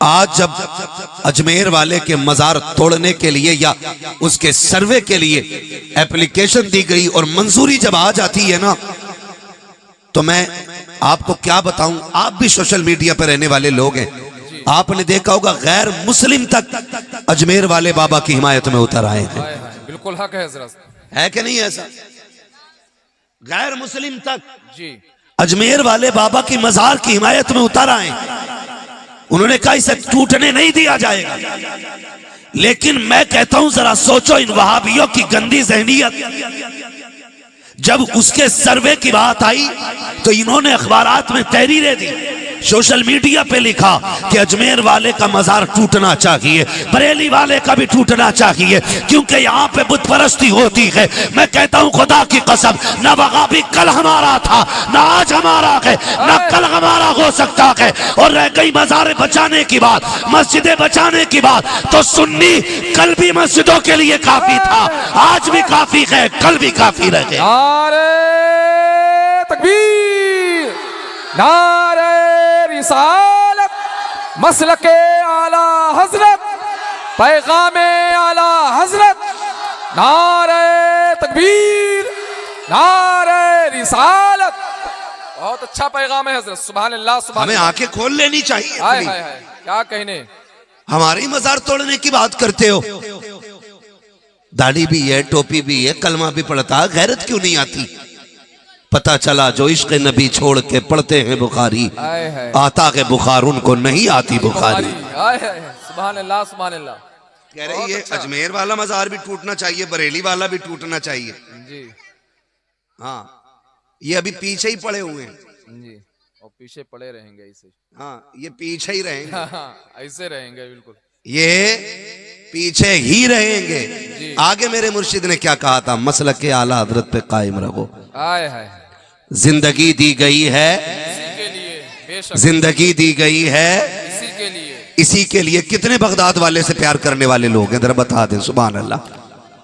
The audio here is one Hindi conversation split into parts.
आज जब अजमेर वाले के मजार तोड़ने के लिए या उसके सर्वे के लिए एप्लीकेशन दी गई और मंजूरी जब आ जाती है ना, तो मैं आपको क्या बताऊं, आप भी सोशल मीडिया पर रहने वाले लोग हैं, आपने देखा होगा गैर मुस्लिम तक अजमेर वाले बाबा की हिमायत में उतर आए हैं। बिल्कुल हक है हजरत, है कि नहीं ऐसा? गैर मुस्लिम तक जी अजमेर वाले बाबा की मजार की हिमायत में उतर आए। उन्होंने कहा इसे टूटने नहीं दिया जाएगा। लेकिन मैं कहता हूं जरा सोचो, इन वहाबियों की गंदी ज़हनियत, जब उसके सर्वे की बात आई तो इन्होंने अखबारात में तहरीरें दी, सोशल मीडिया पे लिखा कि अजमेर वाले का मजार टूटना चाहिए, बरेली वाले का भी टूटना चाहिए, क्योंकि यहाँ पे बुत परस्ती होती है। मैं कहता हूँ खुदा की कसम, न वहाबी कल हमारा था, न आज हमारा है, न कल हमारा हो सकता है। और रह गई मजारें बचाने की बात, मस्जिदें बचाने की बात, तो सुन्नी कल भी मस्जिदों के लिए काफी था, आज भी काफी है, कल भी काफी रहे। नारे तकबीर, नारे रिसालत, मसलके आला हजरत, पैगामे आला हजरत, नारे तकबीर, नारे रिसालत। बहुत अच्छा पैगाम है हजरत, सुभान अल्लाह सुभान हमें आंखें खोल लेनी चाहिए। हाय हाय हाय, क्या कहने, हमारी मजार तोड़ने की बात करते हो। दाढ़ी भी है, टोपी भी है, कलमा भी पढ़ता है, गैरत क्यों नहीं आती? पता चला जो इश्क नबी छोड़ के पढ़ते हैं बुखारी, आता है बुखार उनको नहीं आती बुखारी। सुभान अल्लाह सुभान अल्लाह। कह रही है अजमेर वाला मजार भी टूटना चाहिए, बरेली वाला भी टूटना चाहिए जी। हाँ, ये अभी पीछे ही पड़े हुए हैं जी, और पीछे पड़े रहेंगे ऐसे। हाँ, ये पीछे ही रहेंगे। हाँ, ऐसे रहेंगे बिल्कुल, ये पीछे ही रहेंगे। आगे मेरे मुर्शिद ने क्या कहा था, मसलक के आला हजरत पे कायम रहो। आए हाय, जिंदगी दी गई है इसी के लिए, बेशक जिंदगी दी गई है इसी के लिए, इसी के लिए। कितने बगदाद वाले से प्यार करने वाले लोग हैं, जरा बता दें। सुभान अल्लाह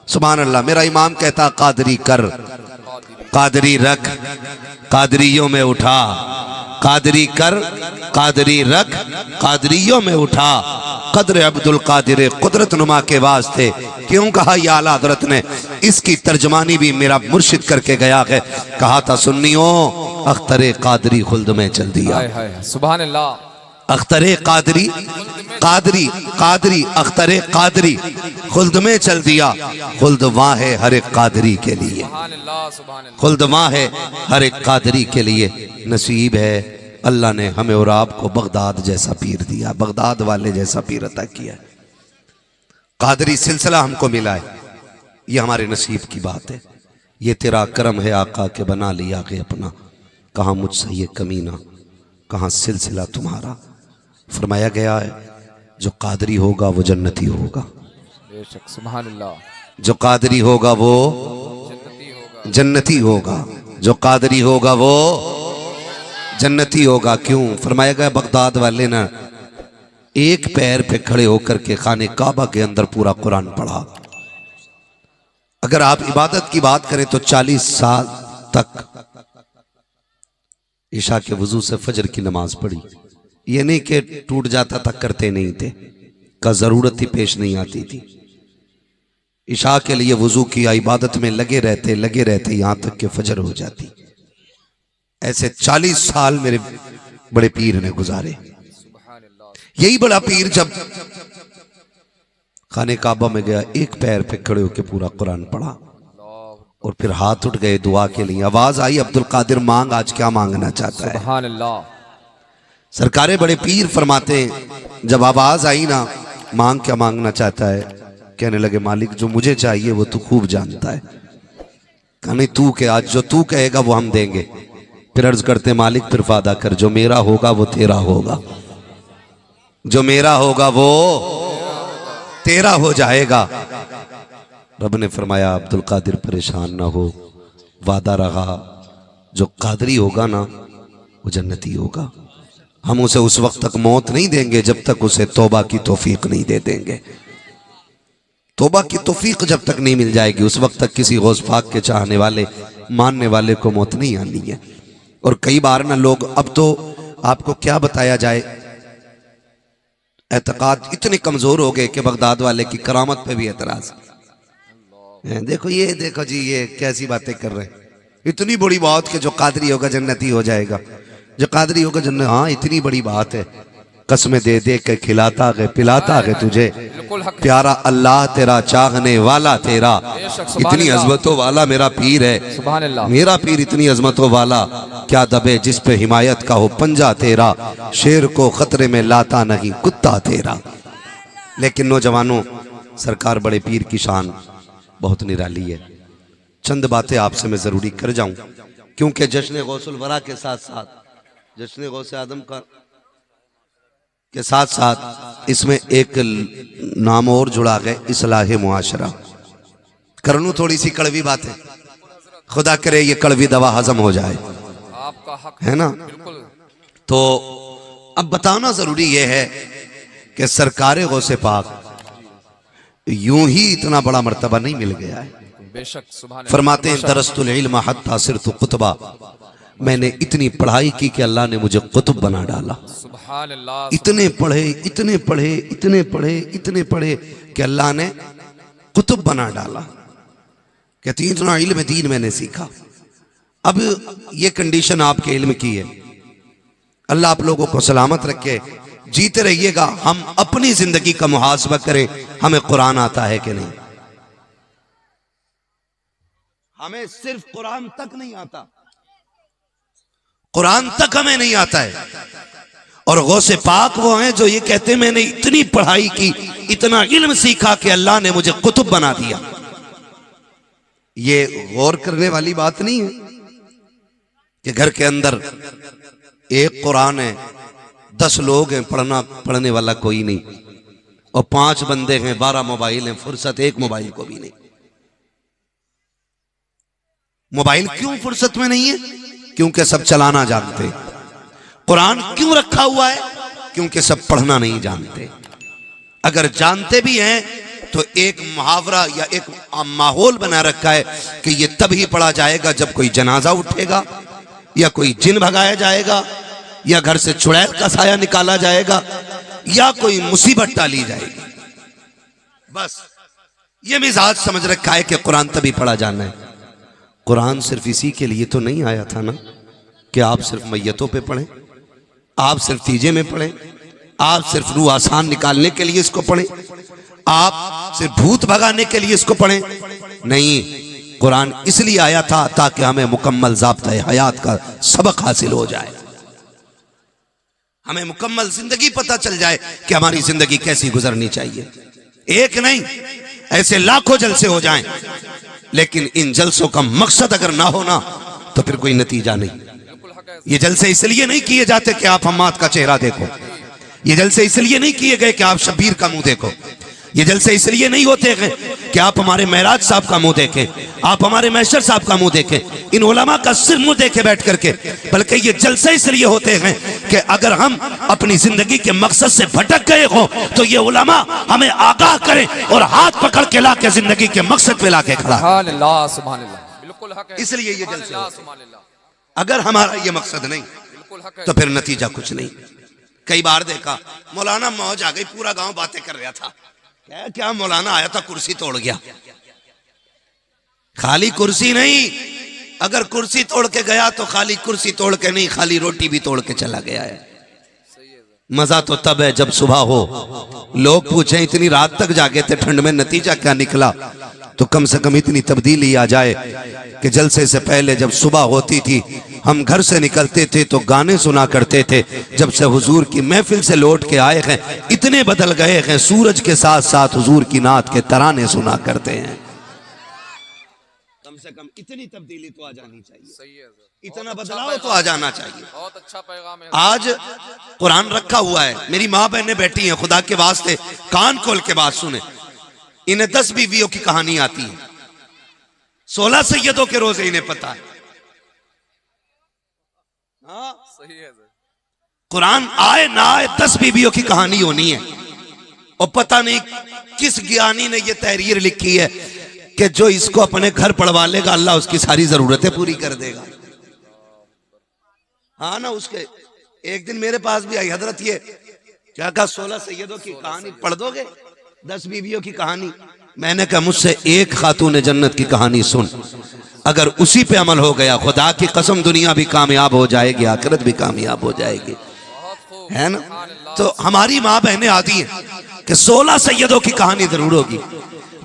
सुभान अल्लाह। मेरा इमाम कहता कादरी कर, कादरी रख, कादरियों में उठा, कादरी कर, कादरी रख, कादरियों में उठा, कदर अब्दुल कादिर कुदरत नुमा के वास्ते। क्यों कहा या आला हजरत ने? इसकी तर्जमानी भी मेरा मुर्शिद करके गया है। कहा था सुन्नियों, अख्तरे कादरी खुल्द में चल दिया। सुभान अल्लाह, अख्तरे कादरी, कादरी कादरी अख्तरे कादरी खुल्द में चल दिया। खुल्द वहाँ है हर एक कादरी के लिए, खुल्द वहाँ है हर एक कादरी के लिए। नसीब है अल्लाह ने हमें और आपको बगदाद जैसा पीर दिया, बगदाद वाले जैसा पीर अता किया। कादरी सिलसिला हमको मिला है, ये हमारे नसीब की बात है। ये तेरा करम है आका के बना लिया के अपना, कहाँ मुझसे ये कमीना, कहाँ सिलसिला तुम्हारा। फरमाया गया है जो कादरी होगा वो जन्नती होगा, बेशक सुभान अल्लाह। जो कादरी होगा वो जन्नती होगा, जो कादरी होगा वो जन्नती होगा। क्यों? फरमाया गया बगदाद वाले ना एक पैर पे खड़े होकर के खाने काबा के अंदर पूरा कुरान पढ़ा। अगर आप इबादत की बात करें तो 40 साल तक ईशा के वजू से फजर की नमाज पढ़ी। ये नहीं कि टूट जाता था करते नहीं थे, का जरूरत ही पेश नहीं आती थी। ईशा के लिए वजू किया, इबादत में लगे रहते यहां तक कि फजर हो जाती। ऐसे 40 साल मेरे बड़े पीर ने गुजारे। यही बड़ा पीर जब खाने काबा में गया, एक पैर पे खड़े होकर पूरा कुरान पढ़ा और फिर हाथ उठ गए दुआ के लिए। आवाज आई अब्दुल कादिर मांग, आज क्या मांगना चाहता है? सुभान अल्लाह। सरकारे बड़े पीर फरमाते हैं जब आवाज आई ना, मांग क्या मांगना चाहता है? कहने लगे मालिक जो मुझे चाहिए वो तू खूब जानता है। कहा नहीं तू के, आज जो तू कहेगा वो हम देंगे। फिर अर्ज करते मालिक फिर वादा कर, जो मेरा होगा वो तेरा होगा, जो मेरा होगा वो तेरा हो जाएगा। रब ने फरमाया अब्दुल कादिर परेशान ना हो, वादा रहा जो कादरी होगा ना वो जन्नती होगा। हम उसे उस वक्त तक मौत नहीं देंगे जब तक उसे तौबा की तौफीक नहीं दे देंगे। तौबा की तौफीक जब तक नहीं मिल जाएगी उस वक्त तक किसी गौस पाक के चाहने वाले मानने वाले को मौत नहीं आनी है। और कई बार ना लोग, अब तो आपको क्या बताया जाए, एतकाद इतने कमजोर हो गए कि बगदाद वाले की करामत पे भी एतराज है। देखो जी ये कैसी बातें कर रहे हैं। इतनी बड़ी बात कि जो कादरी होगा जन्नती हो जाएगा, जो कादरी होगा जन्नत। हाँ इतनी बड़ी बात है, कसमें दे दे के खिलाता गए पिलाता गए तुझे, बिल्कुल हक है। प्यारा अल्लाह तेरा, चाहने वाला तेरा, बेशक, सुभान इतनी अल्लाह। अजमतों वाला मेरा पीर है, सुभान अल्लाह। मेरा पीर इतनी अजमतों वाला, क्या दबे जिस पे हिमायत का हो पंजा तेरा, शेर को खतरे में लाता नहीं कुत्ता तेरा। लेकिन नौजवानों, सरकार बड़े पीर की शान बहुत निराली है। चंद बातें आपसे मैं जरूरी कर जाऊं, क्योंकि जश्न गौसुल वरा के साथ साथ, जश्न गौस आदम का के साथ साथ इसमें एक नाम और जुड़ा गया, इस्लाह मुआशरा। कर लूं थोड़ी सी कड़वी बातें, खुदा करे ये कड़वी दवा हजम हो जाए, आपका हक है ना। बिल्कुल। तो अब बताना जरूरी यह है कि सरकार गौसे पाक यूं ही इतना बड़ा मर्तबा नहीं मिल गया है। बेशक, सुभान अल्लाह। फरमाते हैं दरस्तुल इल्म हत्ता सिरतु कुतबा, मैंने इतनी पढ़ाई की कि अल्लाह ने मुझे कुतुब बना डाला। सुभान अल्लाह। इतने पढ़े इतने पढ़े इतने पढ़े इतने पढ़े कि अल्लाह ने कुतुब बना डाला। कहती इतना इल्म दीन मैंने सीखा। अब ये कंडीशन आपके इल्म की है। अल्लाह आप लोगों को सलामत रखे, जीते रहिएगा। हम अपनी जिंदगी का मुहासबा करें, हमें कुरान आता है कि नहीं। हमें सिर्फ कुरान तक नहीं आता, कुरान तक हमें नहीं आता है। और गौसे पाक वो हैं जो ये कहते हैं मैंने इतनी पढ़ाई की, इतना इल्म सीखा कि अल्लाह ने मुझे कुतुब बना दिया। ये गौर करने वाली बात नहीं है कि घर के अंदर एक कुरान है, 10 लोग हैं, पढ़ने वाला कोई नहीं, और 5 बंदे हैं, 12 मोबाइल हैं, फुर्सत एक मोबाइल को भी नहीं। मोबाइल क्यों फुर्सत में नहीं है? क्योंकि सब चलाना जानते। कुरान क्यों रखा हुआ है? क्योंकि सब पढ़ना नहीं जानते। अगर जानते भी हैं तो एक मुहावरा या एक माहौल बना रखा है कि ये तभी पढ़ा जाएगा जब कोई जनाजा उठेगा, या कोई जिन भगाया जाएगा, या घर से चुड़ैल का साया निकाला जाएगा, या कोई मुसीबत टाली जाएगी। बस ये मिजाज समझ रखा है कि कुरान तभी पढ़ा जाना है। कुरान सिर्फ इसी के लिए तो नहीं आया था ना कि आप सिर्फ मैयतों पे पढ़ें, आप सिर्फ तीजे में पढ़ें, आप सिर्फ रूह आसान निकालने के लिए इसको पढ़ें, आप सिर्फ भूत भगाने के लिए इसको पढ़ें। नहीं, कुरान इसलिए आया था ताकि हमें मुकम्मल ज़ाब्ता हयात का सबक हासिल हो जाए, हमें मुकम्मल जिंदगी पता चल जाए कि हमारी जिंदगी कैसी गुजरनी चाहिए। एक नहीं, ऐसे लाखों जलसे हो जाएं, लेकिन इन जलसों का मकसद अगर ना हो ना तो फिर कोई नतीजा नहीं। ये जलसे इसलिए नहीं किए जाते कि आप हम्माद का चेहरा देखो, ये जलसे इसलिए नहीं किए गए कि आप शब्बीर का मुंह देखो, ये जलसे इसलिए नहीं होते हैं कि आप हमारे महराज साहब का मुंह देखें, आप हमारे मैशर साहब का मुंह देखें, इन उलमा का सिर्फ मुंह देखे बैठ करके, बल्कि ये जलसे इसलिए होते हैं कि अगर हम अपनी जिंदगी के मकसद से भटक गए हो तो ये उलमा हमें आगाह करें और हाथ पकड़ के ला के जिंदगी के मकसद पे ला के खड़ा। सुभान अल्लाह, सुभान अल्लाह। बिल्कुल हक है। इसलिए ये जलसे होते हैं। सुभान अल्लाह। अगर हमारा ये मकसद नहीं बिल्कुल हक है। तो फिर नतीजा कुछ नहीं। कई बार देखा मौलाना मौज आ गई, पूरा गांव बातें कर रहा था, क्या मौलाना आया था कुर्सी तोड़ गया। खाली कुर्सी नहीं, अगर कुर्सी तोड़ के गया तो खाली कुर्सी तोड़ के नहीं, खाली रोटी भी तोड़ के चला गया है। मजा तो तब है जब सुबह हो। लोग पूछें इतनी रात तक जागे थे ठंड में, नतीजा क्या निकला? तो कम से कम इतनी तब्दीली आ जाए कि जलसे से पहले जब सुबह होती थी हम घर से निकलते थे तो गाने सुना करते थे। जब से हुजूर की महफिल से लौट के आए हैं इतने बदल गए हैं, सूरज के साथ साथ हुजूर की नात के तराने सुना करते हैं। कम से कम इतनी तब्दीली तो आ जानी चाहिए, सही है, इतना बदलाव तो आ जाना चाहिए। बहुत अच्छा पैगाम है। आज कुरान रखा हुआ है, मेरी माँ बहनें बैठी हैं, खुदा के वास्ते कान खोल के बात सुने। इन्हें 10 बीवियों की कहानी आती है, 16 सैयदों के रोजे इन्हें पता है। सही है। कुरान आए ना आए 10 बीवियों की कहानी होनी है। और पता नहीं किस ज्ञानी ने यह तहरीर लिखी है कि जो इसको अपने घर पढ़वा लेगा अल्लाह उसकी सारी जरूरतें पूरी कर देगा। हाँ ना, उसके एक दिन मेरे पास भी आई हजरत, ये क्या कहा? 16 सैयदों की कहानी पढ़ दोगे? 10 बीवियों की कहानी? मैंने कहा मुझसे एक खातून जन्नत की कहानी सुन, अगर उसी पे अमल हो गया, खुदा की कसम दुनिया भी कामयाब हो जाएगी, आखिरत भी कामयाब हो जाएगी, है ना? तो हमारी माँ बहनें आती हैं कि 16 सैयदों की कहानी जरूर होगी,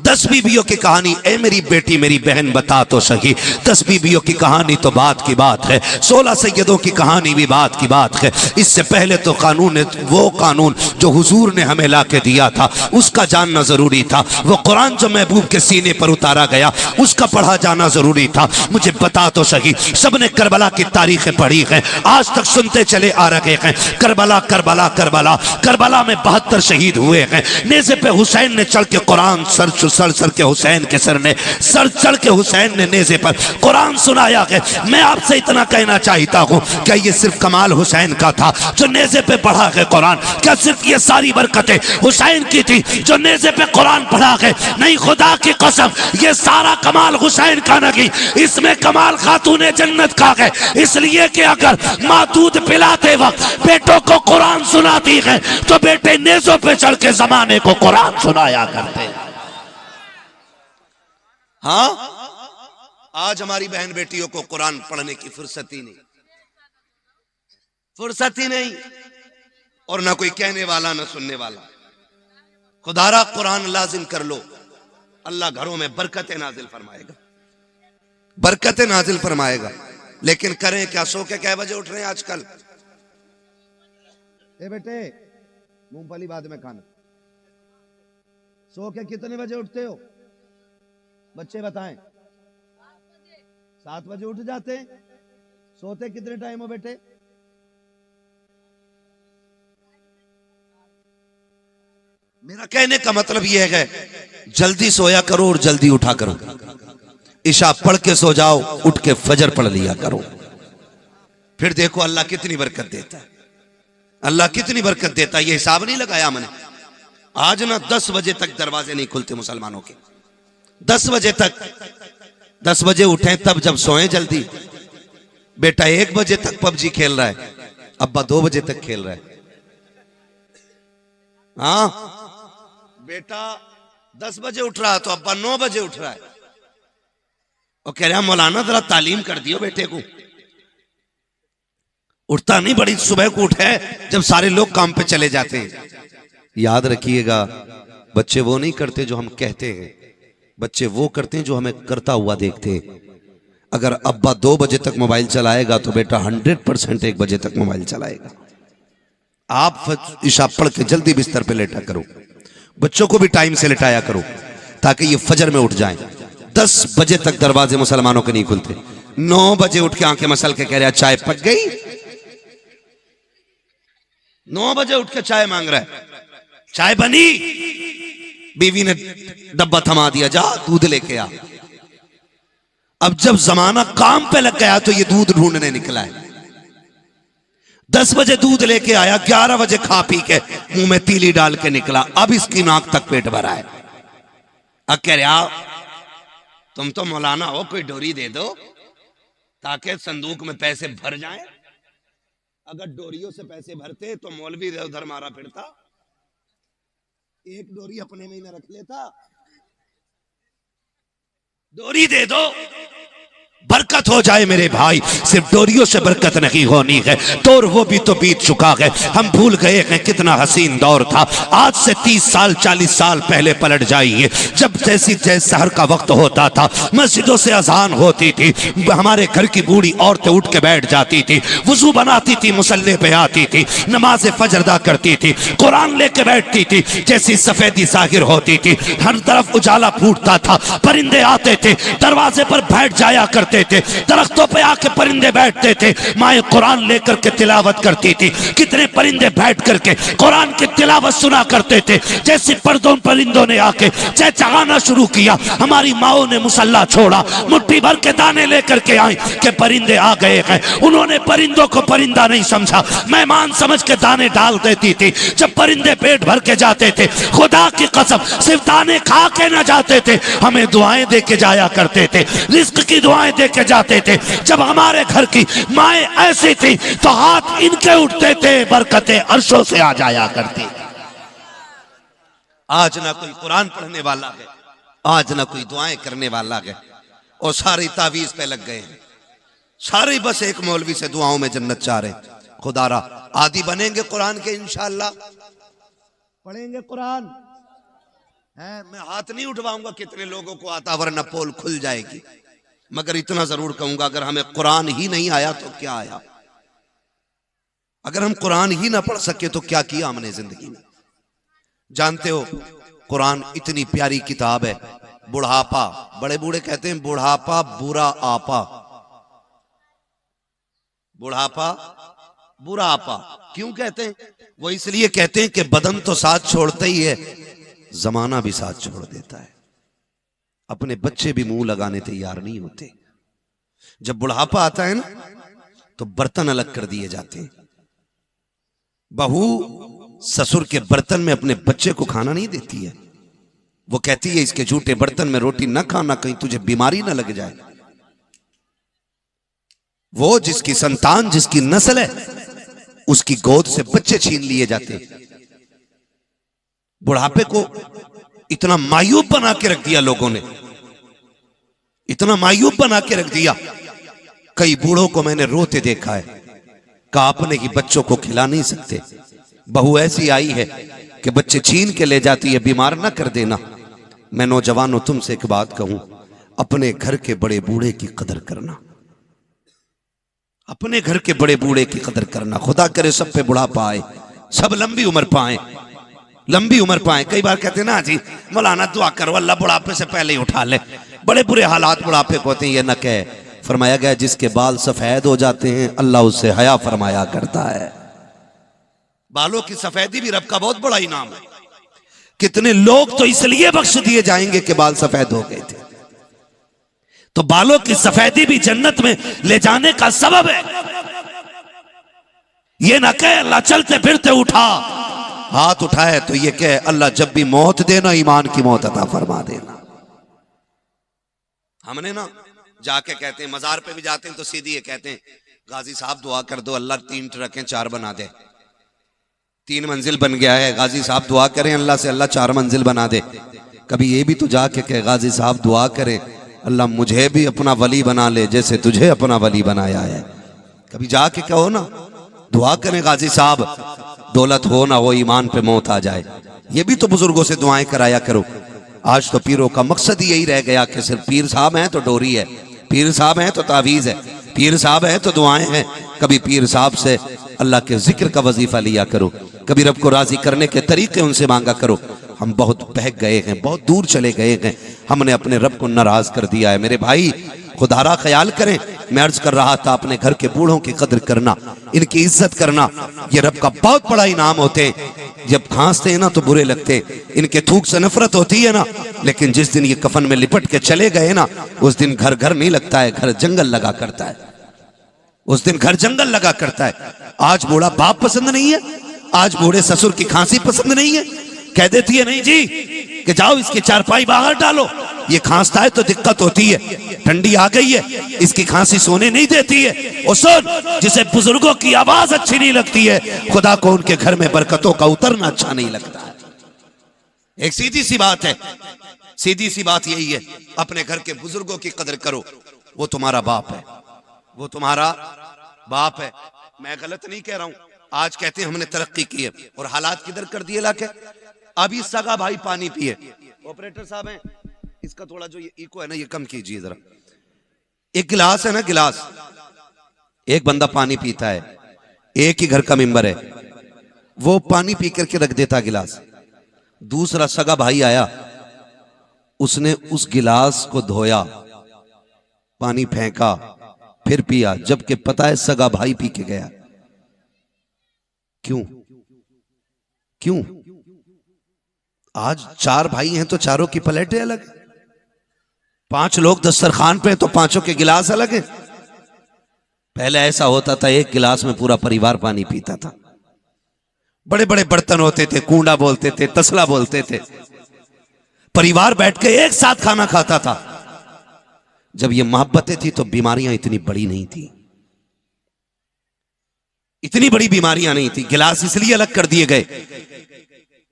10 बीवियों की कहानी। ए मेरी बेटी, मेरी बहन, बता तो सही, 10 बीवियों की कहानी तो बात की बात है, 16 सैयदों की कहानी भी बात की बात है। इससे पहले तो कानून, वो कानून जो हुजूर ने हमें ला के दिया था, उसका जानना जरूरी था। वो कुरान जो महबूब के सीने पर उतारा गया, उसका पढ़ा जाना जरूरी था। मुझे बता तो सही, सबने करबला की तारीखें पढ़ी हैं, आज तक सुनते चले आ रहे हैं, करबला करबला करबला। करबला में 72 शहीद हुए हैं। नेज़े पे हुसैन ने चढ़ के कुरान सर के हुसैन के सर ने सर चढ़ के हुसैन ने नेज़े पर कुरान सुनाया है। मैं आपसे इतना कहना चाहता हूं, क्या ये सिर्फ कमाल हुसैन का था जो नेज़े पे पढ़ा है कुरान? क्या सिर्फ ये सारी बरकतें हुसैन की थी जो नेज़े पे कुरान पढ़ा है? नहीं, खुदा की कसम, ये सारा कमाल हुसैन का नहीं, इसमें कमाल खातून जन्नत का है। इसलिए कि अगर माँ दूध पिलाते वक्त बेटों को कुरान सुनाती है, तो बेटे नेज़ों पे चढ़ के जमाने को कुरान सुनाया करते। हाँ, आज हमारी बहन बेटियों को कुरान पढ़ने की फुर्सत ही नहीं, फुर्सत ही नहीं, और ना कोई कहने वाला ना सुनने वाला। खुदारा कुरान लाजिम कर लो, अल्लाह घरों में बरकतें नाजिल फरमाएगा, बरकतें नाजिल फरमाएगा। लेकिन करें क्या? सो के क्या बजे उठ रहे हैं आजकल? ए बेटे, मूंगफली बाद में खाना। सो के कितने बजे उठते हो बच्चे बताएं? 7 बजे उठ जाते हैं। सोते कितने टाइम हो बेटे? मेरा कहने का मतलब यह है, जल्दी सोया करो और जल्दी उठा करो। इशा पढ़ के सो जाओ, उठ के फजर पढ़ लिया करो, फिर देखो अल्लाह कितनी बरकत देता है, अल्लाह कितनी बरकत देता है। ये हिसाब नहीं लगाया मैंने। आज ना 10 बजे तक दरवाजे नहीं खुलते मुसलमानों के, 10 बजे तक। 10 बजे उठे तब जब सोए जल्दी। बेटा 1 बजे तक पबजी खेल रहा है, अब्बा 2 बजे तक खेल रहा है। हाँ, बेटा 10 बजे उठ रहा है तो अब्बा 9 बजे उठ रहा है, और कह रहा मौलाना जरा तालीम कर दियो बेटे को। उठता नहीं, बड़ी सुबह को उठे जब सारे लोग काम पे चले जाते हैं। याद रखिएगा, बच्चे वो नहीं करते जो हम कहते हैं, बच्चे वो करते हैं जो हमें करता हुआ देखते हैं। अगर अब्बा 2 बजे तक मोबाइल चलाएगा तो बेटा 100% 1 बजे तक मोबाइल चलाएगा। आप इशा पढ़ के जल्दी बिस्तर पे लेटा करो, बच्चों को भी टाइम से लेटाया करो ताकि ये फजर में उठ जाएं। 10 बजे तक दरवाजे मुसलमानों के नहीं खुलते। 9 बजे उठ के आंखें मसल के कह रहा चाय पक गई। 9 बजे उठ के चाय मांग रहा है, चाय बनी, बीवी ने डब्बा थमा दिया, जा दूध लेके आ। अब जब जमाना काम पे लग गया तो ये दूध ढूंढने निकला है। 10 बजे दूध लेके आया, 11 बजे खा पी के मुंह में तीली डाल के निकला, अब इसकी नाक तक पेट भरा है। अब कह रहा तुम तो मौलाना हो, कोई डोरी दे दो ताकि संदूक में पैसे भर जाएं। अगर डोरियों से पैसे भरते तो मौलवी उधर मारा फिरता, एक डोरी अपने में ही न रख लेता। डोरी दे दो, बरकत हो जाए मेरे भाई। सिर्फ डोरियों से बरकत नहीं होनी है, दौर वो भी तो बीत चुका है। हम भूल गए हैं कितना हसीन दौर था। आज से 30 साल 40 साल पहले पलट जाइए, जब जैसे सहर का वक्त होता था, मस्जिदों से अजान होती थी, हमारे घर की बूढ़ी औरतें उठ के बैठ जाती थी, वुजू बनाती थी, मुसल्ले पे आती थी, नमाज फजर अदा करती थी, कुरान लेके बैठती थी, जैसी सफेदी जाहिर होती थी, हर तरफ उजाला फूटता था, परिंदे आते थे, दरवाजे पर बैठ जाया करते थे, दरख्तों पे आके परिंदे बैठते थे, माए कुरान लेकर के तिलावत करती थी। कितने परिंदे बैठ करके कुरान की तिलावत सुना करते थे। जैसे परिंदों ने आके चहचहाना शुरू किया, हमारी माओ ने मुसल्ला छोड़ा, मुट्ठी भर के दाने लेकर के आई कि परिंदे आ गए हैं। उन्होंने परिंदों को परिंदा नहीं समझा, मेहमान समझ के दाने डाल देती थी। जब परिंदे पेट भर के जाते थे, खुदा की कसम सिर्फ दाने खा के न जाते थे, हमें दुआएं दे के जाया करते थे, रिज्क की दुआएं दे के जाते थे। जब हमारे घर की माएँ ऐसी थी तो हाथ इनके उठते थे, बरकतें अर्शों से आ जाया करती। आज ना कोई कुरान पढ़ने वाला है, आज ना कोई दुआएं करने वाला है, और सारी तावीज पे लग गए हैं। सारे बस एक मौलवी से दुआओं में जन्नत चाह रहे। खुदारा आदि बनेंगे कुरान के, इंशाअल्लाह पढ़ेंगे कुरान है। मैं हाथ नहीं उठवाऊंगा कितने लोगों को आता, वरना पोल खुल जाएगी। मगर इतना जरूर कहूंगा, अगर हमें कुरान ही नहीं आया तो क्या आया? अगर हम कुरान ही ना पढ़ सके तो क्या किया हमने जिंदगी में? जानते हो कुरान इतनी प्यारी किताब है। बुढ़ापा, बड़े बूढ़े कहते हैं बुढ़ापा बुरा आपा, बुढ़ापा बुरा आपा। क्यों कहते हैं? वो इसलिए कहते हैं कि बदन तो साथ छोड़ता ही है, जमाना भी साथ छोड़ देता है। अपने बच्चे भी मुंह लगाने तैयार नहीं होते। जब बुढ़ापा आता है ना तो बर्तन अलग कर दिए जाते हैं। बहू ससुर के बर्तन में अपने बच्चे को खाना नहीं देती है। वो कहती है इसके झूठे बर्तन में रोटी न खाना, कहीं तुझे बीमारी ना लग जाए। वो जिसकी संतान, जिसकी नस्ल है, उसकी गोद से बच्चे छीन लिए जाते। बुढ़ापे को इतना मायूब बना के रख दिया लोगों ने, इतना मायूब बना के रख दिया। कई बूढ़ों को मैंने रोते देखा है, कहा अपने ही बच्चों को खिला नहीं सकते। बहू ऐसी आई है कि बच्चे छीन के ले जाती है, बीमार ना कर देना। मैं नौजवानों तुमसे एक बात कहूं, अपने घर के बड़े बूढ़े की कदर करना, अपने घर के बड़े बूढ़े की कदर करना। खुदा करे सब पे बुढ़ापा आए, सब लंबी उम्र पाए, लंबी उम्र पाए। कई बार कहते ना जी मौलाना दुआ करो अल्लाह बुढ़ापे से पहले ही उठा ले। बड़े बुरे हालात बुढ़ापे को होते हैं, ये न कहे। फरमाया गया जिसके बाल सफेद हो जाते हैं अल्लाह उससे हया फरमाया करता है। बालों की सफेदी भी रब का बहुत बड़ा इनाम है। कितने लोग तो इसलिए बख्श दिए जाएंगे कि बाल सफेद हो गए थे। तो बालों की सफेदी भी जन्नत में ले जाने का सबब है। ये ना कहे अल्लाह चलते फिरते उठा, हाथ उठाए तो ये कहे अल्लाह जब भी मौत देना ईमान की मौत अता फरमा देना। हमने ना जाके कहते हैं, मजार पे भी जाते हैं तो सीधी ये कहते हैं गाजी साहब दुआ कर दो अल्लाह 3 ट्रकें 4 बना दे। 3 मंजिल बन गया है, गाजी साहब दुआ करें अल्लाह से अल्लाह 4 मंजिल बना दे। कभी ये भी तो जाके कहे गाजी साहब दुआ करें अल्लाह मुझे भी अपना वली बना ले जैसे तुझे अपना वली बनाया है। कभी जाके कहो ना दुआ करें गाजी साहब दौलत हो ना हो ईमान पे मौत आ जाए। ये भी तो बुजुर्गों से दुआएं कराया करो। आज तो पीरों का मकसद ही यही रह गया कि सिर्फ पीर साहब हैं तो डोरी है, पीर साहब हैं तो तावीज़ है, पीर साहब हैं तो दुआएं हैं। कभी पीर साहब से अल्लाह के जिक्र का वजीफा लिया करो, कभी रब को राजी करने के तरीके उनसे मांगा करो। हम बहुत बहक गए हैं, बहुत दूर चले गए हैं, हमने अपने रब को नाराज कर दिया है। मेरे भाई खुदारा ख्याल करें। मैं अर्ज कर रहा था अपने घर के बूढ़ों की कदर करना, इनकी इज्जत करना, ये रब का बहुत बड़ा इनाम होते हैं। जब खांसते हैं ना तो बुरे लगते, इनके थूक से नफरत होती है ना, लेकिन जिस दिन ये कफन में लिपट के चले गए ना उस दिन घर घर नहीं लगता है, घर जंगल लगा करता है। उस दिन घर जंगल लगा करता है। आज बूढ़ा बाप पसंद नहीं है, आज बूढ़े ससुर की खांसी पसंद नहीं है। कह देती है नहीं जी कि जाओ इसकी चारपाई बाहर डालो, ये खांसता है तो दिक्कत होती है, ठंडी आ गई है, इसकी खांसी सोने नहीं देती है। और सुन, जिसे बुजुर्गों की आवाज अच्छी नहीं लगती है खुदा को उनके घर में बरकतों का उतरना अच्छा नहीं लगता है। एक सीधी सी बात है, सीधी सी बात यही है, अपने घर के बुजुर्गों की कदर करो। वो तुम्हारा बाप है, वो तुम्हारा बाप है। मैं गलत नहीं कह रहा हूं। आज कहते हैं हमने तरक्की की है और हालात किधर कर दिए लाके। अभी सगा भाई पानी पिए, ऑपरेटर साहब हैं इसका थोड़ा जो ये इको है ना ये कम कीजिए जरा। एक गिलास है ना, गिलास, एक बंदा पानी पीता है, एक ही घर का मेंबर है, वो पानी पी करके रख देता गिलास। दूसरा सगा भाई आया, उसने उस गिलास को धोया, पानी फेंका, फिर पिया, जबकि पता है सगा भाई पी के गया। क्यों? क्यों? आज 4 भाई हैं तो चारों की प्लेटें अलग, 5 लोग दस्तरखान पे तो 5 के गिलास अलग हैं। पहले ऐसा होता था एक गिलास में पूरा परिवार पानी पीता था। बड़े बड़े बर्तन होते थे, कूंडा बोलते थे, तसला बोलते थे, परिवार बैठ के एक साथ खाना खाता था। जब ये मोहब्बतें थी तो बीमारियां इतनी बड़ी नहीं थी, इतनी बड़ी बीमारियां नहीं थी। गिलास इसलिए अलग कर दिए गए,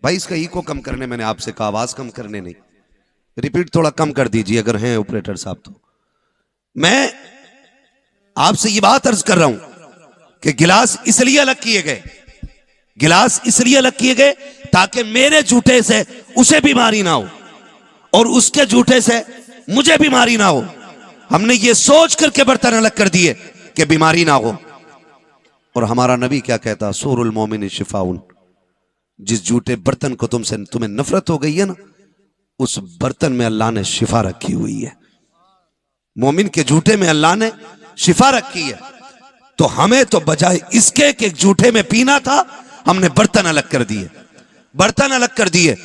भाई इसका इको कम करने मैंने आपसे कहा, आवाज कम करने नहीं, रिपीट थोड़ा कम कर दीजिए अगर हैं ऑपरेटर साहब तो। मैं आपसे ये बात अर्ज कर रहा हूं कि गिलास इसलिए अलग किए गए, गिलास इसलिए अलग किए गए ताकि मेरे जूठे से उसे बीमारी ना हो और उसके जूठे से मुझे बीमारी ना हो। हमने ये सोच करके बर्तन अलग कर दिए कि बीमारी ना हो। और हमारा नबी क्या कहता, सूरुल मोमिन शिफाउन, जिस जूठे बर्तन को तुम्हें नफरत हो गई है ना, उस बर्तन में अल्लाह ने शिफा रखी हुई है। मोमिन के जूठे में अल्लाह ने शिफा रखी है। तो हमें तो बजाय इसके कि जूठे में पीना था, हमने बर्तन अलग कर दिए, बर्तन अलग कर दिए।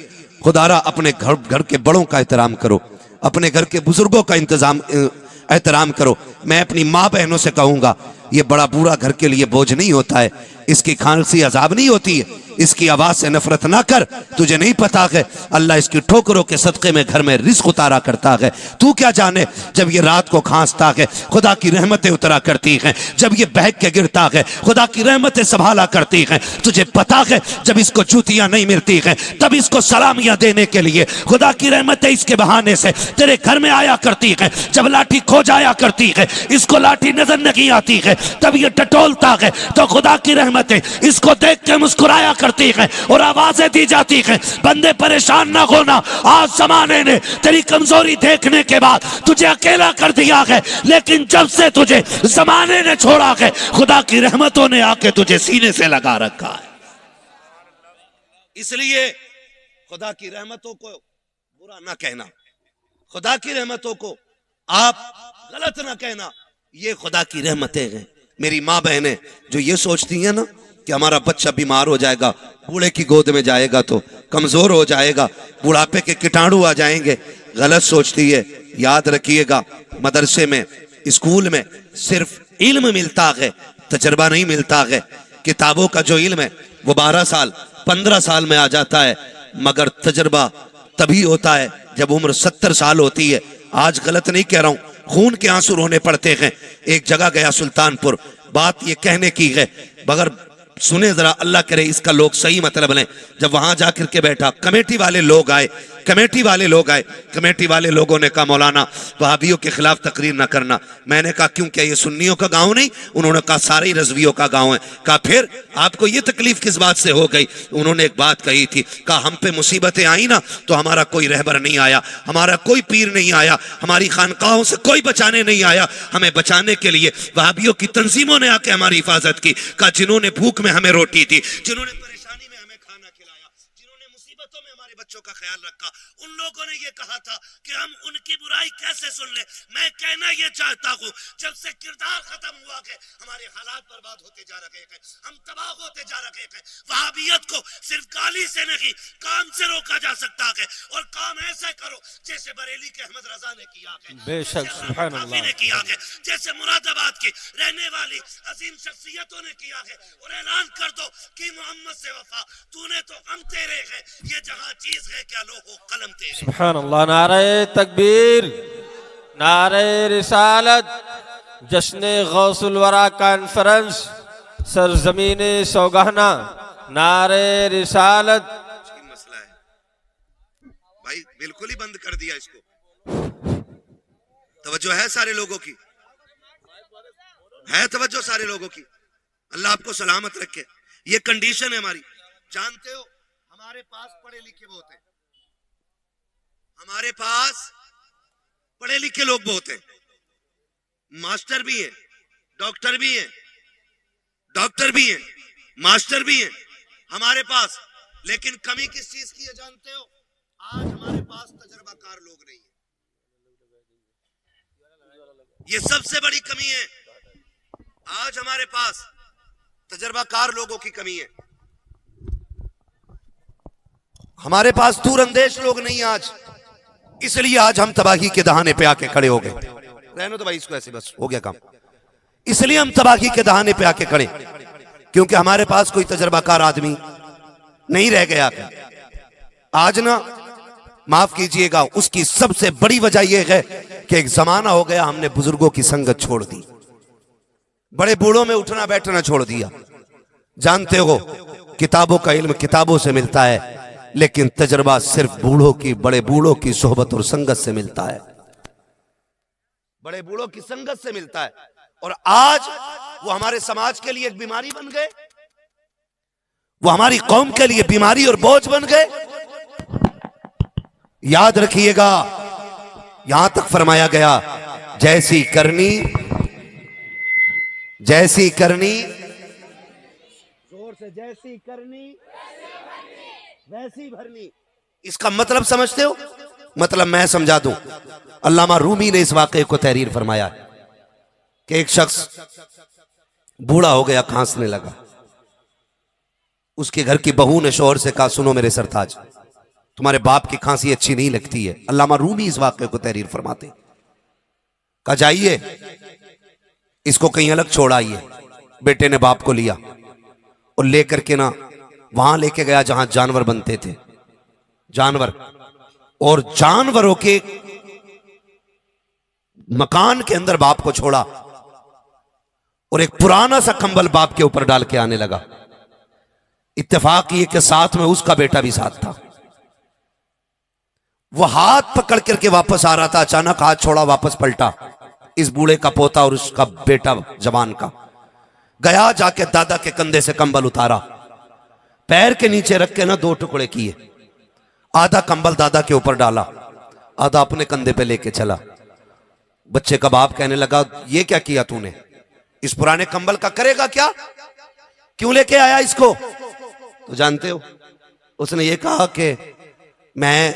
खुदारा अपने घर के बड़ों का एहतराम करो, अपने घर के बुजुर्गों का एहतराम करो। मैं अपनी माँ बहनों से कहूंगा, ये बड़ा बूढ़ा घर के लिए बोझ नहीं होता है, इसकी खांसी अजाब नहीं होती है, इसकी आवाज से नफरत ना कर। तुझे नहीं पता है अल्लाह इसकी ठोकरों के सदके में घर में रिस्क उतारा करता है। तू क्या जाने जब ये रात को खांसता है खुदा की रहमतें उतरा करती हैं, जब ये बहक के गिरता है खुदा की रहमतें संभाला करती हैं। तुझे पता है जब इसको जूतियां नहीं मिलती हैं तब इसको सलामियां देने के लिए खुदा की रहमतें इसके बहाने से तेरे घर में आया करती हैं। जब लाठी खो जाया करती है, इसको लाठी नजर नहीं आती है, तब ये टटोलता है तो खुदा की रहमतें इसको देख के मुस्कुराया करती है और आवाजें दी जाती हैं, बंदे परेशान ना होना, आज जमाने ने तेरी कमजोरी देखने के बाद तुझे अकेला कर दिया है, लेकिन जब से तुझे जमाने ने छोड़ा है खुदा की रहमतों ने आके तुझे सीने से लगा रखा है। इसलिए खुदा की रहमतों को बुरा ना कहना, खुदा की रहमतों को आप गलत ना कहना, ये खुदा की रहमतें हैं। मेरी माँ बहनें जो ये सोचती हैं ना कि हमारा बच्चा बीमार हो जाएगा, बूढ़े की गोद में जाएगा तो कमजोर हो जाएगा, बुढ़ापे के कीटाणु आ जाएंगे, गलत सोचती है। याद रखिएगा, मदरसे में स्कूल में सिर्फ इल्म मिलता है, तजर्बा नहीं मिलता है। किताबों का जो इल्म है वो 12 साल 15 साल में आ जाता है, मगर तजर्बा तभी होता है जब उम्र 70 साल होती है। आज गलत नहीं कह रहा हूं, खून के आंसू रोने पड़ते हैं। एक जगह गया सुल्तानपुर, बात ये कहने की है, मगर सुने जरा, अल्लाह करे इसका लोग सही मतलब लें। जब वहां जाकर के बैठा, कमेटी वाले लोग आए, कमेटी वाले लोगों ने कहा मौलाना वहाबियों के खिलाफ तकरीर ना करना। मैंने कहा क्यों, क्या ये सुन्नियों का गांव नहीं? उन्होंने कहा सारे ही रजवियों का गांव है। कहा फिर आपको ये तकलीफ किस बात से हो गई? उन्होंने एक बात कही थी, कहा हम पे मुसीबतें आई ना तो हमारा कोई रहबर नहीं आया, हमारा कोई पीर नहीं आया, हमारी खानकाहों से कोई बचाने नहीं आया। हमें बचाने के लिए वहाबियों की तंजीमों ने आके हमारी हिफाजत की। कहा जिन्होंने भूख में हमें रोटी दी, जिन्होंने परेशानी में हमें खाना खिलाया, जिन्होंने मुसीबतों में हमारे बच्चों का ख्याल रखा, उन लोगों ने ये कहा था कि हम उनकी बुराई कैसे सुन ले। मैं कहना ये चाहता हूँ, जब से किरदार खत्म हुआ है हमारे हालात बर्बाद होते जा रहे हैं, हम तबाह होते जा रहे हैं। वहाबियत को सिर्फ गाली से नहीं, काम से रोका जा सकता है। और काम ऐसे करो जैसे बरेली के अहमद रजा ने किया है, बेशक सुभान अल्लाह ने किया है, जैसे मुरादाबाद की रहने वाली अजीम शख्सियतों ने किया है। और ऐलान कर दो कि मोहम्मद से वफा, तूने तो हम तेरे हैं, ये जहां चीज है क्या लोगो कलम तेरे। सुभान अल्लाह। नारे तकबीर, नारे रिसालत, जश्न गौसुल वरा कॉन्फ्रेंस, सरजमीने सौगाना, नारे रिसालत। मसला है भाई, बिल्कुल ही बंद कर दिया इसको। तवज्जो है सारे लोगों की, है तवज्जो सारे लोगों की। अल्लाह आपको सलामत रखे। ये कंडीशन है हमारी। जानते हो हमारे पास पढ़े लिखे बहुत हैं, हमारे पास पढ़े लिखे लोग बहुत हैं, मास्टर भी हैं, डॉक्टर भी हैं, मास्टर भी हैं हमारे पास। लेकिन कमी किस चीज की है जानते हो? आज हमारे पास तजर्बाकार लोग नहीं है। ये सबसे बड़ी कमी है। आज हमारे पास तजर्बाकार लोगों की कमी है। हमारे पास दूरअंदेश लोग नहीं आज, इसलिए आज हम तबाही के दहाने पे आके खड़े हो गए। रहने दो भाई इसको, ऐसे बस हो गया काम। इसलिए हम तबाही के दहाने पे आके खड़े, क्योंकि हमारे पास कोई तजर्बाकार आदमी नहीं रह गया। आज ना, माफ कीजिएगा, उसकी सबसे बड़ी वजह यह है कि एक जमाना हो गया हमने बुजुर्गों की संगत छोड़ दी, बड़े बूढ़ों में उठना बैठना छोड़ दिया। जानते हो किताबों का इल्म किताबों से मिलता है, लेकिन तजर्बा सिर्फ बूढ़ों की, बड़े बूढ़ों की सोहबत और संगत से मिलता है, बड़े बूढ़ों की संगत से मिलता है। और आज वो हमारे समाज के लिए एक बीमारी बन गए, वो हमारी कौम के लिए बीमारी और बोझ बन गए। याद रखिएगा, यहां तक फरमाया गया जैसी करनी जोर से, जैसी करनी वैसी भरनी। इसका मतलब समझते हो? मतलब मैं समझा दूं। अल्लामा रूमी ने इस वाकये को तहरीर फरमाया कि एक शख्स बूढ़ा हो गया, खांसने लगा। उसके घर की बहू ने शौहर से कहा, सुनो मेरे सरताज, तुम्हारे बाप की खांसी अच्छी नहीं लगती है। अल्लामा रूमी इस वाकये को तहरीर फरमाते। कहा जाइए इसको कहीं अलग छोड़ आइए। बेटे ने बाप को लिया और लेकर के ना वहां लेके गया जहां जानवर बनते थे, जानवर, और जानवरों के मकान के अंदर बाप को छोड़ा और एक पुराना सा कंबल बाप के ऊपर डाल के आने लगा। इत्तेफाक ये कि साथ में उसका बेटा भी साथ था। वो हाथ पकड़ करके वापस आ रहा था, अचानक हाथ छोड़ा, वापस पलटा। इस बूढ़े का पोता और उसका बेटा जवान का गया, जाके दादा के कंधे से कंबल उतारा, पैर के नीचे रख के ना 2 टुकड़े किए। आधा कंबल दादा के ऊपर डाला, आधा अपने कंधे पे लेके चला। बच्चे का बाप कहने लगा, ये क्या किया तूने? इस पुराने कंबल का करेगा क्या? क्यों लेके आया इसको? तो जानते हो उसने ये कहा कि मैं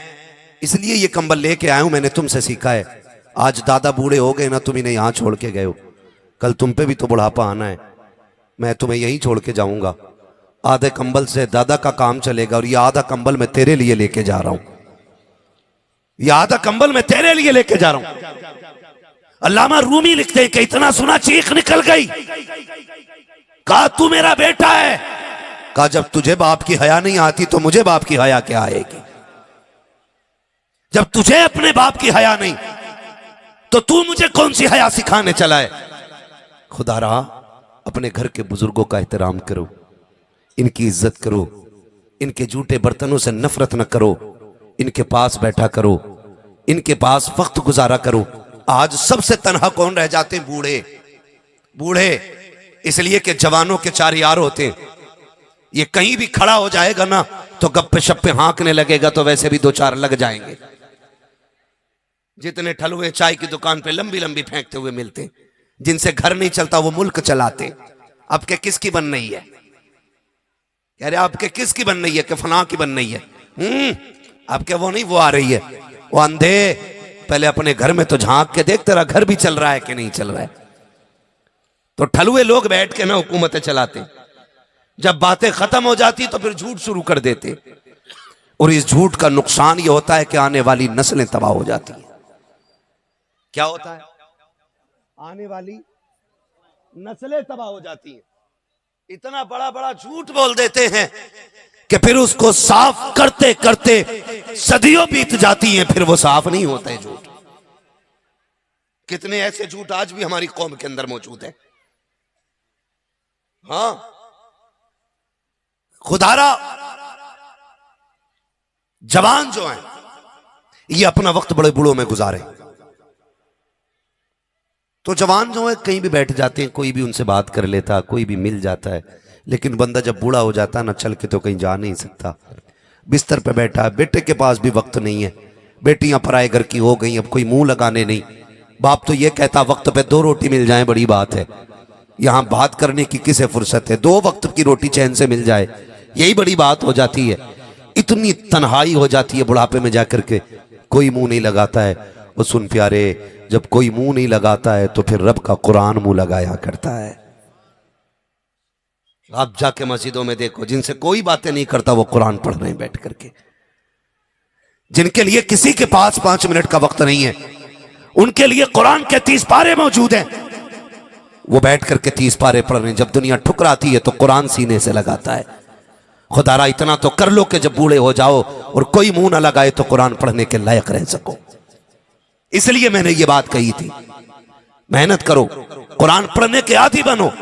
इसलिए ये कंबल लेके आया हूं, मैंने तुमसे सीखा है। आज दादा बूढ़े हो गए ना, तुम इन्हें यहां छोड़ के गए हो, कल तुम पे भी तो बुढ़ापा आना है, मैं तुम्हें यहीं छोड़ के जाऊंगा। आधे कंबल से दादा का काम चलेगा और ये आधा कंबल मैं तेरे लिए लेके जा रहा हूं, ये आधा कंबल मैं तेरे लिए लेके जा रहा हूं। अल्लामा रूमी लिखते हैं कि इतना सुना चीख निकल गई। कहा तू मेरा बेटा है। कहा जब तुझे बाप की हया नहीं आती तो मुझे बाप की हया क्या आएगी? जब तुझे अपने बाप की हया नहीं तो तू मुझे कौन सी हया सिखाने चला है? खुदा रहा, अपने घर के बुजुर्गों का एहतराम करो, इनकी इज्जत करो, इनके जूठे बर्तनों से नफरत न करो, इनके पास बैठा करो, इनके पास वक्त गुजारा करो। आज सबसे तन्हा कौन रह जाते हैं? बूढ़े। बूढ़े इसलिए कि जवानों के 4 यार होते हैं। ये कहीं भी खड़ा हो जाएगा ना तो गप्पे शप्पे हाँकने लगेगा, तो वैसे भी 2-4 लग जाएंगे। जितने ठलुए चाय की दुकान पे लंबी लंबी फेंकते हुए मिलते, जिनसे घर नहीं चलता वो मुल्क चलाते। आपके किसकी बन रही है? कह रहे आपके किसकी बन रही है? कि फलां की बन रही है। आपके वो नहीं, वो आ रही है। वो अंधे, पहले अपने घर में तो झांक के देख तेरा घर भी चल रहा है कि नहीं चल रहा है। तो ठलुए लोग बैठ के ना हुकूमतें चलाते, जब बातें खत्म हो जाती तो फिर झूठ शुरू कर देते, और इस झूठ का नुकसान ये होता है कि आने वाली नस्लें तबाह हो जाती है। क्या होता है? आने वाली नस्लें तबाह हो जाती हैं। इतना बड़ा बड़ा झूठ बोल देते हैं कि फिर उसको साफ करते करते सदियों बीत जाती हैं, फिर वो साफ नहीं होता है झूठ। कितने ऐसे झूठ आज भी हमारी कौम के अंदर मौजूद है। हाँ, खुदारा जवान जो हैं ये अपना वक्त बड़े बूढ़ों में गुजारे, तो जवान जो है कहीं भी बैठ जाते हैं, कोई भी उनसे बात कर लेता, कोई भी मिल जाता है। लेकिन बंदा जब बूढ़ा हो जाता है ना, चल के तो कहीं जा नहीं सकता, बिस्तर पे बैठा है। बेटे के पास भी वक्त नहीं है, बेटियां पराए घर की हो गई, अब कोई मुंह लगाने नहीं। बाप तो ये कहता वक्त पे 2 रोटी मिल जाए बड़ी बात है, यहां बात करने की किसे फुर्सत है? 2 वक्त की रोटी चैन से मिल जाए यही बड़ी बात हो जाती है। इतनी तन्हाई हो जाती है बुढ़ापे में जाकर के, कोई मुंह नहीं लगाता है। और सुन प्यारे, जब कोई मुंह नहीं लगाता है तो फिर रब का कुरान मुंह लगाया करता है। आप जाके मस्जिदों में देखो, जिनसे कोई बातें नहीं करता वो कुरान पढ़ रहे हैं बैठ करके। जिनके लिए किसी के पास 5 मिनट का वक्त नहीं है, उनके लिए कुरान के 30 पारे मौजूद हैं, वो बैठ करके 30 पारे पढ़ रहे हैं। जब दुनिया ठुकराती है तो कुरान सीने से लगाता है। खुदारा इतना तो कर लो कि जब बूढ़े हो जाओ और कोई मुंह ना लगाए तो कुरान पढ़ने के लायक रह सको। इसलिए मैंने ये बात कही थी, मेहनत करो, कुरान पढ़ने के आदी बनो,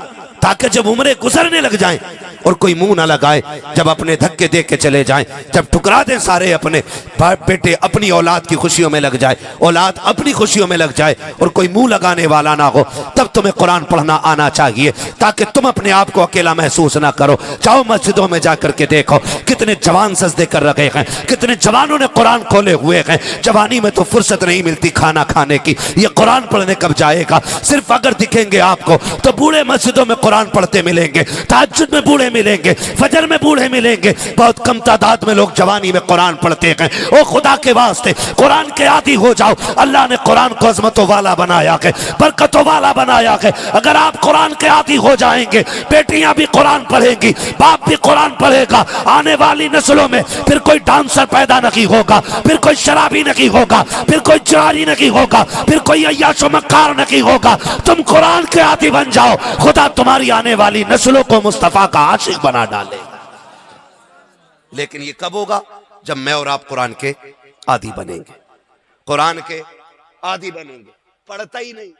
ताकि जब उम्रें गुजरने लग जाएं और कोई मुंह ना लगाए, जब अपने धक्के दे के चले जाएं, जब ठुकरा दें सारे अपने बेटे, अपनी औलाद की खुशियों में लग जाए, औलाद अपनी खुशियों में लग जाए और कोई मुंह लगाने वाला ना हो, तब तुम्हें कुरान पढ़ना आना चाहिए, ताकि तुम अपने आप को अकेला महसूस ना करो। जाओ मस्जिदों में जाकर के देखो कितने जवान सजदे कर रखे हैं, कितने जवानों ने कुरान खोले हुए हैं। जवानी में तो फुर्सत नहीं मिलती खाना खाने की, ये कुरान पढ़ने कब जाएगा? सिर्फ अगर दिखेंगे आपको तो बूढ़े मस्जिदों में कुरान पढ़ते मिलेंगे, तहज्जुद में बूढ़े मिलेंगे, फजर में बूढ़े मिलेंगे, बहुत कम तादाद में लोग जवानी में कुरान पढ़ते हैं। ओ खुदा के वास्ते कुरान के आदी हो जाओ। अल्लाह ने कुरान को अज़मतों वाला बनाया है, बरकतों वाला बनाया है। अगर आप कुरान के आदी हो जाएंगे, बेटियां भी कुरान पढ़ेंगी, बाप भी कुरान पढ़ेगा, आने वाली नस्लों में फिर कोई डांसर पैदा नहीं होगा, फिर कोई शराबी नहीं होगा, फिर कोई चोरी नहीं होगा, फिर कोई अय्याशो मक्कार नहीं होगा। तुम कुरान के आदी बन जाओ, खुदा तुम्हारी आने वाली नस्लों को मुस्तफा का आशिक बना डाले। लेकिन ये कब होगा? जब मैं और आप कुरान के आदी बनेंगे, कुरान के आदी बनेंगे। पढ़ता ही नहीं,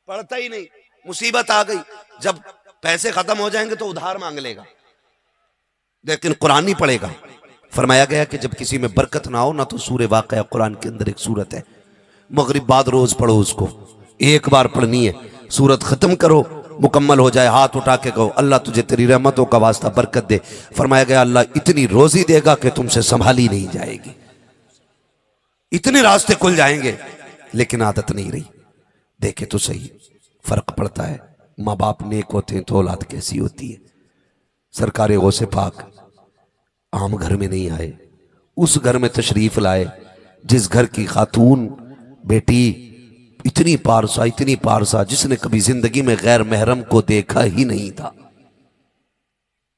पढ़ता ही नहीं, मुसीबत आ गई। जब पैसे खत्म हो जाएंगे तो उधार मांग लेगा, लेकिन कुरान नहीं पढ़ेगा। फरमाया गया कि जब किसी में बरकत ना हो ना, तो सूरह वाक़या कुरान के अंदर एक सूरत है, मगरिब बाद रोज पढ़ो, उसको एक बार पढ़नी है, सूरत खत्म करो, मुकम्मल हो जाए, हाथ उठा के कहो अल्लाह तुझे तेरी रहमतों का वास्ता बरकत दे। फरमाया गया अल्लाह इतनी रोजी देगा कि तुमसे संभाली नहीं जाएगी, इतने रास्ते खुल जाएंगे। लेकिन आदत नहीं रही। देखे तो सही, फर्क पड़ता है। माँ बाप नेक होते हैं तो औलाद कैसी होती है। सरकारे गौसे पाक आम घर में नहीं आए, उस घर में तशरीफ लाए जिस घर की खातून बेटी इतनी पारसा जिसने कभी जिंदगी में गैर महरम को देखा ही नहीं था।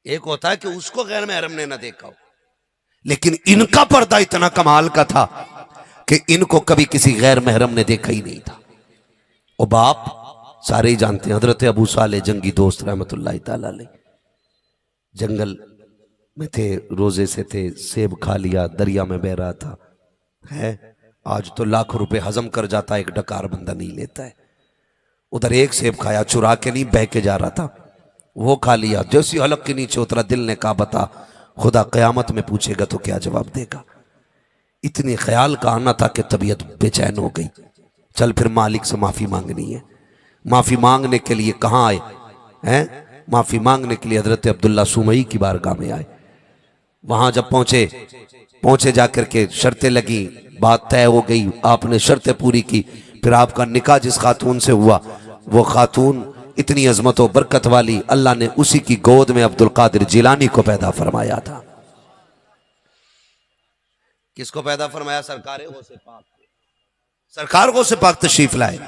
एक होता है कि उसको गैर महरम ने ना देखा हो, लेकिन इनका पर्दा इतना कमाल का था कि इनको कभी किसी गैर महरम ने देखा ही नहीं था। और बाप सारे ही जानते हैं, हजरत अबू साले जंगी दोस्त रहमतुल्लाह ताला अलैह जंगल में थे, रोजे से थे, सेब खा लिया, दरिया में बह रहा था। है आज तो लाखों रुपए हजम कर जाता है, एक डकार बंदा नहीं लेता है। उधर एक सेब खाया, चुरा के नहीं, बह के जा रहा था, वो खा लिया। जैसी हलक के नीचे उतरा, दिल ने कहा बता खुदा कयामत में पूछेगा तो क्या जवाब देगा। इतने ख्याल का आना था कि तबीयत बेचैन हो गई। चल फिर मालिक से माफी मांगनी है। माफी मांगने के लिए कहाँ आए हैं? माफी मांगने के लिए हजरत अब्दुल्ला सुमई की बारगाह में आए। वहां जब पहुंचे जाकर के शर्तें लगी, बात तय हो गई, आपने शर्तें पूरी की। फिर आपका निकाह जिस खातून से हुआ, वो खातून इतनी अजमत और बरकत वाली, अल्लाह ने उसी की गोद में अब्दुल कादिर जिलानी को पैदा फरमाया था। किसको पैदा फरमाया? सरकार गौसे पाक तशरीफ लाए।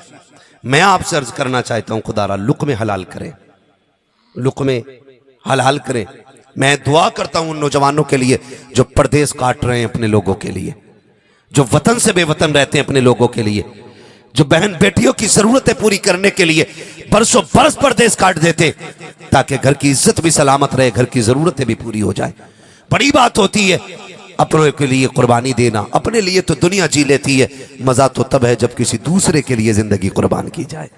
मैं आपसे अर्ज करना चाहता हूं, खुदारा लुक़्मे हलाल करें, लुक़्मे हलाल करें। मैं दुआ करता हूं उन नौजवानों के लिए जो परदेश काट रहे हैं अपने लोगों के लिए, जो वतन से बेवतन रहते हैं अपने लोगों के लिए, जो बहन बेटियों की जरूरतें पूरी करने के लिए बरसों बरस परदेश काट देते, ताकि घर की इज्जत भी सलामत रहे, घर की जरूरतें भी पूरी हो जाए। बड़ी बात होती है अपनों के लिए कुर्बानी देना। अपने लिए तो दुनिया जी लेती है, मजा तो तब है जब किसी दूसरे के लिए जिंदगी कुर्बान की जाए,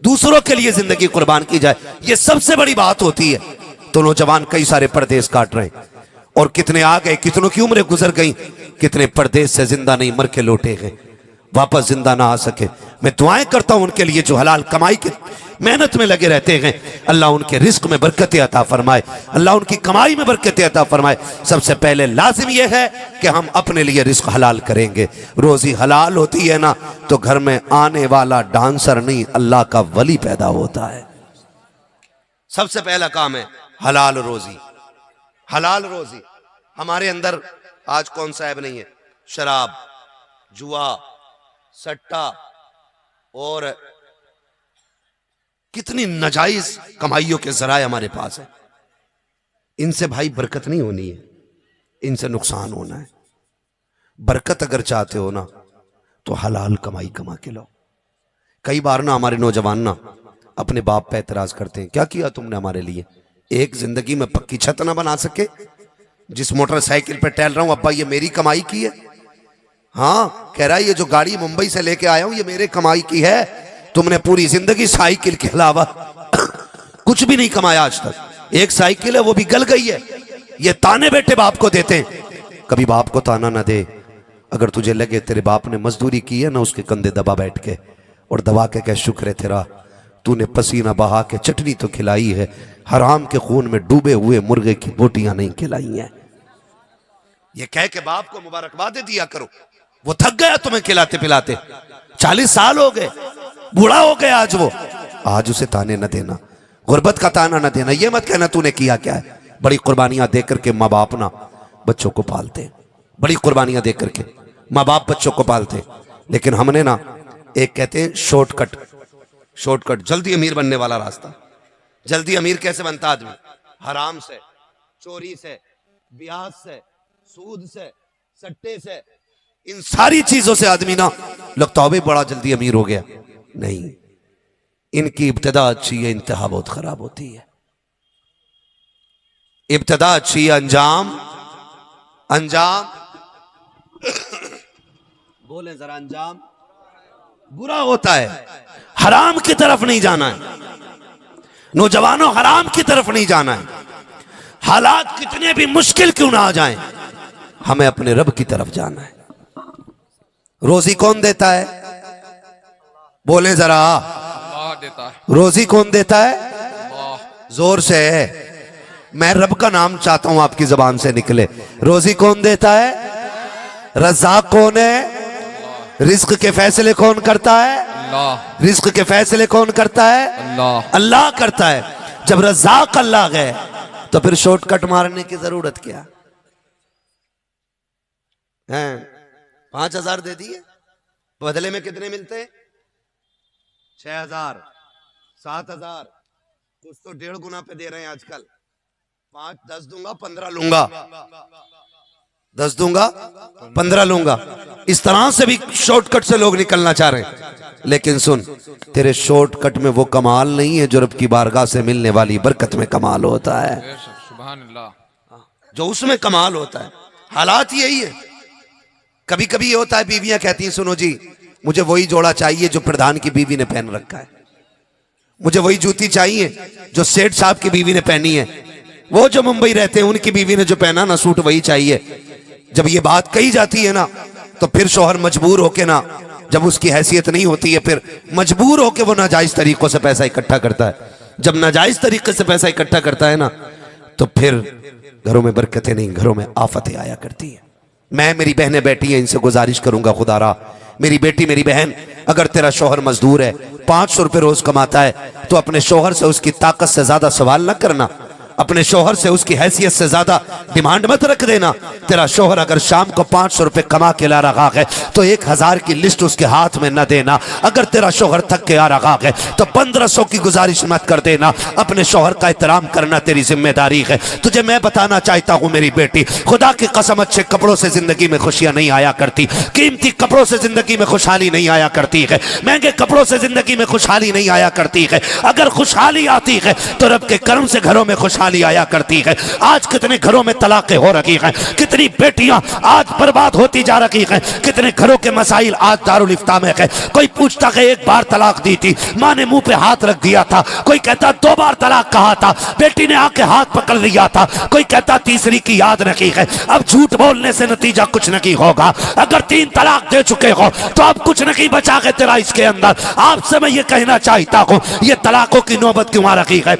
दूसरों के लिए जिंदगी कुर्बान की जाए। ये सबसे बड़ी बात होती है। तो नौजवान कई सारे परदेश काट रहे हैं, और कितने आ गए, कितनों की उम्रें गुजर गई, कितने परदेश से जिंदा नहीं मर के लौटे गए, वापस जिंदा ना आ सके। मैं दुआएं करता हूं उनके लिए जो हलाल कमाई की मेहनत में लगे रहते हैं। अल्लाह उनके रिस्क में बरकतें अता फरमाए, अल्लाह उनकी कमाई में बरकतें अता फरमाए। सबसे पहले लाजिम यह है कि हम अपने लिए रिस्क हलाल करेंगे। रोजी हलाल होती है ना, तो घर में आने वाला डांसर नहीं, अल्लाह का वली पैदा होता है। सबसे पहला काम है हलाल रोजी। हलाल रोजी हमारे अंदर आज कौन सा ऐब नहीं है? शराब, जुआ, सट्टा और कितनी नाजायज कमाइयों के जराए हमारे पास है। इनसे भाई बरकत नहीं होनी है, इनसे नुकसान होना है। बरकत अगर चाहते हो ना, तो हलाल कमाई कमा के लो। कई बार ना हमारे नौजवान ना अपने बाप पे एतराज करते हैं, क्या किया तुमने हमारे लिए? एक जिंदगी में पक्की छत ना बना सके? जिस मोटरसाइकिल पे टहल रहा हूं अब्बा, ये मेरी कमाई की है। हाँ, कह रहा है ये जो गाड़ी मुंबई से लेके आया हूं ये मेरे कमाई की है। तुमने पूरी जिंदगी साइकिल के अलावा कुछ भी नहीं कमाया आज तक। एक साइकिल है वो भी गल गई है। ये ताने बेटे बाप को देते हैं। कभी बाप को ताना ना दे। अगर तुझे लगे तेरे बाप ने मजदूरी की है ना, उसके कंधे दबा बैठ के और दबा के कह शुक्र है तेरा, तूने पसीना बहा के चटनी तो खिलाई है, हराम के खून में डूबे हुए मुर्गे की बोटियां नहीं खिलाई हैं। ये कह के बाप को मुबारकबाद दिया करो। वो थक गया तुम्हें खिलाते पिलाते, 40 साल हो गए, बूढ़ा हो गया आज वो। आज उसे ताने न देना, गुर्बत का ताना न देना। ये मत कहना तूने किया क्या है। बड़ी कुर्बानियां दे करके माँ बाप ना बच्चों को पालते हैं, बड़ी कुर्बानियां दे करके माँ बाप बच्चों को पालते हैं। लेकिन हमने ना एक कहते हैं शॉर्टकट, जल्दी अमीर बनने वाला रास्ता। जल्दी अमीर कैसे बनता आदमी? हराम से, चोरी से, ब्याज से, सूद से, सट्टे से, इन सारी चीजों से आदमी ना लगता हो बड़ा जल्दी अमीर हो गया। नहीं, इनकी इब्तिदा अच्छी है, इंतहा बहुत खराब होती है। इब्तिदा अच्छी है, अंजाम बोले जरा, अंजाम बुरा होता है। हराम की तरफ नहीं जाना है नौजवानों, हराम की तरफ नहीं जाना है। हालात कितने भी मुश्किल क्यों ना आ जाएं, हमें अपने रब की तरफ जाना है। रोजी कौन देता है? बोले जरा, अल्लाह देता है। रोजी कौन देता है? अल्लाह। जोर से, मैं रब का नाम चाहता हूं आपकी जबान से निकले। रोजी कौन देता है? रज़ाक कौन है? रिस्क के फैसले कौन करता है? अल्लाह। रिस्क के फैसले कौन करता है? अल्लाह। अल्लाह करता है। जब रज़ाक अल्लाह गए तो फिर शॉर्टकट मारने की जरूरत क्या है? 5,000 दे दिए, बदले में कितने मिलते? 6,000, 7,000, कुछ तो 1.5 गुना पे दे रहे हैं आजकल। 5, 10 दूंगा 15 लूंगा, 10 दूंगा 15 लूंगा। इस तरह से भी शॉर्टकट से लोग निकलना चाह रहे हैं। लेकिन सुन, तेरे शॉर्टकट में वो कमाल नहीं है जो रब की बारगाह से मिलने वाली बरकत में कमाल होता है, सुभान अल्लाह। जो उसमें कमाल होता है। हालात यही है। कभी कभी ये होता है, बीवियां कहती हैं सुनो जी, मुझे वही जोड़ा चाहिए जो प्रधान की बीवी ने पहन रखा है, मुझे वही जूती चाहिए जो सेठ साहब की बीवी ने पहनी है, वो जो मुंबई रहते हैं उनकी बीवी ने जो पहना ना सूट वही चाहिए। जब ये बात कही जाती है ना तो फिर शौहर मजबूर होके ना, जब उसकी हैसियत नहीं होती है फिर मजबूर होके वो नाजायज तरीकों से पैसा इकट्ठा करता है। जब नाजायज तरीके से पैसा इकट्ठा करता है ना तो फिर घरों में बरकतें नहीं, घरों में आफतें आया करती है। मैं, मेरी बहनें बैठी हैं, इनसे गुजारिश करूंगा खुदारा, मेरी बेटी, मेरी बहन, अगर तेरा शौहर मजदूर है, 500 रुपए रोज कमाता है, तो अपने शौहर से उसकी ताकत से ज्यादा सवाल न करना, अपने शौहर से उसकी हैसियत से ज्यादा डिमांड मत रख देना। तेरा शौहर अगर शाम को 500 रुपए कमा के ला रहा है तो 1,000 की लिस्ट उसके हाथ में न देना। अगर तेरा शौहर थक के आ रहा है तो 1500 की गुजारिश मत कर देना। अपने शौहर का एहतराम करना तेरी जिम्मेदारी है। तुझे मैं बताना चाहता हूँ मेरी बेटी, खुदा की कसम, अच्छे कपड़ों से जिंदगी में खुशियां नहीं आया करती, कीमती कपड़ों से जिंदगी में खुशहाली नहीं आया करती है, महंगे कपड़ों से जिंदगी में खुशहाली नहीं आया करती है। अगर खुशहाली आती है तो रब के करम से घरों में खुशहाली आया करती है। आज कितने घरों में तलाकें हो रही हैं, कितनी बेटियां आज बर्बाद होती जा रही हैं, कितने घरों के मसाइल आज दारुल इफ्ता में है। कोई पूछता है 1 बार तलाक दी थी, माँ ने मुंह पे हाथ रख दिया था, कोई कहता 2 बार तलाक कहा था, बेटी ने आके हाथ पकड़ लिया था, कोई कहता तीसरी की याद नहीं है। अब झूठ बोलने से नतीजा कुछ नहीं होगा। अगर 3 तलाक दे चुके हो तो अब कुछ नहीं बचा है तेरा इसके अंदर। आपसे मैं ये कहना चाहता हूँ, ये तलाकों की नौबत क्यों आ रही है,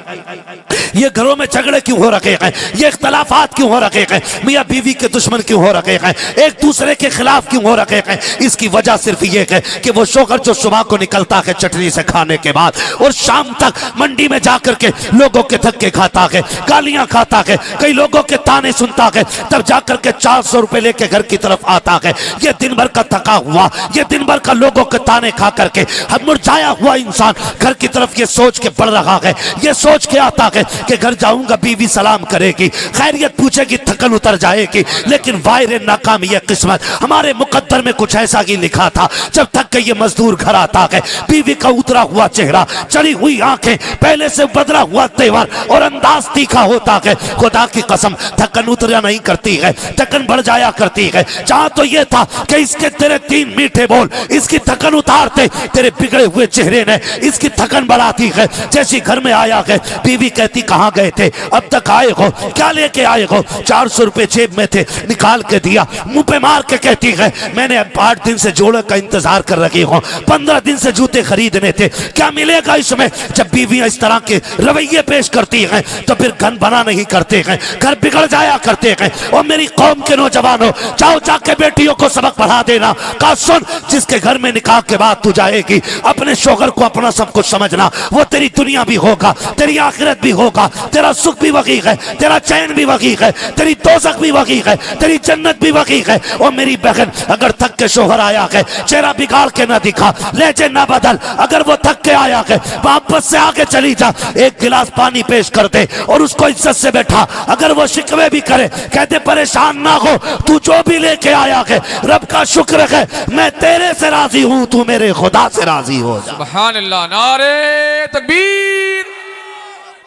ये घरों में झगड़े क्यों हो रखे हैं, ये इख्तलाफात क्यों हो रखे हैं, मियाँ बीवी के दुश्मन क्यों हो रखे हैं, एक दूसरे के खिलाफ क्यों हो रखे हैं? इसकी वजह सिर्फ ये है कि वो शौहर जो सुबह को निकलता है चटनी से खाने के बाद और शाम तक मंडी में जाकर के लोगों के धक्के खाता है, गालियां खाता है, कई लोगों के ताने सुनता है, तब जाकर के 400 रुपए लेके घर की तरफ आता है। ये दिन भर का थका हुआ, ये दिन भर का लोगों के ताने खा करके मुरझाया हुआ इंसान घर की तरफ ये सोच के बढ़ रहा है, ये सोच के आता है कि घर जाऊंगा बीवी सलाम करेगी, खैरियत पूछेगी, थकन उतर जाएगी। लेकिन वायरे नाकाम ये किस्मत, हमारे मुकद्दर में कुछ ऐसा ही लिखा था। जब थक के ये मजदूर घर आता है, बीवी का उतरा हुआ चेहरा, चढ़ी हुई आंखें, पहले से बदला हुआ तेवर और अंदाज तीखा होता है। खुदा की कसम थकन उतरा नहीं करती है, थकन बढ़ जाया करती है। जहां तो ये था कि इसके तेरे 3 मीठे बोल इसकी थकन उतारते, तेरे बिगड़े हुए चेहरे ने इसकी थकन बढ़ाती है। जैसी घर में आया है, बीवी कहती कहां गए थे, अब तक आए हो, क्या लेके आए हो? 400 रुपए जेब में थे, निकाल के दिया। मुंह पे मार के कहती है मैंने 8 दिन से जोड़े का इंतजार कर रखी हूं, 15 दिन से जूते खरीदने थे, क्या मिलेगा इसमें? जब बीवियां इस तरह के रवैये पेश करती हैं तो फिर घर बना नहीं करते हैं, घर बिगड़ जाया करते हैं। और मेरी कौम के नौजवानों, जाओ जाके बेटियों को सबक पढ़ा देना। कहा सुन, जिसके घर में निकाह के बाद तू जाएगी, अपने शोहर को अपना सब कुछ समझना, वो तेरी दुनिया भी होगा, तेरी आखिरत भी होगा, तेरा सुख भी वही है, तेरा चैन भी वही है, तेरी दोज़ख भी वही है, तेरी जन्नत भी वही है। और मेरी बहन, अगर थक के शोहर आया है, चेहरा बिगाड़ के ना दिखा, लहजे ना बदल। अगर वो थक के आया है, वापस से आगे चली जा, एक गिलास पानी पेश कर दे और उसको इज्जत से बैठा। अगर वो शिकवे भी करे, कहते परेशान ना हो, तू जो भी लेके आया है रब का शुक्र है, मैं तेरे से राजी हूं, तू मेरे खुदा से राजी हो जा। सुभान अल्लाह। नारे तकबीर,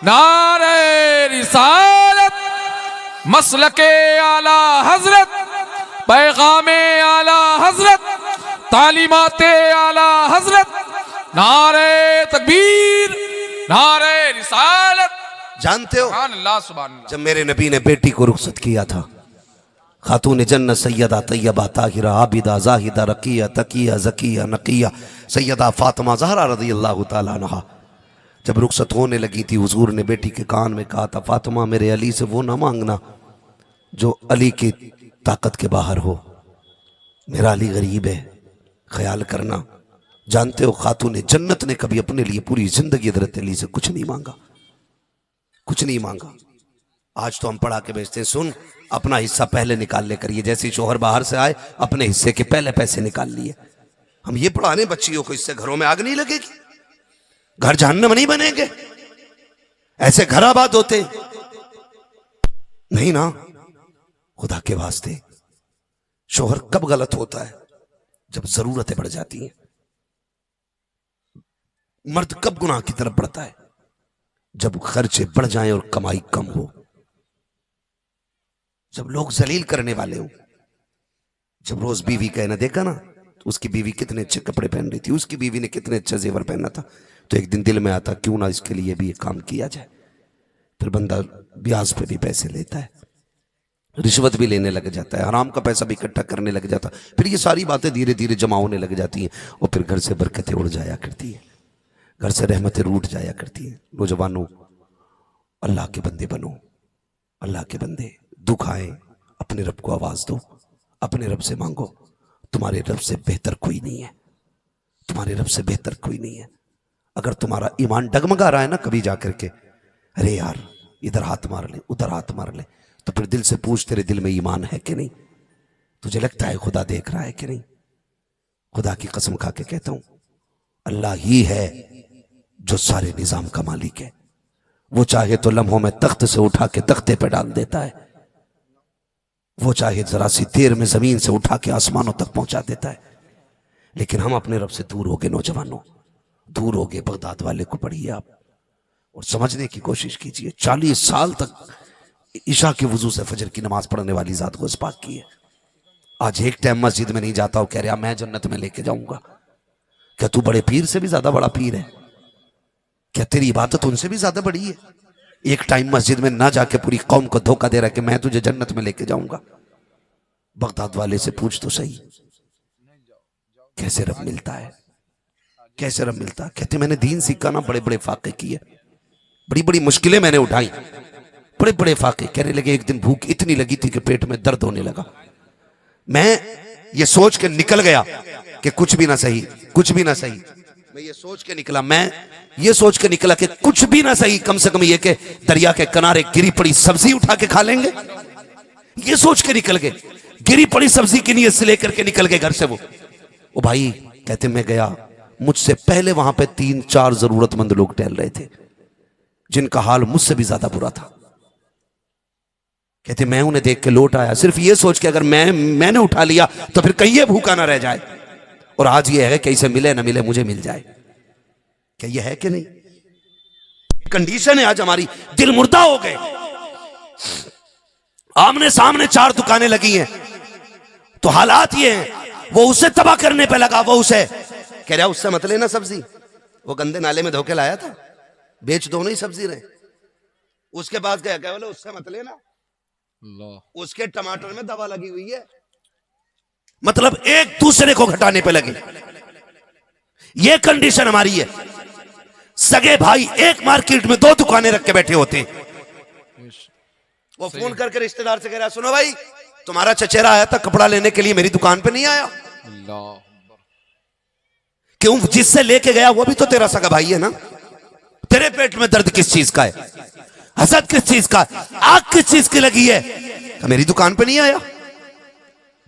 नारे रिसालत, मसलके आला हजरत, पैगामे आला हजरत, तालीमाते आला हजरत। नारे तकबीर, नारे रिसालत। जानते हो सुभान अल्लाह, सुभान अल्लाह। जब मेरे नबी ने बेटी को रुखसत किया था, खातून जन्नत सैयदा तैयबा ताहिरा आबिदा जाहिदा रकिया तकिया जकिया नकिया सैयदा फातिमा ज़हरा रज़ियल्लाहु ताला अन्हा, जब रुखसत होने लगी थी, हुजूर ने बेटी के कान में कहा था, फातिमा मेरे अली से वो ना मांगना जो अली की ताकत के बाहर हो, मेरा अली गरीब है, ख्याल करना। जानते हो खातून जन्नत ने कभी अपने लिए पूरी जिंदगी हज़रत अली से कुछ नहीं मांगा, कुछ नहीं मांगा। आज तो हम पढ़ा के बेचते हैं, सुन अपना हिस्सा पहले निकाल ले करिए, जैसे ही शोहर बाहर से आए अपने हिस्से के पहले पैसे निकाल लिए। हम ये पढ़ाने बच्चियों को, इससे घरों में आग नहीं लगेगी, घर जहन्नम नहीं बनेंगे, ऐसे घर आबाद होते नहीं ना। खुदा के वास्ते शोहर कब गलत होता है? जब जरूरतें बढ़ जाती हैं। मर्द कब गुनाह की तरफ बढ़ता है? जब खर्चे बढ़ जाएं और कमाई कम हो, जब लोग जलील करने वाले हो। जब रोज बीवी कहना, देखा ना उसकी बीवी कितने अच्छे कपड़े पहन रही थी, उसकी बीवी ने कितने अच्छा जेवर पहना था, तो एक दिन दिल में आता क्यों ना इसके लिए भी एक काम किया जाए। फिर बंदा ब्याज पे भी पैसे लेता है, रिश्वत भी लेने लग जाता है, हराम का पैसा भी इकट्ठा करने लग जाता है। फिर ये सारी बातें धीरे धीरे जमा होने लग जाती हैं और फिर घर से बरकतें उड़ जाया करती हैं, घर से रहमतें रूठ जाया करती हैं। नौजवानों, अल्लाह के बंदे बनो, अल्लाह के बंदे। दुख आए अपने रब को आवाज दो, अपने रब से मांगो। तुम्हारे रब से बेहतर कोई नहीं है, तुम्हारे रब से बेहतर कोई नहीं है। अगर तुम्हारा ईमान डगमगा रहा है ना कभी जाकर के, अरे यार इधर हाथ मार ले उधर हाथ मार ले, तो फिर दिल से पूछ तेरे दिल में ईमान है कि नहीं? तुझे लगता है खुदा देख रहा है कि नहीं? खुदा की कसम खा के कहता हूं, अल्लाह ही है जो सारे निजाम का मालिक है। वो चाहे तो लम्हों में तख्त से उठा के तख्ते पे डाल देता है, वो चाहे जरा सी देर में जमीन से उठा के आसमानों तक पहुंचा देता है। लेकिन हम अपने रब से दूर हो गए नौजवानों, दूर हो गए। बगदाद वाले को पढ़िए आप और समझने की कोशिश कीजिए। 40 साल तक ईशा के वजू से फजर की नमाज पढ़ने वाली जात को इस्पाक की है। आज एक टाइम मस्जिद में नहीं जाता हो, कह रहा मैं जन्नत में लेके जाऊंगा। क्या तू बड़े पीर से भी ज्यादा बड़ा पीर है? क्या तेरी इबादत उनसे भी ज्यादा बड़ी है? एक टाइम मस्जिद में ना जाके पूरी कौम को धोखा दे रहा है कि मैं तुझे जन्नत में लेके जाऊंगा। बगदाद वाले से पूछ तो सही, कैसे रब मिलता है, कैसे रब मिलता है? कहते मैंने दीन सीखा ना, बड़े बड़े फाके किए, बड़ी बड़ी मुश्किलें मैंने उठाई, बड़े बड़े फाके। कहने लगे एक दिन भूख इतनी लगी थी कि पेट में दर्द होने लगा। मैं ये सोच के निकल गया कि कुछ भी ना सही, कुछ भी ना सही। मैं ये सोच के निकला, मैं ये सोच के निकला कि कुछ भी ना सही, कम से कम ये कि दरिया के किनारे गिरी पड़ी सब्जी उठा के खा लेंगे। ये सोच के निकल गए, गिरी पड़ी सब्जी की नीयत से लेकर के निकल गए घर से। वो भाई कहते मैं गया, मुझसे पहले वहां पे 3-4 जरूरतमंद लोग टहल रहे थे। जिनका हाल मुझसे भी ज्यादा बुरा था। कहते मैं उन्हें देख के लौट आया सिर्फ ये सोच के अगर मैंने उठा लिया तो फिर कहीं ये भूखा ना रह जाए, और आज ये है कि इसे मिले ना मिले मुझे मिल जाए। क्या ये है कि नहीं? कंडीशन है आज हमारी, दिल मुर्दा हो गए। आमने सामने 4 दुकानें लगी हैं तो हालात ये हैं, वो उसे तबाह करने पे लगा, वो उसे कह रहा उससे मत लेना सब्जी, वो गंदे नाले में धोखे लाया था, बेच दोनों ही सब्जी रहे। उसके पास गया, क्या बोले उससे मत लेना, उसके टमाटर में दवा लगी हुई है। मतलब एक दूसरे को घटाने पे लगे। ये कंडीशन हमारी है। सगे भाई एक मार्केट में 2 दुकानें रख के बैठे होते हैं। वो फोन करके रिश्तेदार से कह रहा सुनो भाई तुम्हारा चचेरा आया था कपड़ा लेने के लिए, मेरी दुकान पे नहीं आया। क्यों? जिससे लेके गया वो भी तो तेरा सगा भाई है ना। तेरे पेट में दर्द किस चीज का है? हसद किस चीज का? आग किस चीज की लगी है? मेरी दुकान पे नहीं आया,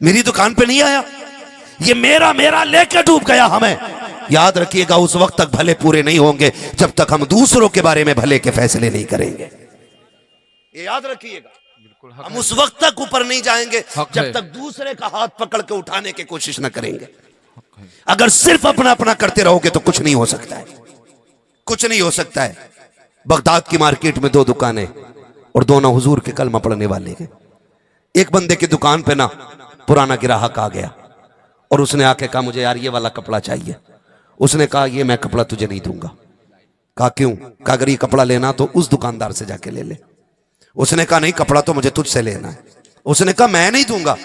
मेरी दुकान पे नहीं आया, ये मेरा लेके डूब गया हमें। याद रखिएगा उस वक्त तक भले पूरे नहीं होंगे जब तक हम दूसरों के बारे में भले के फैसले नहीं करेंगे। ये याद रखिएगा, हम उस वक्त तक ऊपर नहीं जाएंगे जब तक दूसरे का हाथ पकड़ के उठाने की कोशिश न करेंगे। अगर सिर्फ अपना अपना करते रहोगे तो कुछ नहीं हो सकता है, कुछ नहीं हो सकता है। बगदाद की मार्केट में 2 दुकानें और दोनों हुजूर के कलमा पढ़ने वाले हैं। एक बंदे की दुकान पे ना पुराना ग्राहक आ गया और उसने आके कहा मुझे यार ये वाला कपड़ा चाहिए। उसने कहा ये मैं कपड़ा तुझे नहीं दूंगा। कहा क्यों? कहा अगर ये कपड़ा लेना तो उस दुकानदार से जाके ले ले। उसने कहा नहीं कपड़ा तो मुझे तुझसे लेना है। उसने कहा मैं नहीं दूंगा।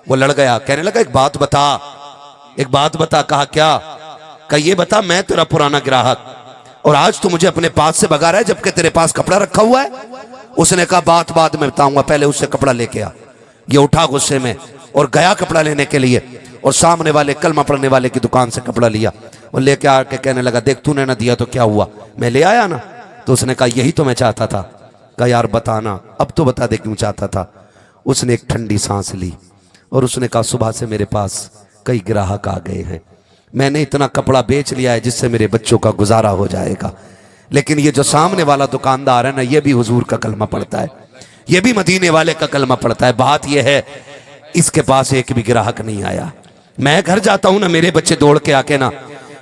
वो लड़ गया, कहने लगा एक बात बता, एक बात बता। कहा क्या? कहा ये बता मैं तेरा पुराना ग्राहक और आज तू मुझे अपने पास से भगा रहा है जबकि तेरे पास कपड़ा रखा हुआ है। उसने कहा बात बाद में बताऊंगा, पहले उससे कपड़ा लेके आ। ये उठा गुस्से में और गया कपड़ा लेने के लिए और सामने वाले कलमा पढ़ने वाले की दुकान से कपड़ा लिया और लेके आके कहने लगा देख तूने ना दिया तो क्या हुआ, मैं ले आया ना। तो उसने कहा यही तो मैं चाहता था। कहा यार बताना, अब तो बता दे क्यों चाहता था। उसने एक ठंडी सांस ली और उसने कहा सुबह से मेरे पास कई ग्राहक आ गए हैं, मैंने इतना कपड़ा बेच लिया है जिससे मेरे बच्चों का गुजारा हो जाएगा, लेकिन ये जो सामने वाला दुकानदार है ना ये भी हुजूर का कलमा पढ़ता है, ये भी मदीने वाले का कलमा पढ़ता है। बात ये है इसके पास एक भी ग्राहक नहीं आया। मैं घर जाता हूं ना मेरे बच्चे दौड़ के आके ना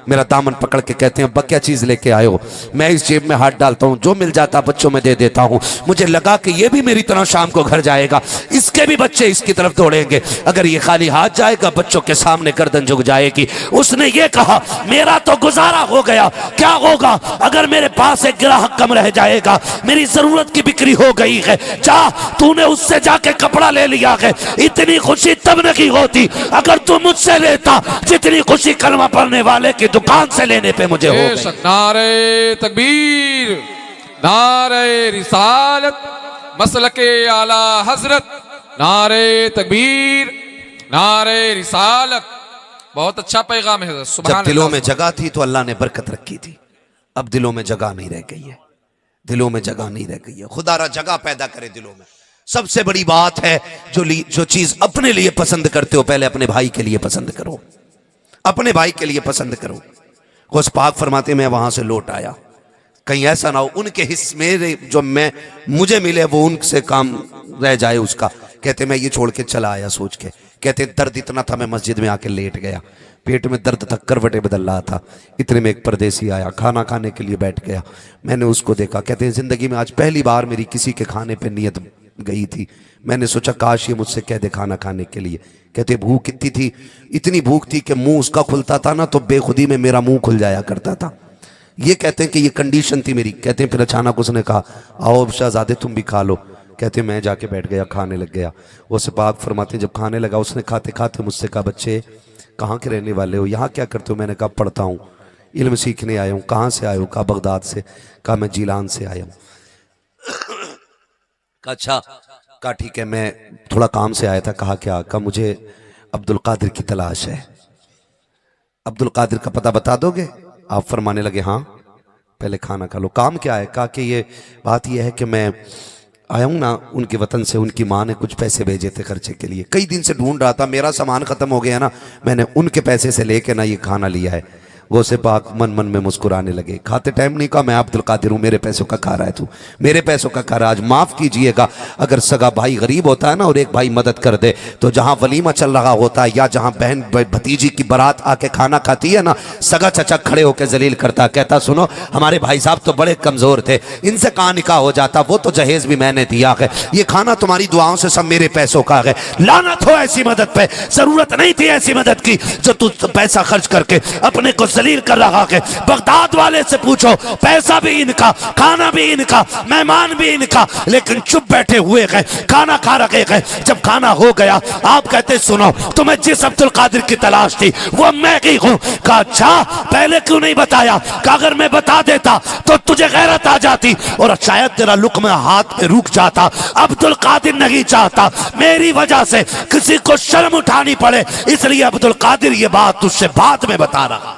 मेरा दामन पकड़ के कहते हैं अब्बा क्या चीज लेके आए हो। मैं इस जेब में हाथ डालता हूँ, जो मिल जाता बच्चों में दे देता हूँ। मुझे लगा कि ये भी मेरी तरह शाम को घर जाएगा, इसके भी बच्चे इसकी तरफ दौड़ेंगे। अगर ये खाली हाथ जाएगा बच्चों के सामने गर्दन झुक जाएगी। उसने ये कहा मेरा तो गुजारा हो गया, क्या होगा अगर मेरे पास एक ग्राहक कम रह जाएगा, मेरी जरूरत की बिक्री हो गई है। जा तूने उससे जाके कपड़ा ले लिया है। इतनी खुशी तब नहीं होती अगर तू मुझसे लेता जितनी खुशी कलमा पढ़ने वाले की दुकान से लेने पे मुझे हो गई। नारे तकबीर, नारे रिसालत, मसलके आला हजरत, नारे तकबीर, नारे रिसालत। बहुत अच्छा पैगाम है। जब दिलों में जगह थी तो अल्लाह ने बरकत रखी थी, अब दिलों में जगह नहीं रह गई है, दिलों में जगह नहीं रह गई है। खुदारा जगह पैदा करे दिलों में। सबसे बड़ी बात है जो चीज अपने लिए पसंद करते हो पहले अपने भाई के लिए पसंद करो, अपने भाई के लिए पसंद करो। गौस पाक फरमाते मैं वहां से लौट आया, कहीं ऐसा ना हो उनके हिस्से मेरे जो मैं मुझे मिले वो उनसे काम रह जाए उसका। कहते मैं ये छोड़ के चला आया सोच के। कहते दर्द इतना था मैं मस्जिद में आके लेट गया, पेट में दर्द था, करवटें बदल रहा था। इतने में एक परदेसी आया, खाना खाने के लिए बैठ गया। मैंने उसको देखा। कहते हैं जिंदगी में आज पहली बार मेरी किसी के खाने पे नियत गई थी। मैंने सोचा काश ये मुझसे कह दे खाना खाने के लिए। कहते भूख कितनी थी, इतनी भूख थी कि मुंह उसका खुलता था ना तो बेखुदी में मेरा मुंह खुल जाया करता था। ये कहते हैं कि ये कंडीशन थी मेरी। कहते हैं फिर अचानक उसने कहा आओ अब शहजादे तुम भी खा लो। कहते मैं जाके बैठ गया, खाने लग गया। वो सिपाक फरमाते हैं जब खाने लगा उसने खाते खाते मुझसे कहा बच्चे कहाँ के रहने वाले हो, यहाँ क्या करते हो। मैंने कहा पढ़ता हूँ, इल्म सीखने आया हूँ। कहाँ से आए हो। कहा बगदाद से। कहा मैं जीलान से आया हूँ। कहा अच्छा। कहा ठीक है मैं थोड़ा काम से आया था। कहा क्या। कहा मुझे अब्दुल कादिर की तलाश है, अब्दुल कादिर का पता बता दोगे। आप फरमाने लगे हाँ पहले खाना खा लो। काम क्या है। कहा कि ये बात यह है कि मैं आया हूँ ना उनके वतन से, उनकी माँ ने कुछ पैसे भेजे थे खर्चे के लिए, कई दिन से ढूंढ रहा था, मेरा सामान खत्म हो गया ना, मैंने उनके पैसे से लेके ना ये खाना लिया है। गौसे पाक मन मन में मुस्कुराने लगे। खाते टाइम नहीं कहा मैं अब्दुल कादिर हूँ, मेरे पैसों का खा रहा है तू, मेरे पैसों का खा रहा है। आज माफ़ कीजिएगा, अगर सगा भाई गरीब होता है ना और एक भाई मदद कर दे, तो जहाँ वलीमा चल रहा होता है या जहाँ बहन भतीजी की बारात आके खाना खाती है ना, सगा चचा खड़े होकर जलील करता, कहता सुनो हमारे भाई साहब तो बड़े कमज़ोर थे, इनसे कहाँ निकाह हो जाता, वो तो जहेज भी मैंने दिया है, ये खाना तुम्हारी दुआओं से सब मेरे पैसों का है। लानत हो ऐसी मदद पे, जरूरत नहीं थी ऐसी मदद की जो तू पैसा खर्च करके अपने को जलील कर रहा है। बगदाद वाले से पूछो, पैसा भी इनका, खाना भी इनका, मेहमान भी इनका, लेकिन चुप बैठे हुए हैं, खाना खा रखे हैं। जब खाना हो गया आप कहते सुनो तुम्हें जिस अब्दुल कादिर की तलाश थी वो मैं ही हूं। कहा अच्छा पहले क्यों नहीं बताया, कि अगर मैं बता देता तो तुझे गैरत आ जाती और शायद तेरा लुक्मा हाथ में रुक जाता। अब्दुल कादिर नहीं चाहता मेरी वजह से किसी को शर्म उठानी पड़े, इसलिए अब्दुल कादिर ये बात तुझसे बाद में बता रहा।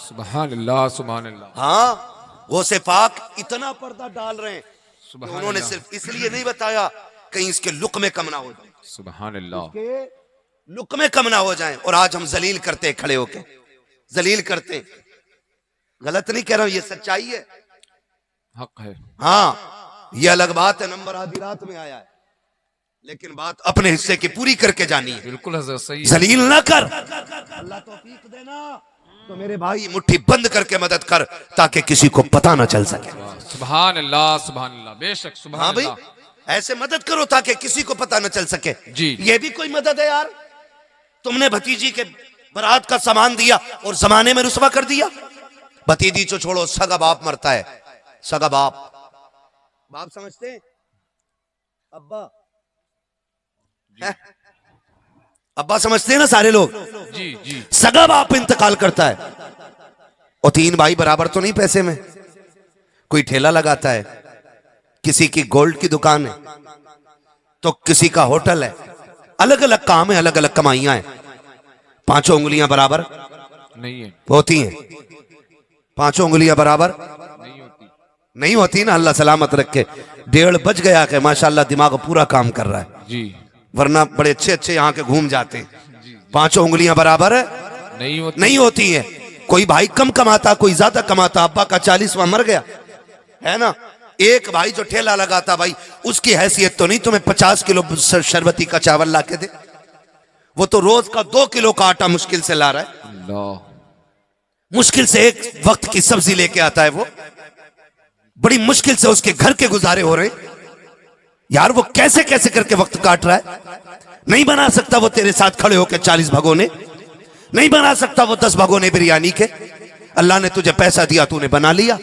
सुभान अल्लाह, सुभान अल्लाह। हाँ गौसे पाक इतना पर्दा डाल रहे हैं, सुभान उन्होंने अल्लाह। सिर्फ इसलिए नहीं बताया कहीं इसके लुक्मे कम ना हो जाए, सुभान अल्लाह। के लुक्मे कम ना हो जाएं। और आज हम जलील करते खड़े होके, जलील करते। गलत नहीं कह रहा हूं, ये सच्चाई है, हक है। हाँ ये अलग बात है, नंबर आधी रात में आया है, लेकिन बात अपने हिस्से की पूरी करके जानी है। बिल्कुल हजरत, सही है। जलील ना कर, अल्लाह तौफीक देना तो मेरे भाई मुट्ठी बंद करके मदद कर ताकि किसी को पता ना चल सके। सुभान अल्लाह, सुभान अल्लाह, बेशक सुभान हाँ भाई अल्लाह। ऐसे मदद करो ताकि किसी को पता न चल सके। जी। ये भी कोई मदद है यार, तुमने भतीजी के बारात का सामान दिया और जमाने में रुसवा कर दिया। भतीजी तो छोड़ो, सगा बाप मरता है, सगा बाप, बाप समझते हैं अब्बा है? अब्बा समझते हैं ना सारे लोग। जी जी। सगा बाप इंतकाल करता है और तीन भाई बराबर तो नहीं पैसे में, कोई ठेला लगाता है, किसी की गोल्ड की दुकान है तो किसी का होटल है, अलग अलग काम है, अलग अलग कमाइयां हैं। पांचों उंगलियां बराबर नहीं है, होती हैं, पांचों उंगलियां बराबर नहीं होती। नहीं होती ना, अल्लाह सलामत रखे। 1:30 बज गया कि माशाल्लाह दिमाग पूरा काम कर रहा है, जी। वरना बड़े अच्छे अच्छे यहाँ के घूम जाते हैं। पांचों उंगलियां बराबर नहीं होती, नहीं होती है। कोई भाई कम कमाता, कोई ज्यादा कमाता। अब्बा का 40वां मर गया है ना, एक भाई जो ठेला लगाता, भाई उसकी हैसियत तो नहीं तुम्हें 50 किलो शरबती का चावल ला के दे, वो तो रोज का 2 किलो का आटा मुश्किल से ला रहा है, अल्लाह। मुश्किल से एक वक्त की सब्जी लेके आता है, वो बड़ी मुश्किल से उसके घर के गुजारे हो रहे यार। वो कैसे कैसे करके वक्त काट रहा है। नहीं बना सकता वो तेरे साथ खड़े होकर 40 भगोने, नहीं बना सकता वो 10 भगोने बिरयानी के। अल्लाह ने तुझे पैसा दिया, तूने बना लिया,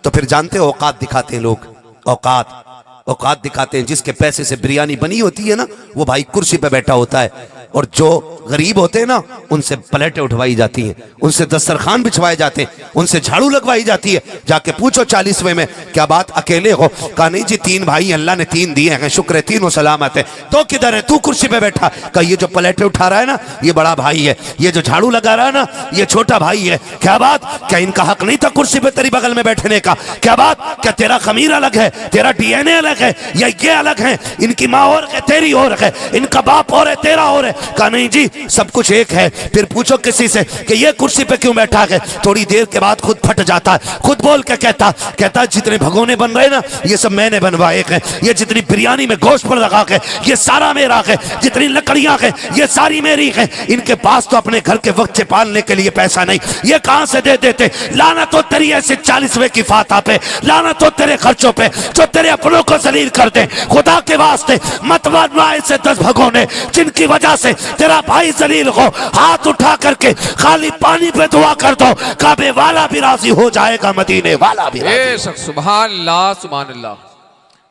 तो फिर जानते हो औकात दिखाते हैं लोग, औकात औकात दिखाते हैं। जिसके पैसे से बिरयानी बनी होती है ना, वो भाई कुर्सी पे बैठा होता है, और जो गरीब होते हैं ना उनसे प्लेटें उठवाई जाती हैं, उनसे दस्तरखान बिछवाए जाते हैं, उनसे झाड़ू लगवाई जाती है। जाके पूछो 40वें में क्या बात अकेले हो, कहा नहीं जी 3 भाई, अल्लाह ने 3 दिए हैं, शुक्र है तीनों सलामत है। तो किधर है, तू कुर्सी पे बैठा। कहा ये जो प्लेटें उठा रहा है ना ये बड़ा भाई है, ये जो झाड़ू लगा रहा है ना ये छोटा भाई है। क्या बात, क्या इनका हक नहीं था कुर्सी पे तेरी बगल में बैठने का? क्या बात, क्या तेरा खमीर अलग है, तेरा DNA अलग है, या ये अलग है? इनकी माँ और है, तेरी और है, इनका बाप और है, तेरा और है। कहा नहीं जी सब कुछ एक है। फिर पूछो किसी से कि ये कुर्सी पे क्यों बैठा है, थोड़ी देर के बाद खुद फट जाता है, खुद बोल के कहता जितने भगोने बन रहे ना ये सब मैंने बनवाए हैं, ये जितनी बिरयानी में गोश्त पर लगा है ये सारा मेरा है, जितनी लकड़ियां हैं ये सारी मेरी है। इनके पास तो अपने घर के बच्चे पालने के लिए पैसा नहीं, ये कहां से दे देते? लानत हो तेरी ऐसे 40वें की फाता पे, लानत हो तेरे खर्चों पे जो तेरे अपनों को जलील कर दे। खुदा के वास्ते मत बनवा ऐसे 10 भगोने जिनकी वजह से तेरा भाई जलील हो। हाथ उठा करके खाली पानी पे दुआ कर दो, काबे वाला भी राजी हो जाएगा, मदीने वाला भी राजी। बेशक, सुभान अल्लाह, सुभान अल्लाह।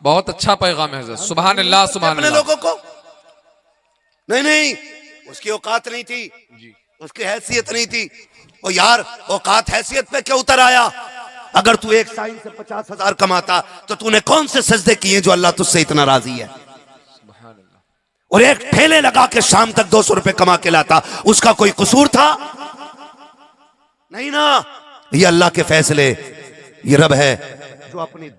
बहुत अच्छा पैगाम है हज़रत, सुभान अल्लाह, सुभान अपने अल्लाह। लोगों को नहीं उसकी औकात नहीं थी, उसकी हैसियत नहीं थी। और यार औकात हैसियत पे क्या उतर आया? अगर तू एक साइन से 50,000 कमाता तो तूने कौन से सजदे किए जो अल्लाह तुझसे इतना राजी है? और एक ठेले लगा के शाम तक 200 रुपए कमा के लाता, उसका कोई कसूर था? नहीं ना। ये अल्लाह के फैसले, ये रब है जो अपनी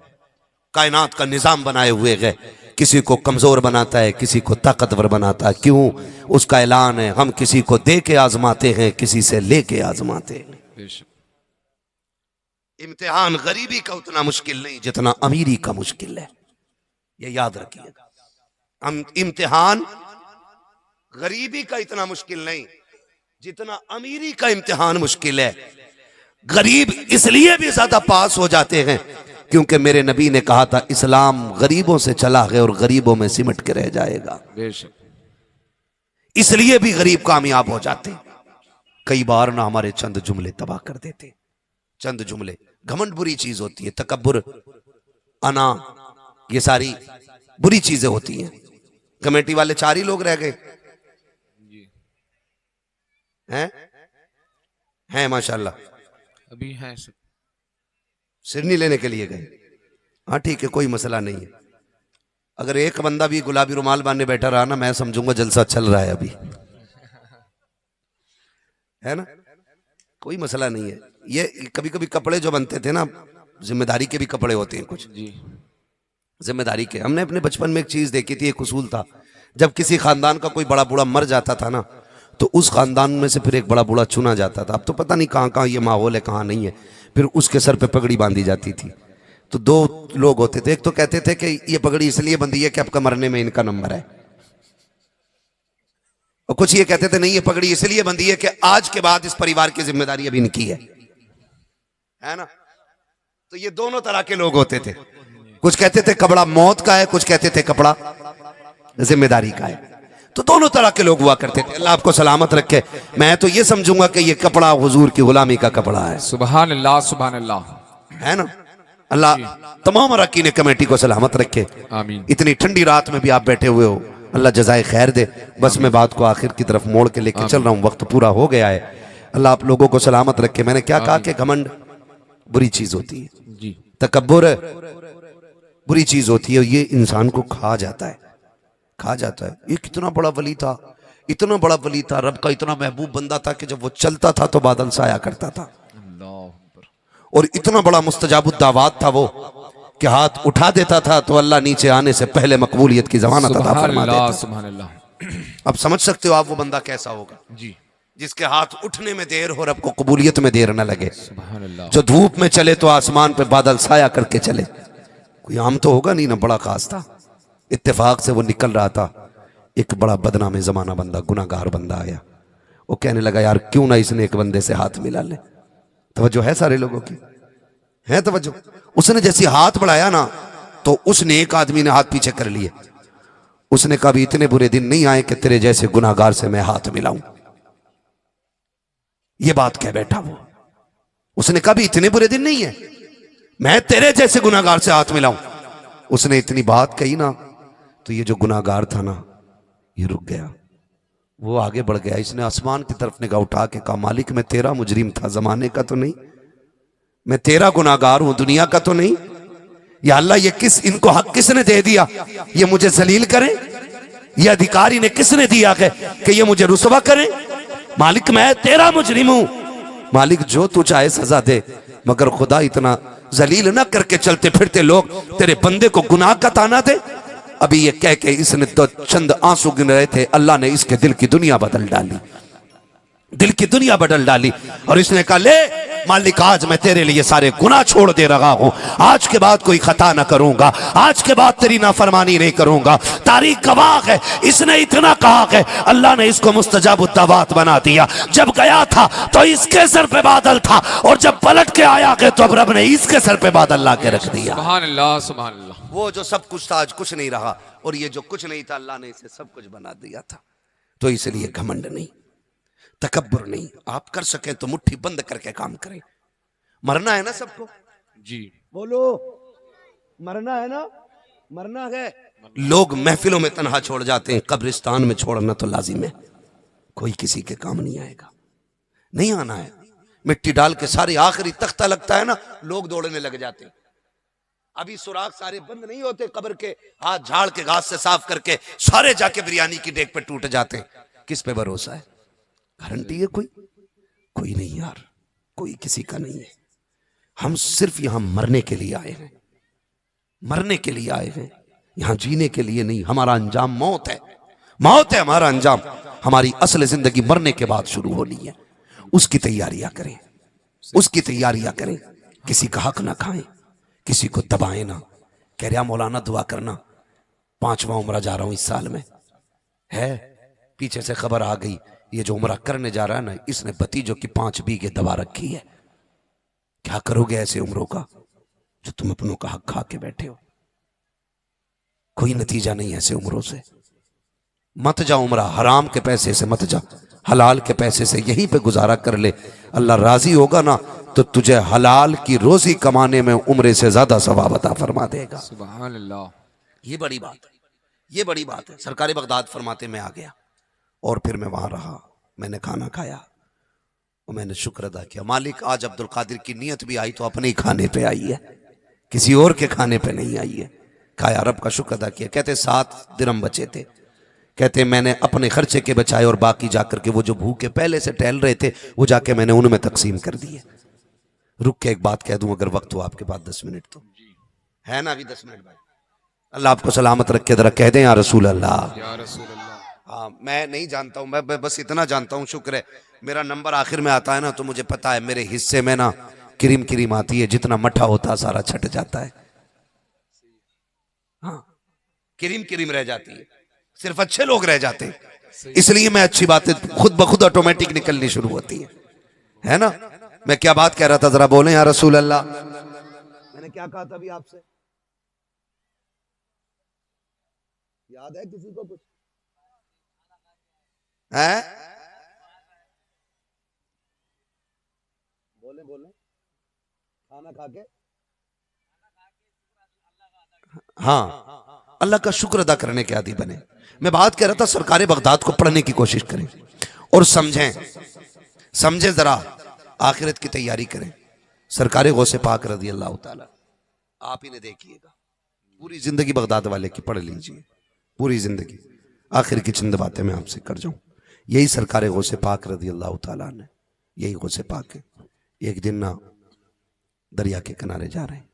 कायनात का निजाम बनाए हुए है, किसी को कमजोर बनाता है, किसी को ताकतवर बनाता है। क्यों? उसका ऐलान है हम किसी को दे के आजमाते हैं, किसी से लेके आजमाते हैं। बेशक। इम्तिहान गरीबी का उतना मुश्किल नहीं जितना अमीरी का मुश्किल है, ये याद रखिएगा। इम्तिहान गरीबी का इतना मुश्किल नहीं जितना अमीरी का इम्तिहान मुश्किल है। गरीब इसलिए भी ज्यादा पास हो जाते हैं क्योंकि मेरे नबी ने कहा था इस्लाम गरीबों से चला है और गरीबों में सिमट के रह जाएगा। बेशक। इसलिए भी गरीब कामयाब हो जाते। कई बार ना हमारे चंद जुमले तबाह कर देते, चंद जुमले। घमंड बुरी चीज होती है, तकब्बुर, अना, ये सारी बुरी चीजें होती हैं। कमेटी वाले 4 ही लोग रह गए हैं माशाल्लाह, अभी हैं सब सिरनी लेने के लिए गए। हाँ ठीक है, कोई मसला नहीं है। अगर एक बंदा भी गुलाबी रुमाल बांधे बैठा रहा ना, मैं समझूंगा जलसा चल रहा है अभी, है ना, कोई मसला नहीं है। ये कभी कभी कपड़े जो बनते थे ना, जिम्मेदारी के भी कपड़े होते हैं कुछ जी, जिम्मेदारी के। हमने अपने बचपन में एक चीज देखी थी, एक उसूल था, जब किसी खानदान का कोई बड़ा बूढ़ा मर जाता था ना, तो उस खानदान में से फिर एक बड़ा बूढ़ा चुना जाता था। अब तो पता नहीं कहाँ कहाँ ये माहौल है, कहाँ नहीं है। फिर उसके सर पे पगड़ी बांधी जाती थी। तो 2 लोग होते थे, एक तो कहते थे कि ये पगड़ी इसलिए बंधी है कि आपका मरने में इनका नंबर है, और कुछ ये कहते थे नहीं ये पगड़ी इसलिए बंधी है कि आज के बाद इस परिवार की जिम्मेदारी अभी इनकी है ना। तो ये दोनों तरह के लोग होते थे। कुछ कहते थे कपड़ा मौत का है, कुछ कहते थे कपड़ा जिम्मेदारी का है। तो दोनों तरह के लोग हुआ करते थे। अल्लाह आपको सलामत रखे। मैं तो ये समझूंगा कि ये कपड़ा हुजूर की गुलामी का कपड़ा है। सुभान अल्लाह, सुभान अल्लाह, है ना। अल्लाह तमाम अरकान कमेटी को सलामत रखे। आमीन। इतनी ठंडी रात में भी आप बैठे हुए हो, अल्लाह जज़ाए खैर दे। बस मैं बात को आखिर की तरफ मोड़ के लेके चल रहा हूँ, वक्त पूरा हो गया है। अल्लाह आप लोगों को सलामत रखे। मैंने क्या कहा कि घमंड बुरी चीज होती है, जी, तकब्बुर बुरी चीज होती है, ये इंसान को खा जाता है, खा जाता है। ये कितना बड़ा वली था, इतना बड़ा वली था, रब का इतना महबूब बंदा था कि जब वो चलता था तो बादल साया करता था। और इतना बड़ा मुस्तजाबुद्दावात था वो कि हाथ उठा देता था तो अल्लाह नीचे आने से पहले मकबूलियत की जमानत अता फरमा देता। सुभान अल्लाह। अब समझ सकते हो आप वो बंदा कैसा होगा जी, जिसके हाथ उठने में देर हो, रब को कबूलियत में देर न लगे। सुभान अल्लाह। जो धूप में चले तो आसमान पे बादल साया करके चले। कोई आम तो होगा नहीं ना, बड़ा खास था। इत्तेफाक से वो निकल रहा था, एक बड़ा बदनाम जमाना बंदा, गुनाहगार बंदा आया। वो कहने लगा यार क्यों ना इसने एक बंदे से हाथ मिला ले। तवज्जो है सारे लोगों की, है तवज्जो। उसने जैसे हाथ बढ़ाया ना तो उसने एक आदमी ने हाथ पीछे कर लिए। उसने कहा इतने बुरे दिन नहीं आए कि तेरे जैसे गुनाहगार से मैं हाथ मिलाऊं। ये बात कह बैठा वो। उसने कहा इतने बुरे दिन नहीं है मैं तेरे जैसे गुनाहगार से हाथ मिलाऊं। उसने इतनी बात कही ना तो ये जो गुनाहगार था ना ये रुक गया, वो आगे बढ़ गया। इसने आसमान की तरफ निगाह उठा के कहा मालिक मैं तेरा मुजरिम था, जमाने का तो नहीं, मैं तेरा गुनाहगार हूं, दुनिया का तो नहीं। या अल्लाह ये इनको हक किसने दे दिया ये मुझे जलील करें? ये अधिकार इन्हें किसने दिया कि ये मुझे रुसवा करें? मालिक मैं तेरा मुजरिम हूं। मालिक जो तू चाहे सजा दे, मगर खुदा इतना जलील ना करके चलते फिरते लोग तेरे बंदे को गुनाह का ताना दे। अभी ये कह के इसने तो चंद आंसू गिन रहे थे, अल्लाह ने इसके दिल की दुनिया बदल डाली, दिल की दुनिया बदल डाली। और इसने कहा ले मालिक आज मैं तेरे लिए सारे गुनाह छोड़ दे रहा हूं, आज के बाद कोई खता ना करूंगा, आज के बाद तेरी नाफरमानी नहीं करूंगा। तारीख गवाह है, इसने इतना कहा कि अल्लाह ने इसको मुस्तजाबुद्दावात बना दिया। जब गया था तो इसके सर पे बादल था, और जब पलट के आया के तो अब रब ने इसके सर पे बादल ला के रख दिया। सुभान अल्लाह, सुभान अल्लाह। वो जो सब कुछ था आज कुछ नहीं रहा, और ये जो कुछ नहीं था अल्लाह ने इसे सब कुछ बना दिया था। तो इसलिए घमंड नहीं, तकब्बुर नहीं। आप कर सके तो मुट्ठी बंद करके काम करें। मरना है ना सबको, जी बोलो मरना है ना, मरना है। लोग महफिलों में तन्हा छोड़ जाते हैं, कब्रिस्तान में छोड़ना तो लाजिम है। कोई किसी के काम नहीं आएगा, नहीं आना है। मिट्टी डाल के सारे आखिरी तख्ता लगता है ना, लोग दौड़ने लग जाते हैं। अभी सुराख सारे बंद नहीं होते कब्र के, हाथ झाड़ के घास से साफ करके सारे जाके बिरयानी की डेग पे टूट जाते हैं। किस पे भरोसा है? गारंटी है कोई नहीं यार, कोई किसी का नहीं है। हम सिर्फ यहां मरने के लिए आए हैं, मरने के लिए आए हैं, यहां जीने के लिए नहीं। हमारा अंजाम मौत है, मौत है हमारा अंजाम। हमारी असल जिंदगी मरने के बाद शुरू होनी है। उसकी तैयारियां करें, उसकी तैयारियां करें। किसी का हक ना खाएं, किसी को दबाएं ना। कह रहा मौलाना दुआ करना, 5वां उम्रा जा रहा हूं इस साल में। है पीछे से खबर आ गई, ये जो उम्रा करने जा रहा है ना, इसने भतीजों की 5 बीघे दबा रखी है। क्या करोगे ऐसे उम्रों का जो तुम अपनों का हक खा के बैठे हो? कोई नतीजा नहीं ऐसे उम्रों से। मत जा उम्रा, हराम के पैसे से मत जा, हलाल के पैसे से यहीं पे गुजारा कर ले। अल्लाह राजी होगा ना तो तुझे हलाल की रोजी कमाने में उम्रे से ज्यादा सवाब अता फरमा देगा। सुभान अल्लाह। ये बड़ी बात है, ये बड़ी बात है। सरकार बगदाद फरमाते मैं आ गया और फिर मैं वहां रहा, मैंने खाना खाया और मैंने शुक्र अदा किया। मालिक आज अब्दुल कादिर की नीयत भी आई तो अपने ही खाने पे आई है, किसी और के खाने पे नहीं आई है। खाया, रब का शुक्र अदा किया। कहते 7 दिरहम बचे थे। कहते मैंने अपने खर्चे के बचाए और बाकी जाकर के वो जो भूखे पहले से टहल रहे थे वो जाके मैंने उनमें तकसीम कर दिए। रुक के एक बात कह दूं, अगर वक्त हो आपके पास 10 मिनट तो है ना? अभी 10 मिनट भाई। अल्लाह आपको सलामत रखे, जरा कह दें या रसूल अल्लाह। या रसूल अल्लाह। हाँ, मैं नहीं जानता हूँ, मैं बस इतना जानता हूँ, शुक्र है मेरा नंबर आखिर में आता है ना, तो मुझे पता है मेरे हिस्से में ना क्रीम क्रीम आती है, जितना मठा होता है सारा छट जाता है। हाँ, क्रीम क्रीम रह जाती है, सिर्फ अच्छे लोग रह जाते हैं। इसलिए मैं अच्छी बातें खुद ब खुद ऑटोमेटिक निकलनी शुरू होती है ना? मैं क्या बात कह रहा था, जरा बोले या रसूल अल्लाह। मैंने क्या कहा था अभी आपसे, याद है किसी को कुछ? है? बोले बोले, खाना खा के, हाँ, अल्लाह का शुक्र अदा करने के आदी बने। मैं बात कह रहा था सरकार बगदाद को पढ़ने की कोशिश करें और समझें जरा, आखिरत की तैयारी करें। सरकार गौसे पाक रज़ी अल्लाह ताला, आप ही ने देखिएगा, पूरी जिंदगी बगदाद वाले की पढ़ लीजिए, पूरी जिंदगी। आखिर की चंद बातें मैं आपसे कर जाऊं। यही सरकार गौसे पाक रज़ी अल्लाह ताला ने, यही गौसे पाक है। एक दिन ना दरिया के किनारे जा रहे हैं,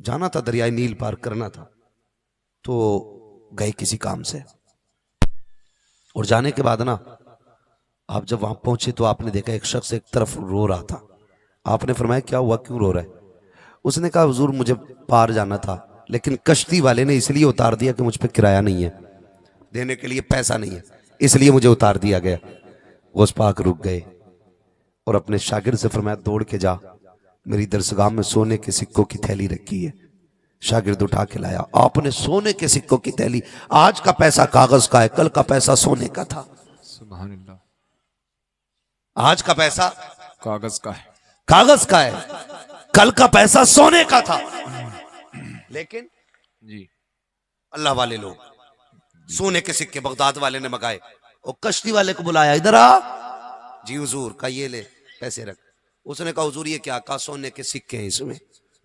जाना था दरियाई नील पार करना था, तो गए किसी काम से, और जाने के बाद ना आप जब वहां पहुंचे तो आपने देखा एक शख्स एक तरफ रो रहा था। आपने फरमाया क्या हुआ, क्यों रो रहा है? उसने कहा हुजूर मुझे पार जाना था, लेकिन कश्ती वाले ने इसलिए उतार दिया कि मुझ पे किराया नहीं है, देने के लिए पैसा नहीं है, इसलिए मुझे उतार दिया गया। गौस पाक रुक गए और अपने शागिर्द से फरमाया दौड़ के जा, मेरी दरसगाह में सोने के सिक्कों की थैली रखी है। शागिर्द उठा के लाया, आपने सोने के सिक्कों की थैली, आज का पैसा कागज का है, कल का पैसा सोने का था। सुभान अल्लाह। आज का पैसा कागज का है, कागज का है, कल का पैसा सोने का था। लेकिन जी अल्लाह वाले लोग सोने के सिक्के बगदाद वाले ने मंगाए और कश्ती वाले को बुलाया, इधर आ जी हुजूर का, ये ले पैसे रख। उसने कहा हुजूर ये क्या? कहा सोने के सिक्के हैं, इसमें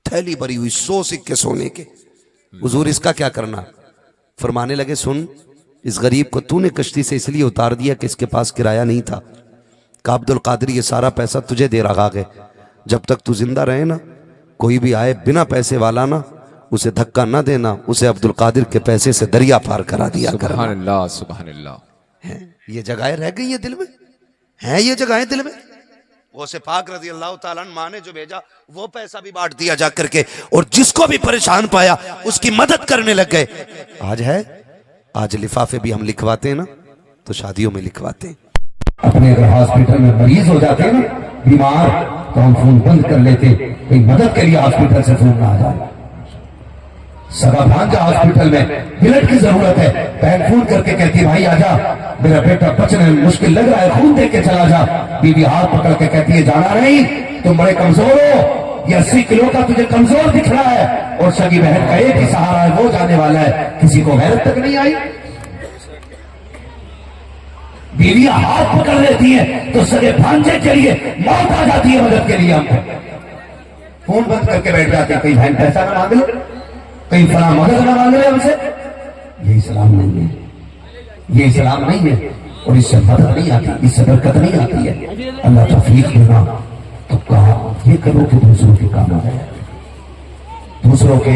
थैली भरी हुई 100 सिक्के सोने के। हुजूर इसका क्या करना? फरमाने लगे सुन, इस गरीब को तूने कश्ती से इसलिए उतार दिया कि इसके पास किराया नहीं था। कहा अब्दुल कादिर ये सारा पैसा तुझे दे रहा है, जब तक तू जिंदा रहे ना, कोई भी आए बिना पैसे वाला ना, उसे धक्का ना देना, उसे अब्दुल कादिर के पैसे से दरिया पार करा दिया कर। सुभान अल्लाह, सुभान अल्लाह। ये जगहें रह गई है दिल में, हैं ये जगहें दिल में। गौसे पाक रज़ी अल्लाह ताला अन्हु मां ने जो भेजा वो पैसा भी बांट दिया जा करके, और जिसको भी परेशान पाया उसकी मदद करने लग गए। आज है, आज लिफाफे भी हम लिखवाते हैं ना, तो शादियों में लिखवाते हैं। अपने अगर हॉस्पिटल में मरीज हो जाते हैं ना, बीमार, तो हम फोन बंद कर लेते, कोई मदद के लिए हॉस्पिटल से फोन ना आ जाए। सगा भांजा हॉस्पिटल में ब्लड की जरूरत है, बहन फोन करके कहती है भाई आजा, मेरा बेटा बचने में मुश्किल लग रहा है, खून दे के चला जा। बीवी हाथ पकड़ के कहती है जाना नहीं, तुम बड़े कमजोर हो, ये 80 किलो का तुझे कमजोर दिख रहा है, और सगी बहन का एक ही सहारा है, वो जाने वाला है, किसी को गैरत तक नहीं आई। बीवियां हाथ पकड़ लेती है तो सगे भांजे के लिए मौत आ जाती है मदद के लिए। हमको फोन बंद करके बैठ जाते हैं, कहीं बहन पैसा ना मांग लो, कहीं फला मदद ना मांग ले हमसे। ये इस्लाम नहीं है, ये इस्लाम नहीं है, और इससे मदद नहीं आती, इससे बरकत नहीं आती है। अल्लाह तौफीक देगा तो कहा ये करो कि दूसरों के काम आ जाए, दूसरों के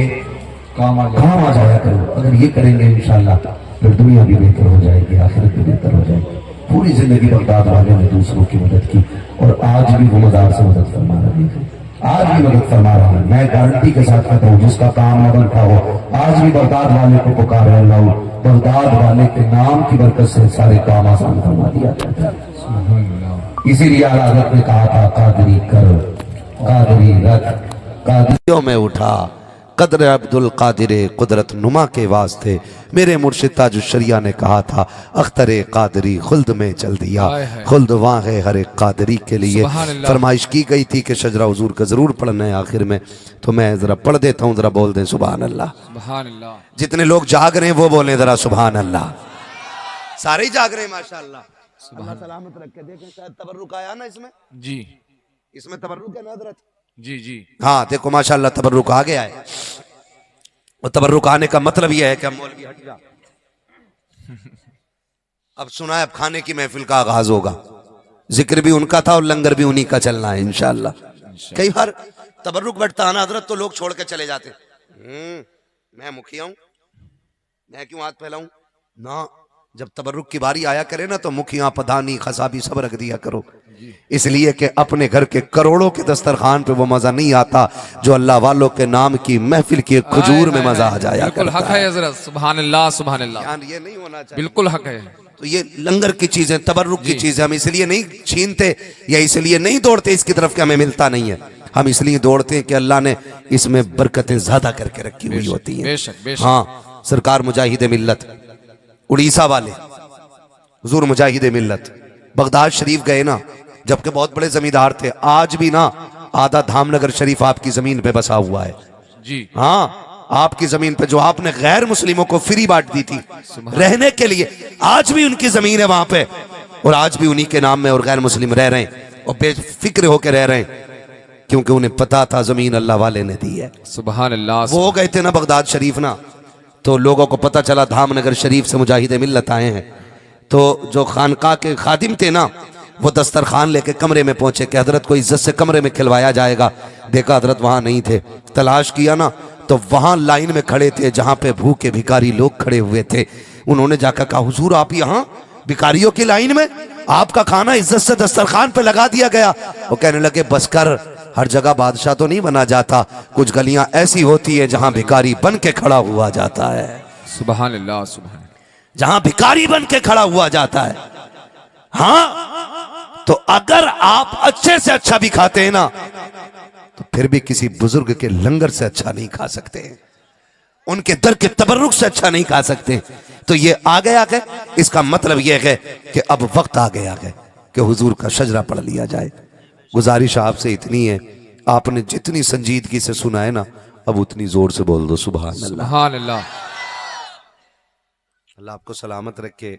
काम आ जाया करो। अगर ये करेंगे इंशाअल्लाह फिर दुनिया भी बेहतर हो जाएगी, आखिरत भी बेहतर हो जाएगी। पूरी जिंदगी बगदाद वाले ने दूसरों की मदद की और आज भी वो मदार से मदद फरमा रहे हैं। आज भी मदद फरमा रहा हूँ। मैं गारंटी के साथ कहता हूँ, जिसका काम न बनता हो, आज भी बगदाद वाले को पुकार रहे अल्लाह, बगदाद वाले के नाम की बरकत से सारे काम आसान फरमा दिया जाता है। इसीलिए आला हज़रत ने कहा था, कादरी कर, कादरी रख, कादरी में उठा कदर अब्दुल कादिर कुदरत नुमा के वास्ते। मेरे मुर्शिद ताजुश शरिया ने कहा था, अख्तर कादरी खुल्द में चल दिया, खुल्द वहाँ है हर एक कादरी के लिए। फरमाइश की गई थी कि शजरा हुजूर का जरूर पढ़ना है आखिर में, तो मैं जरा पढ़ देता हूँ, जरा बोल दें सुभान अल्लाह। सुभान अल्लाह। जितने लोग जाग रहे हैं वो बोलें जरा सुभान अल्लाह। सारे ही जाग रहे हैं माशाअल्लाह। अल्लाह सलामत रखे। देखें शायद तबर्रुक आया ना इसमें, जी इसमें तबर्रुक है ना हजरत? जी जी। हाँ देखो माशाअल्लाह तबर्रुक आ गया है। और तबर्रुक आने का मतलब यह है कि हम मौलवी हट जा। अब सुना है, अब खाने की महफिल का आगाज होगा। जिक्र भी उनका था और लंगर भी उन्हीं का चलना है इंशाअल्लाह। कई बार तबर्रुक बैठता है ना हजरत, तो लोग छोड़ के चले जाते मैं मुखिया हूं, मैं क्यों हाथ फैलाऊं ना। जब तबर्रुक की बारी आया करे ना, तो मुखिया पधानी खसाबी सब रख दिया करो, इसलिए कि अपने घर के करोड़ों के दस्तरखान पे वो मजा नहीं आता जो अल्लाह वालों के नाम की महफिल की खजूर में मजा आ जाया बिल्कुल हक है हजरत। सुभान अल्लाह सुभान अल्लाह। ये नहीं होना चाहिए, बिल्कुल हक है। तो ये लंगर की चीजें, तबर्रुक की चीजें हम इसलिए नहीं छीनते या इसलिए नहीं दौड़ते इसकी तरफ कि हमें मिलता नहीं है। हम इसलिए दौड़ते हैं कि अल्लाह ने इसमें बरकतें ज्यादा करके रखी हुई होती हैं। बेशक बेशक। हाँ, सरकार मुजाहिद मिल्लत उड़ीसा वाले हुजूर मुजाहिद मिल्लत बगदाद शरीफ गए ना, जबकि बहुत बड़े जमींदार थे। आज भी ना आधा धामनगर शरीफ आपकी जमीन पे बसा हुआ है जी। हाँ, आपकी जमीन पे जो आपने गैर मुस्लिमों को फ्री बांट दी थी रहने के लिए, आज भी उनकी जमीन है वहां पे, और आज भी उन्हीं के नाम में और गैर मुस्लिम रह रहे हैं और बेफिक्र होकर रह रहे हैं, क्योंकि उन्हें पता था जमीन अल्लाह वाले ने दी है। सुभान अल्लाह। वो गए थे ना बगदाद शरीफ ना, तो लोगों को पता चला धामनगर शरीफ से मुजाहिद मिल्लत आए हैं। तो जो खानका के खादिम थे ना, वो दस्तरखान लेके कमरे में पहुंचे कि हजरत को इज्जत से कमरे में खिलवाया जाएगा। देखा हजरत वहां नहीं थे, तलाश किया ना, तो वहां लाइन में खड़े थे जहां पे भूखे भिखारी लोग खड़े हुए थे। उन्होंने जाकर कहा, हुजूर आप यहाँ भिखारियों की लाइन में, आपका खाना इज्जत से दस्तरखान पे लगा दिया गया। वो कहने लगे, बस कर, हर जगह बादशाह तो नहीं बना जाता, कुछ गलियां ऐसी होती है जहां भिखारी बन के खड़ा हुआ जाता है। सुभान अल्लाह सुभान। जहां भिखारी बन के खड़ा हुआ जाता है। हाँ, तो अगर आप अच्छे से अच्छा भी खाते हैं ना, तो फिर भी किसी बुजुर्ग के लंगर से अच्छा नहीं खा सकते, उनके दर के तबर्रुक से अच्छा नहीं खा सकते। तो ये आ गया है, इसका मतलब यह है कि अब वक्त आ गया है कि हुजूर का शजरा पढ़ लिया जाए। गुजारिश आपसे इतनी है, आपने जितनी संजीदगी से सुना है ना, अब उतनी जोर से बोल दो सुभान अल्लाह। सुभान अल्लाह। अल्लाह आपको सलामत रखे,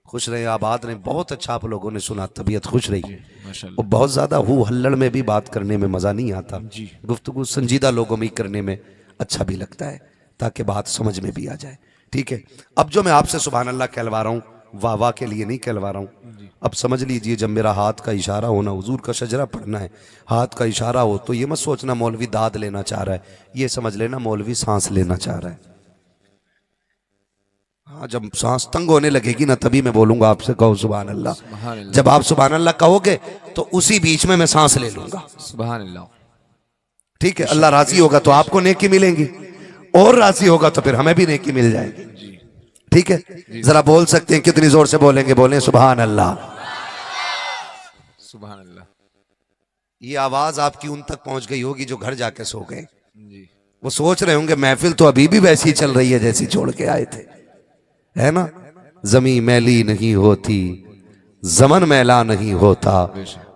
खुश रहे, आबाद रहे। बहुत अच्छा आप लोगों ने सुना, तबीयत खुश रही। और बहुत ज्यादा हु हल्लड़ में भी बात करने में मजा नहीं आता, गुफ्तगू संजीदा लोगों में करने में अच्छा भी लगता है, ताकि बात समझ में भी आ जाए। ठीक है, अब जो मैं आपसे सुभान अल्लाह कहलवा रहा हूँ, वाह वाह के लिए नहीं कहलवा रहा हूँ। अब समझ लीजिए, जब मेरा हाथ का इशारा होना, हुजूर का शजरा पढ़ना है, हाथ का इशारा हो, तो ये मत सोचना मौलवी दाद लेना चाह रहा है, ये समझ लेना मौलवी सांस लेना चाह रहा है। हाँ, जब सांस तंग होने लगेगी ना, तभी मैं बोलूंगा आपसे, कहो सुभान अल्लाह। जब आप सुभान अल्लाह कहोगे तो उसी बीच में मैं सांस ले लूंगा। सुभान अल्लाह। ठीक है, अल्लाह राजी होगा तो आपको नेकी मिलेंगी, और राजी होगा तो फिर हमें भी नेकी मिल जाएगी। ठीक है, जरा बोल सकते हैं, कितनी जोर से बोलेंगे? बोलें सुभान अल्लाह। सुभान अल्लाह। ये आवाज आपकी उन तक पहुंच गई होगी जो घर जाके सो गए। वो सोच रहे होंगे महफिल तो अभी भी वैसी चल रही है जैसी छोड़ के आए थे, है ना। जमी मैली नहीं होती, जमन मैला नहीं होता,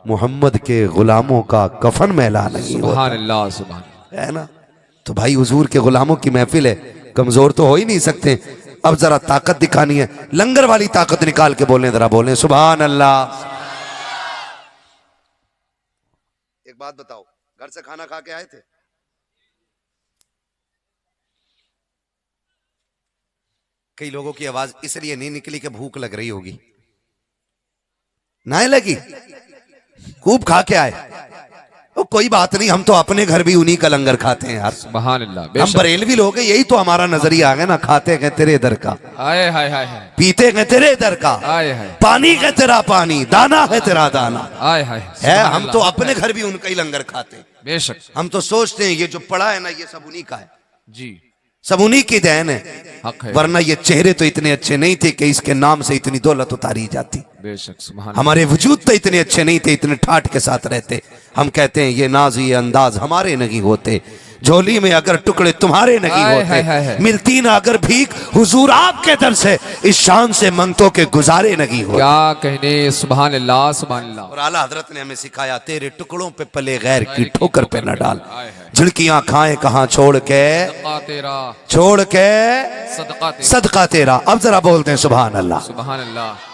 मोहम्मद के गुलामों का कफन मैला नहीं होता। सुभान अल्लाह सुभान। है ना। तो भाई हुजूर के गुलामों की महफिल है, कमजोर तो हो ही नहीं सकते। अब जरा ताकत दिखानी है, लंगर वाली ताकत निकाल के बोलें, जरा बोलें सुभान अल्लाह। एक बात बताओ, घर से खाना खा के आए थे? कई लोगों की आवाज इसलिए नहीं निकली कि भूख लग रही होगी, ना लगी, खूब खा के आए। वो कोई बात नहीं, हम तो अपने घर भी उन्हीं का लंगर खाते हैं यार। सुभान अल्लाह, हम बेशक। बरेलवी लोग हैं, यही तो हमारा नजरिया है ना। खाते हैं तेरे दर का, आए हाय हाय हाय, पीते हैं तेरे दर का, आए हाय, पानी है तेरा पानी, दाना है तेरा दाना आए हाय। है। सुभान हम अल्लाह, तो अपने घर भी उनका ही लंगर खाते हैं। बेशक हम तो सोचते हैं ये जो पड़ा है ना, ये सब उन्हीं का है, जी, सब उन्हीं की देन है। हक है। वरना ये चेहरे तो इतने अच्छे नहीं थे कि इसके नाम से इतनी दौलत उतारी जाती। बेशक सुभान हमारे वजूद तो इतने अच्छे नहीं थे, इतने ठाठ के साथ रहते। हम कहते हैं ये नाज ये अंदाज हमारे नहीं होते, झोली में अगर टुकड़े तुम्हारे नहीं हाय, होते, हाय, हाय, हाय। मिलती ना अगर भीख हुजूर आपके दर से, इस शान से मंगतों के गुजारे नहीं होते। क्या कहने, सुभान अल्लाह सुभान अल्लाह। और आला हजरत ने हमें सिखाया, तेरे टुकड़ों पे पले गैर की ठोकर पे न डाल, आए हाय। झिड़कियां खाएं कहां छोड़ के, सदका तेरा, छोड़ के सदका तेरा, सदका तेरा। अब जरा बोलते हैं सुभान अल्लाह। सुभान अल्लाह।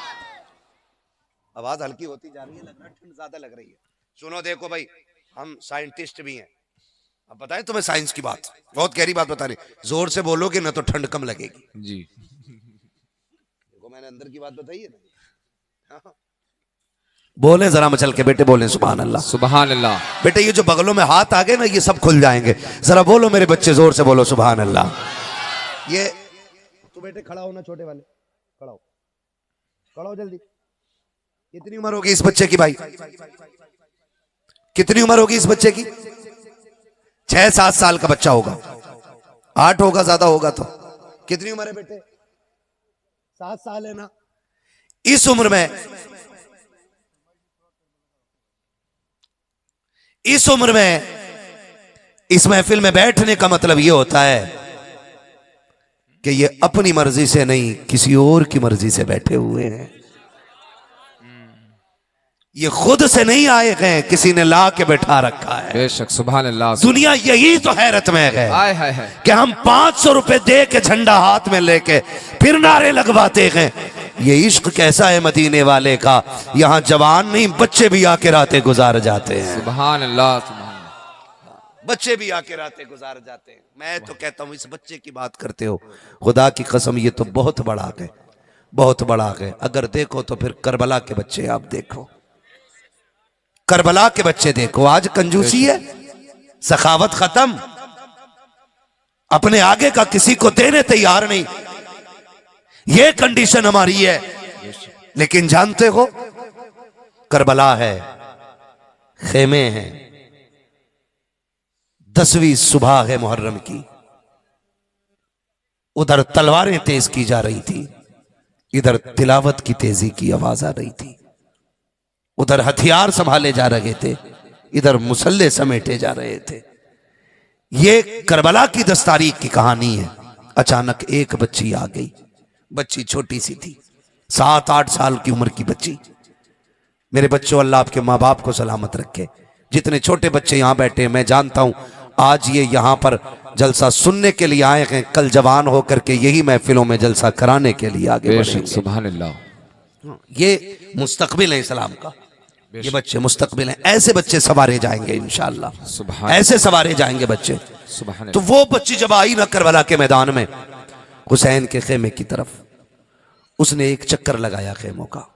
आवाज हल्की होती जा रही है, लग रहा है ठंड ज्यादा लग रही है। सुनो देखो भाई, हम साइंटिस्ट भी हैं। अब बताएं तुम्हें साइंस की बात, बहुत गहरी बात बता रही, जोर से बोलोगे ना तो ठंड कम लगेगी। जी, देखो मैंने अंदर की बात बताई है ना। हाँ। बोले जरा मचल के बेटे, बोले सुभान अल्लाह। सुभान अल्लाह। बेटे ये जो बगलों में हाथ आ गए ना, ये सब खुल जाएंगे। जरा बोलो मेरे बच्चे, जोर से बोलो सुभान अल्लाह। ये तू बेटे खड़ा हो ना, छोटे वाले खड़ा हो, खड़ा हो जल्दी। कितनी उम्र होगी इस बच्चे की भाई? कितनी उम्र होगी इस बच्चे की? 6-7 साल का बच्चा होगा, 8 होगा, ज्यादा होगा तो। कितनी उम्र है बेटे? 7 साल है ना। इस उम्र में, इस उम्र में इस महफिल में बैठने का मतलब यह होता है कि ये अपनी मर्जी से नहीं, किसी और की मर्जी से बैठे हुए हैं। ये खुद से नहीं आए गए, किसी ने ला के बैठा रखा है। बेशक सुभान अल्लाह। दुनिया यही तो हैरत में है आए हाय हाय, कि हम 500 रुपए दे के झंडा हाथ में लेके फिर नारे लगवाते हैं। ये इश्क कैसा है मदीने वाले का, यहाँ जवान नहीं बच्चे भी आके रातें गुजार जाते हैं। सुभान अल्लाह सुभान अल्लाह। बच्चे भी आके रातें गुजार जाते हैं। मैं तो कहता हूं इस बच्चे की बात करते हो, खुदा की कसम ये तो बहुत बड़ा है, बहुत बड़ा है। अगर देखो तो फिर करबला के बच्चे आप देखो, करबला के बच्चे देखो। आज कंजूसी है, सखावत खत्म, अपने आगे का किसी को देने तैयार नहीं। ये कंडीशन हमारी है। लेकिन जानते हो करबला है, खेमे हैं, 10वीं सुबह है मुहर्रम की, उधर तलवारें तेज की जा रही थी, इधर तिलावत की तेजी की आवाज आ रही थी। उधर हथियार संभाले जा रहे थे, इधर मुसल्ले समेटे जा रहे थे। ये करबला की 10 तारीख की कहानी है। अचानक एक बच्ची आ गई, बच्ची छोटी सी थी, 7-8 साल की उम्र की बच्ची। मेरे बच्चों, अल्लाह आपके माँ बाप को सलामत रखे। जितने छोटे बच्चे यहाँ बैठे, मैं जानता हूं आज ये यहाँ पर जलसा सुनने के लिए आए हैं, कल जवान होकर के यही महफिलों में जलसा कराने के लिए आगे बढ़ेंगे। सुभान अल्लाह। ये मुस्तकबिल है इस्लाम का, ये बच्चे मुस्तकबिल हैं। ऐसे बच्चे सवारे जाएंगे इंशाअल्लाह, सुभान ऐसे सवारे जाएंगे बच्चे। सुभान तो वो बच्ची जब आई ना करबला के मैदान में, हुसैन के खेमे की तरफ, उसने एक चक्कर लगाया खेमों का,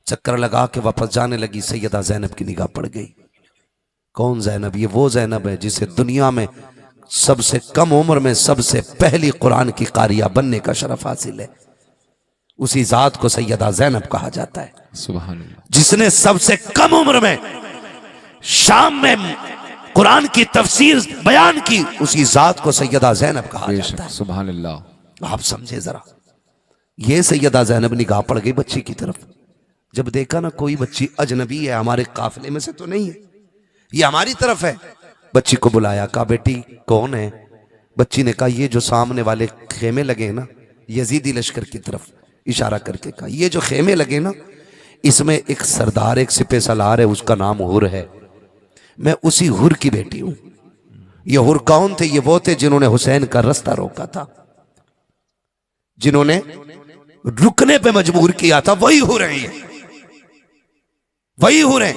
चक्कर लगा के वापस जाने लगी। सैयदा ज़ैनब की निगाह पड़ गई। कौन ज़ैनब? ये वो ज़ैनब है जिसे दुनिया में सबसे कम उम्र में सबसे पहली कुरान की कारिया बनने का शरफ हासिल है। उसी जात को सैयदा ज़ैनब कहा जाता है, सुभान अल्लाह। जिसने सबसे कम उम्र में शाम में कुरान की तफसीर बयान की, उसी जात को सैयदा ज़ैनब कहा जाता है। सुभान अल्लाह। आप समझे जरा, ये सैयदा ज़ैनब निगाह पड़ गई बच्ची की तरफ। जब देखा ना कोई बच्ची अजनबी है, हमारे काफिले में से तो नहीं है, ये हमारी तरफ है। बच्ची को बुलाया, कहा बेटी कौन है? बच्ची ने कहा ये जो सामने वाले खेमे लगे हैं ना, यजीदी लश्कर की तरफ इशारा करके कहा, ये जो खेमे लगे ना, इसमें एक सरदार, एक सिपह सलार है, उसका नाम हुर है। मैं उसी हुर की बेटी हूं। ये हुर कौन थे? ये वो थे जिन्होंने हुसैन का रास्ता रोका था, जिन्होंने रुकने पे मजबूर किया था। वही हुर हैं, ये वही हुर हैं।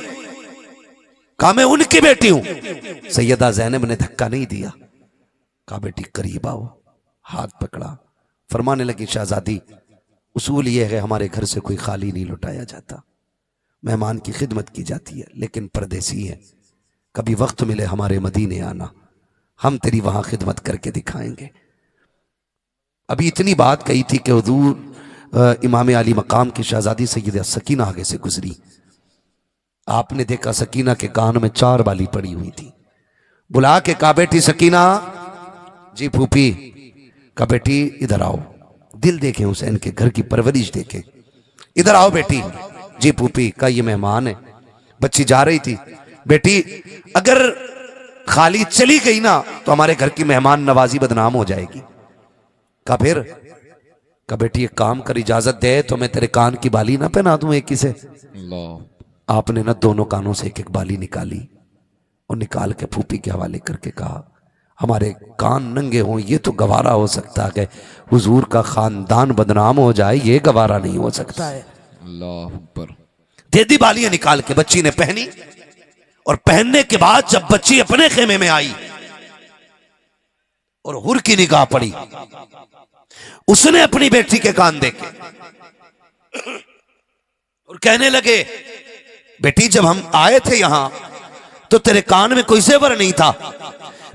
कहा मैं उनकी बेटी हूं। सैयदा ज़ैनब ने धक्का नहीं दिया, कहा बेटी करीब आओ, हाथ पकड़ा, फरमाने लगी शहजादी उसूल यह है हमारे घर से कोई खाली नहीं लौटाया जाता, मेहमान की खिदमत की जाती है, लेकिन परदेसी है, कभी वक्त मिले हमारे मदीने आना, हम तेरी वहां खिदमत करके दिखाएंगे। अभी इतनी बात कही थी कि हुजूर इमाम अली मकाम की शहजादी सैयदा सकीना आगे से गुजरी। आपने देखा सकीना के कान में 4 बाली पड़ी हुई थी। बुला के कहा, बेटी सकीना। जी फूफी। कहा, बेटी इधर आओ, दिल देखें हुसैन के घर की परवरिश देखें, इधर आओ बेटी। जी फूफी। का ये मेहमान है। बच्ची जा रही थी। बेटी अगर खाली चली गई ना तो हमारे घर की मेहमान नवाजी बदनाम हो जाएगी। का फिर? का बेटी एक काम कर, इजाजत दे तो मैं तेरे कान की बाली ना पहना दूं एक ही से। आपने ना दोनों कानों से एक एक बाली निकाली और निकाल के फूफी के हवाले करके कहा, हमारे कान नंगे हों ये तो गवारा हो सकता है, हुजूर का खानदान बदनाम हो जाए ये गवारा नहीं हो सकता है। अल्लाह अकबर। दे दी बालियां निकाल के, बच्ची ने पहनी। और पहनने के बाद जब बच्ची अपने खेमे में आई और हुर की निगाह पड़ी, उसने अपनी बेटी के कान देखे और कहने लगे, बेटी जब हम आए थे यहां तो तेरे कान में कोई जेवर नहीं था,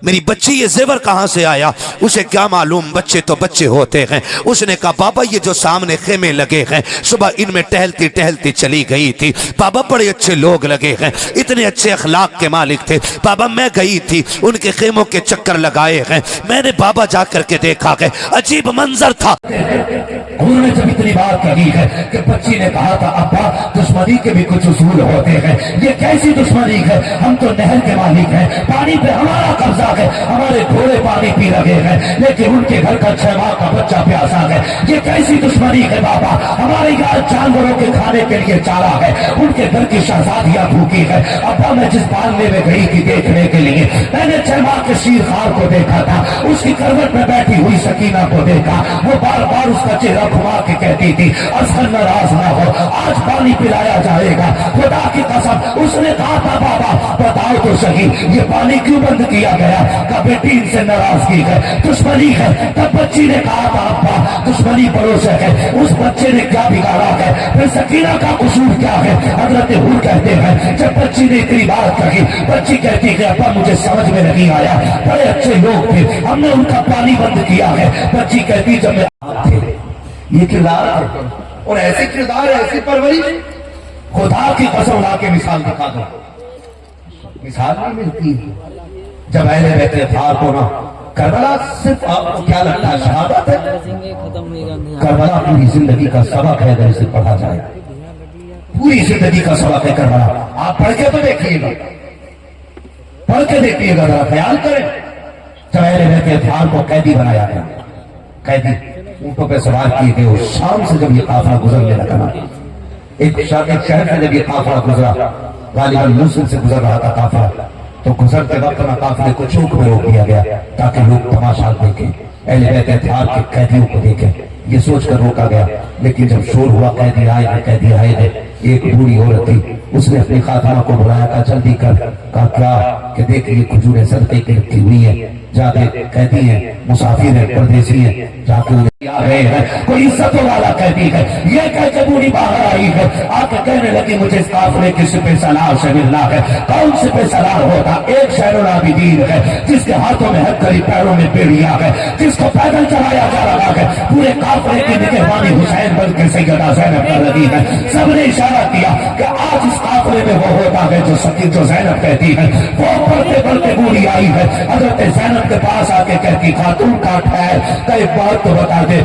मेरी बच्ची ये जेवर कहां से आया? उसे क्या मालूम, बच्चे तो बच्चे होते हैं। उसने कहा, बाबा ये जो सामने खेमे लगे हैं, सुबह इनमें टहलती टहलती चली गई थी। बाबा बड़े अच्छे लोग लगे हैं, इतने अच्छे अखलाक के मालिक थे। बाबा मैं गई थी, उनके खेमों के चक्कर लगाए हैं, मैंने बाबा जा करके देखा है, अजीब मंजर था। उन्होंने जब इतनी बात कही है कि बच्ची ने कहा था, अब्बा दुश्मनी के भी कुछ उसूल होते हैं, ये कैसी दुश्मनी है? हम तो नहर के मालिक हैं, पानी पे हमारा कब्जा है, हमारे घोड़े पानी पी रहे हैं, लेकिन उनके घर का 6 माह का बच्चा प्यासा है। ये कैसी दुश्मनी है बाबा? हमारे यहाँ जानवरों के खाने के लिए चारा है, उनके घर की शहजादियां भूखी है। अब्बा मैं जिस बांधने में गई थी देखने के लिए, मैंने 6 माह के शीर खार को देखा था, उसकी करवट में बैठी हुई सकीना को देखा, वो बार बार उसका चेहरा घुमा के कहती थी, असर नाराज ना हो, आज पानी पिलाया जाएगा। खुदा की कसम उसने कहा था, बाबा बताओ तो सही ये पानी क्यों बंद किया गया? का बेटी इनसे नाराजगी है, दुश्मनी है। तब बच्ची ने कहा था, अब्बा दुश्मनी पड़ोस है, उस बच्चे ने क्या बिगाड़ा है? फिर सकीना का कसूर क्या है? हजरत हुर कहते हैं, जब बच्ची ने इतनी बात कही, बच्ची कहती है, अब्बा मुझे समझ में नहीं आया, बड़े अच्छे लोग थे, हमने उनका पानी बंद किया है। बच्ची कहती, जब मैं ये किरदार है और ऐसे किरदार ऐसी परवरिश, खुदा की कसम ला के मिसाल दिखा दो, मिसाल नहीं मिलती। जब अहले बैत अतार को ना करबला, सिर्फ आपको क्या लगता है शहादत है? करबला पूरी जिंदगी का सबक है, अगर इसे पढ़ा जाए पूरी जिंदगी का सबक है करबला। आप पढ़ के तो देखिएगा, पढ़ के देखिएगा, जरा ख्याल करें। जब अहले बैत अतार को कैदी बनाया गया, कैदी ऊंटों पे सवार किए गए, उस शाम से जब ये काफिला गुजरने लगा ना, एक शहर से जब ये काफिला गुजरा, गालिबन मूसल से गुजर रहा था काफिला, तो गुजरते वक्त ना काफिले को चौक में रोक दिया गया ताकि लोग तमाशा देखें, अहले बैत अतार के कैदियों को देखें, ये सोचकर रोका गया। लेकिन जब शोर हुआ, कैदी आए थे, एक बूढ़ी औरत थी, उसने अपनी खातमा को बुलाया, कहा जल्दी कर। कहा क्या? कि देख ये खजूरें सदके की रखी हुई है, जाके कैदी है, मुसाफिर है, परदेसी है, जाके आ गए हैं, कोई इज्जत वाला कैदी है। ये कह के बूढ़ी बाहर आई है, आके कहने लगी, मुझे इस काफिले के सिपह सलार से मिलना है। कौन सिपह सलार होता? एक शैरुल आबिदीन है, जिसके हाथों में हथकड़ी, पैरों में बेड़ियां है, जिसको पैदल चलाया जा रहा है। पूरे काफिले की निगहबानी हुसैन बन के सैयदा ज़ैनब कर रही है। सबने इशारा किया कि आज इस काफिले में वो होता है जो ज़ैनब कहती है। वो बढ़ते बढ़ते बूढ़ी आई है, हजरत ज़ैनब के पास आके कहती, खातून का ठहर, का एक बात तो बता दे,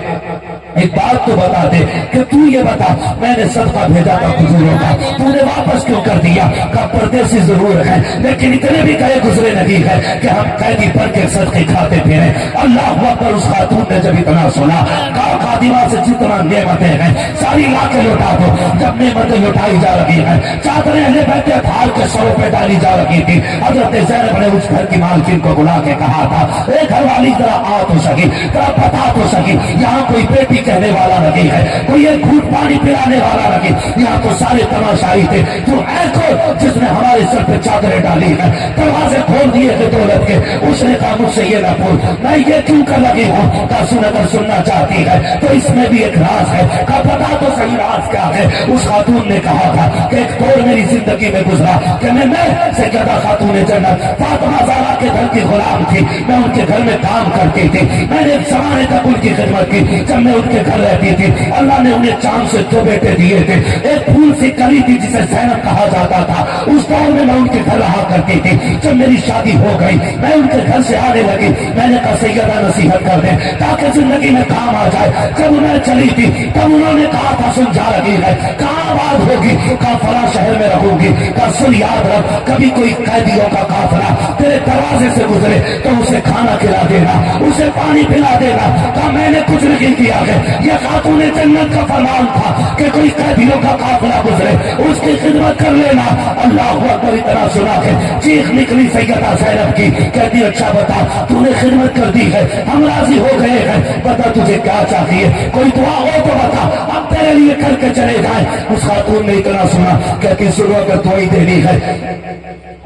एक बात तो बता दे कि तू ये बता, मैंने सदका भेजा था खजूरों का, तूने वापस क्यों कर दिया? का परदेसी जरूर है, लेकिन इतने भी कहे गुजरे नहीं है कि हम कैदी पर के सदके खाते फिरे। अल्लाह अकबर। उस खातून ने जब इतना सुना, कहा खादिमा से जितना नेमतें हैं सारी लाके लुटा दो। जब नेमतें लुटाई जा रही हैं, चादरें अहले बैत अतार के सरों पे डाली जा रही थी, हजरत ज़ैनब ने उस घर की मालकिन को बुला के कहा था, ए घर वाली जरा आ तो सकी, जरा बता तो सकी, यहाँ कोई बेटी कहने वाला नहीं है, कोई एक घूंट पानी पिलाने वाला नहीं, यहाँ तो सारे तमाशाई थे। जो ऐको जिसने हमारे हमारे सर पे चादरें डाली है, दरवाजे खोल दिए थे दौलत के। उसने कहा मुझसे ये ना पूछ, मैं ये क्यों कर लगी हूँ? कहा सुन, अगर सुनना चाहती है तो इसमें भी एक राज है। कहा बता तो सही राज क्या है? उस खातून ने कहा था कि एक दौर मेरी जिंदगी में गुजरा कि मैं सैयदा खातून जन्नत फातिमा ज़हरा के घर की गुलाम थी। मैं उनके घर में काम करती थी, मैंने एक जमाने तक उनकी खिदमत की। जब मैं उनके घर रहती थी, अल्लाह ने उन्हें चांद से 2 बेटे दिए थे। एक फूल सी कली थी जिसे ज़ैनब कहा जाता था, उस दौर में मैं उनके घर रहा करती थी। जब मेरी शादी हो गई, मैं उनके घर से आने लगी। मैंने कहा सैयदा नसीहत कर दे ताकि जिंदगी में काम आ जाए। जब मैं चली थी तब उन्होंने कहा था सुन जा रही है, कहाँ बात होगी? कहा फला शहर में रहूंगी। कहा सुन याद रख, कभी कोई कैदियों का काफिला तेरे दरवाजे से गुजरे तो उसे खाना खिला देना, उसे पानी पिला देना। कहा मैंने कुछ नहीं किया है, यह खातून जन्नत का फरमान था कि कोई कैदियों का काफिला गुजरे उसकी खिदमत कर लेना। अल्लाह अकबर इतना सुना के चीख निकली सैयदा ज़ैनब की। कहती अच्छा बता, तूने खिदमत कर दी है, हम राजी हो गए हैं, बता तुझे क्या चाहिए? कोई दुआ हो तो बता, अब तेरे लिए करके चले जाए। उस खातून ने इतना सुना, कहती सुनो अगर दुआई देनी है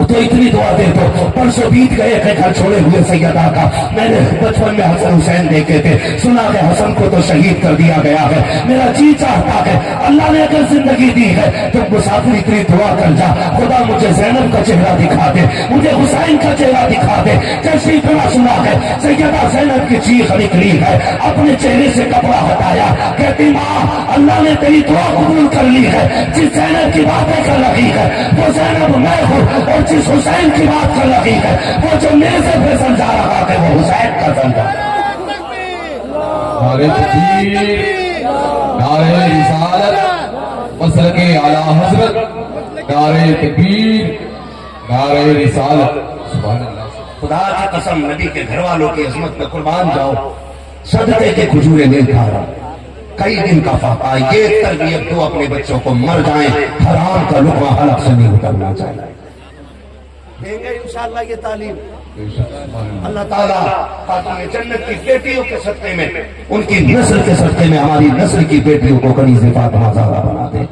तो इतनी दुआ दे दो। परसों बीत गए थे घर छोड़े हुए सैयदा का। मैंने बचपन में हसन हुसैन देखे थे, सुना कि हसन को तो शहीद कर दिया गया है। मेरा जी चाहता है अल्लाह ने अगर जिंदगी दी है तो मुसाफिर इतनी दुआ कर जा, खुदा मुझे ज़ैनब का चेहरा दिखा दे, मुझे हुसैन का चेहरा दिखा दे। जैसे इतना सुना है सैयदा ज़ैनब की चीख निकली है, अपने चेहरे से कपड़ा हटाया। कहती माँ अल्लाह ने तेरी दुआ कबूल कर ली है। जिस ज़ैनब की बातें कर रही है वो ज़ैनब मैं हूँ, और जिस हुसैन की बात कर रही है वो जो मेरे से फिर समझा रहा है वो हुसैन का समझा। नारे तकबीर, नारे रिसालत, मसलके आला हज़रत, नारे तकबीर, नारे रिसालत। सुभान अल्लाह। खुदा की कसम नबी के घर वालों की अजमत में कुर्बान जाओ, सदके के खजूरे नहीं खा रहा। कई दिन का फाका, ये तरबियत दो अपने बच्चों को, मर जाएं हराम का लुक़मा हलक से नहीं उतरना चाहिए। देंगे इंशाअल्लाह ये तालीम। अल्लाह ताला खातून जन्नत की बेटियों के सदके में, उनकी नस्ल के सदके में हमारी नस्ल की बेटियों को कनीज़े फातिमा ज़हरा बना दे।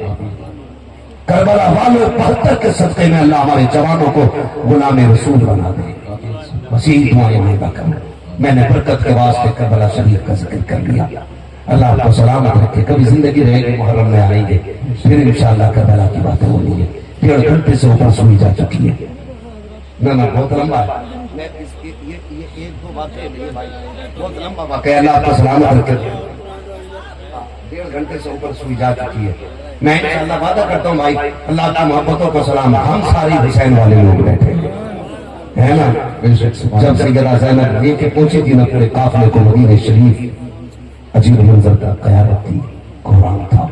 करबला वालों 72 के सदके में अल्लाह हमारे जवानों को गुलाम रसूल बना दे। वसीम दुआएं मांगा कर। मैंने बरकत के वास्ते करबला शरीफ का जिक्र कर लिया। अल्लाह आपको सलामत रखे, कभी जिंदगी रहेगी मुहर्रम में आएंगे फिर इंशाअल्लाह करबला की बातें होनी है। 1.5 घंटे से ऊपर सुनी जा चुकी है। ना बहुत लंबा है, मैं ये 1-2 बातें नहीं भाई, बहुत लंबा बात है। अल्लाह आपको सलामत रखे। 1.5 घंटे से ऊपर सुनी जा चुकी है। मैं इंशाअल्लाह वादा करता हूँ भाई, अल्लाह की मोहब्बतों को सलाम। हम सारे हुसैन वाले लोग बैठे है ना। जब सैयदा ज़ैनब लेके पहुंची थी ना पूरे काफिले को मदीने शरीफ, अजीब मंजर था, क़यामत थी, कुरान था।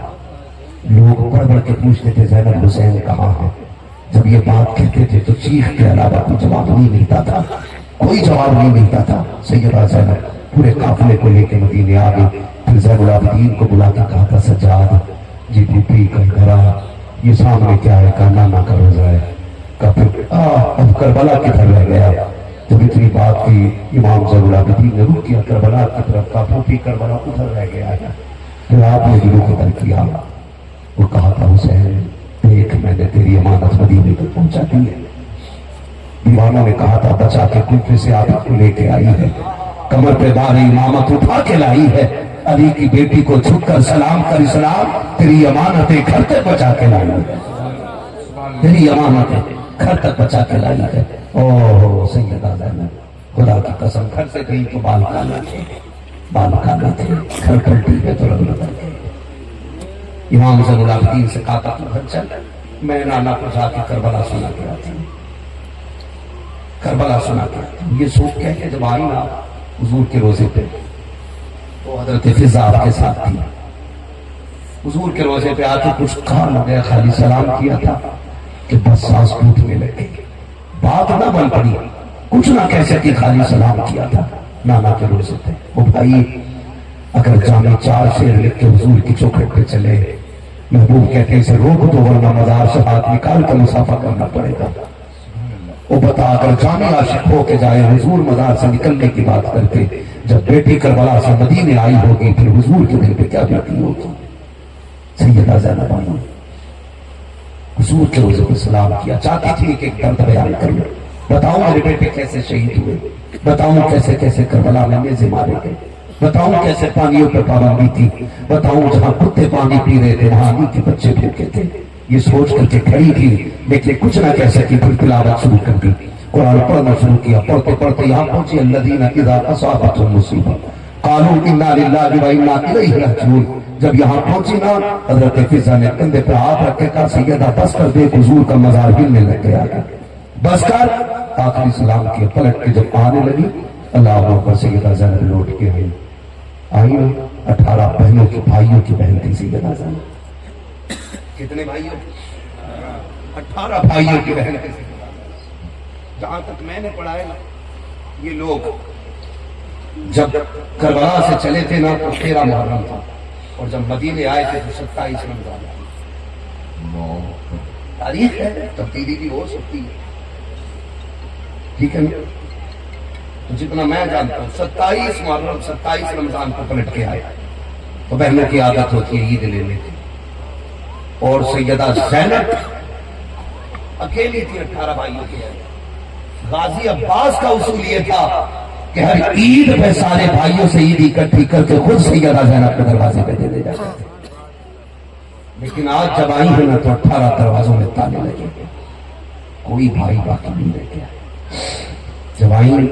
लोग बढ़ बढ़ के पूछते थे ज़ैनब हुसैन कहाँ है। जब ये बात कहते थे तो चीख के अलावा कोई जवाब नहीं मिलता था, कोई जवाब नहीं मिलता था। सैयदा ज़ैनब पूरे काफिले को लेके मदीने आ गई। फिर ज़ैनुल आबिदीन को बुला के कहा था सज्जाद जी बीबी कल करा, ये सामने क्या है? कहा ना करो जाए। का फिर अब करबला किधर रह गया? जब इतनी बात की इमाम ज़ैनुल आबिदीन ने रुख किया करबला की तरफ, का फूफी करबला उधर रह गया है। फिर आपने भी रुख इधर किया। वो कहा था हुसैन देख मैंने तेरी अमानत मदीने तक पहुंचा दी है। दीवानों ने कहा था बचा के कुफे से आप को लेके आई है, कमर पे बार इमामत उठा के लाई है। अली की बेटी को झुककर सलाम कर इस्लाम, तेरी अमानतें घर तक बचा के लाई है, तेरी अमानतें घर तक बचा के लाई है। ओह सैयदा ज़ैनब खुदा की कसम, घर से गई तो बाल काले थे, बाल काले थे, घर पलटी पे तो रंग बदल गए। इमाम ज़ैनुल आबिदीन से कहा था तू घर चल, मैं नाना को जाके करबला सुना के आती हूँ, करबला सुना के आती हूँ। ये सोच के जब आई ना हुजूर के रोजे पे, तो हजरत फिजा आपके साथ थी। हुजूर के रोजे पे आके कुछ कहा ना गया, खाली सलाम किया था कि बस सांस टूटने लगे। बात ना बन पड़ी, कुछ ना कह सकी, खाली सलाम किया था। नाना के रोजे पे वो भाई अगर जामे 4 शेर लिख के हुजूर की चौखट पे चले, महबूब कहते इसे रोक दो वरना मजार से हाथ निकाल कर मुसाफा करना पड़ेगा। वो बता अगर जामे आशिक हो के जाए, हुजूर मजार से निकलने की बात करके, जब बेटी करबला से मदीने आई होगी फिर हुजूर के दिल पे क्या बीती होगी। सैयदा ज़ैनब आई, हुजूर के रोजे पर सलाम किया, चाहती थी कि एक दर्द बयान कर लो, बताऊं मेरे बेटे कैसे शहीद हुए, बताऊं कैसे कैसे करबला में नेज़े मारे गए, बताऊं कैसे पानियों पर पाबंदी थी, बताऊं जहां कुत्ते पानी पी रहे थे वहां आदमी के बच्चे भूखे थे। ये सोच करके खड़ी थी, लेकिन कुछ ना कह सकी, फिर तिलावत शुरू कर दी, कुरान पढ़ना शुरू किया। पढ़ते पढ़ते यहाँ पहुंची अल्लज़ीना इज़ा असाबतहुम मुसीबा क़ालू इन्ना लिल्लाहि व इन्ना इलैहि राजिऊन। जब यहाँ पहुंची ना, हज़रत फिज़ा ने कंधे पर हाथ रख के कहा, सैयदा बस कर दे, हुजूर का मज़ार हिलने लग गया, बस कर। आखिरी सलाम किया, पलट के जब आने लगी, अल्लाह अकबर, सैयदा ज़ैनब लौट के आई ना। 18 बहनों की, भाइयों की बहन थी सैयदा ज़ैनब। कितने भाइयों? 18 भाइयों की बहन थी। जहां तक मैंने पढ़ा है ना, ये लोग जब करबला से चले थे ना तो 13 मुहर्रम था, और जब मदीने आए थे तो 27 रमजान। तारीख है, तब्दीली भी हो सकती है, ठीक है ना? तो जितना मैं जानता हूँ 27 मुहर्रम 27 रमजान को पलट के आए। तो बहनों की आदत होती है ईद लेने की, और सैयदा ज़ैनब अकेली थी 18 भाइयों की। गाजी अब्बास का उसूल ये था कि हर ईद पे सारे भाइयों से ईद इकट्ठी करके खुद सैयदा ज़ैनब के दरवाजे पे दे जाते थे। लेकिन आज जब आई है ना तो 18 दरवाजों में ताले लगे, कोई भाई बाकी नहीं रह गया। जब आई,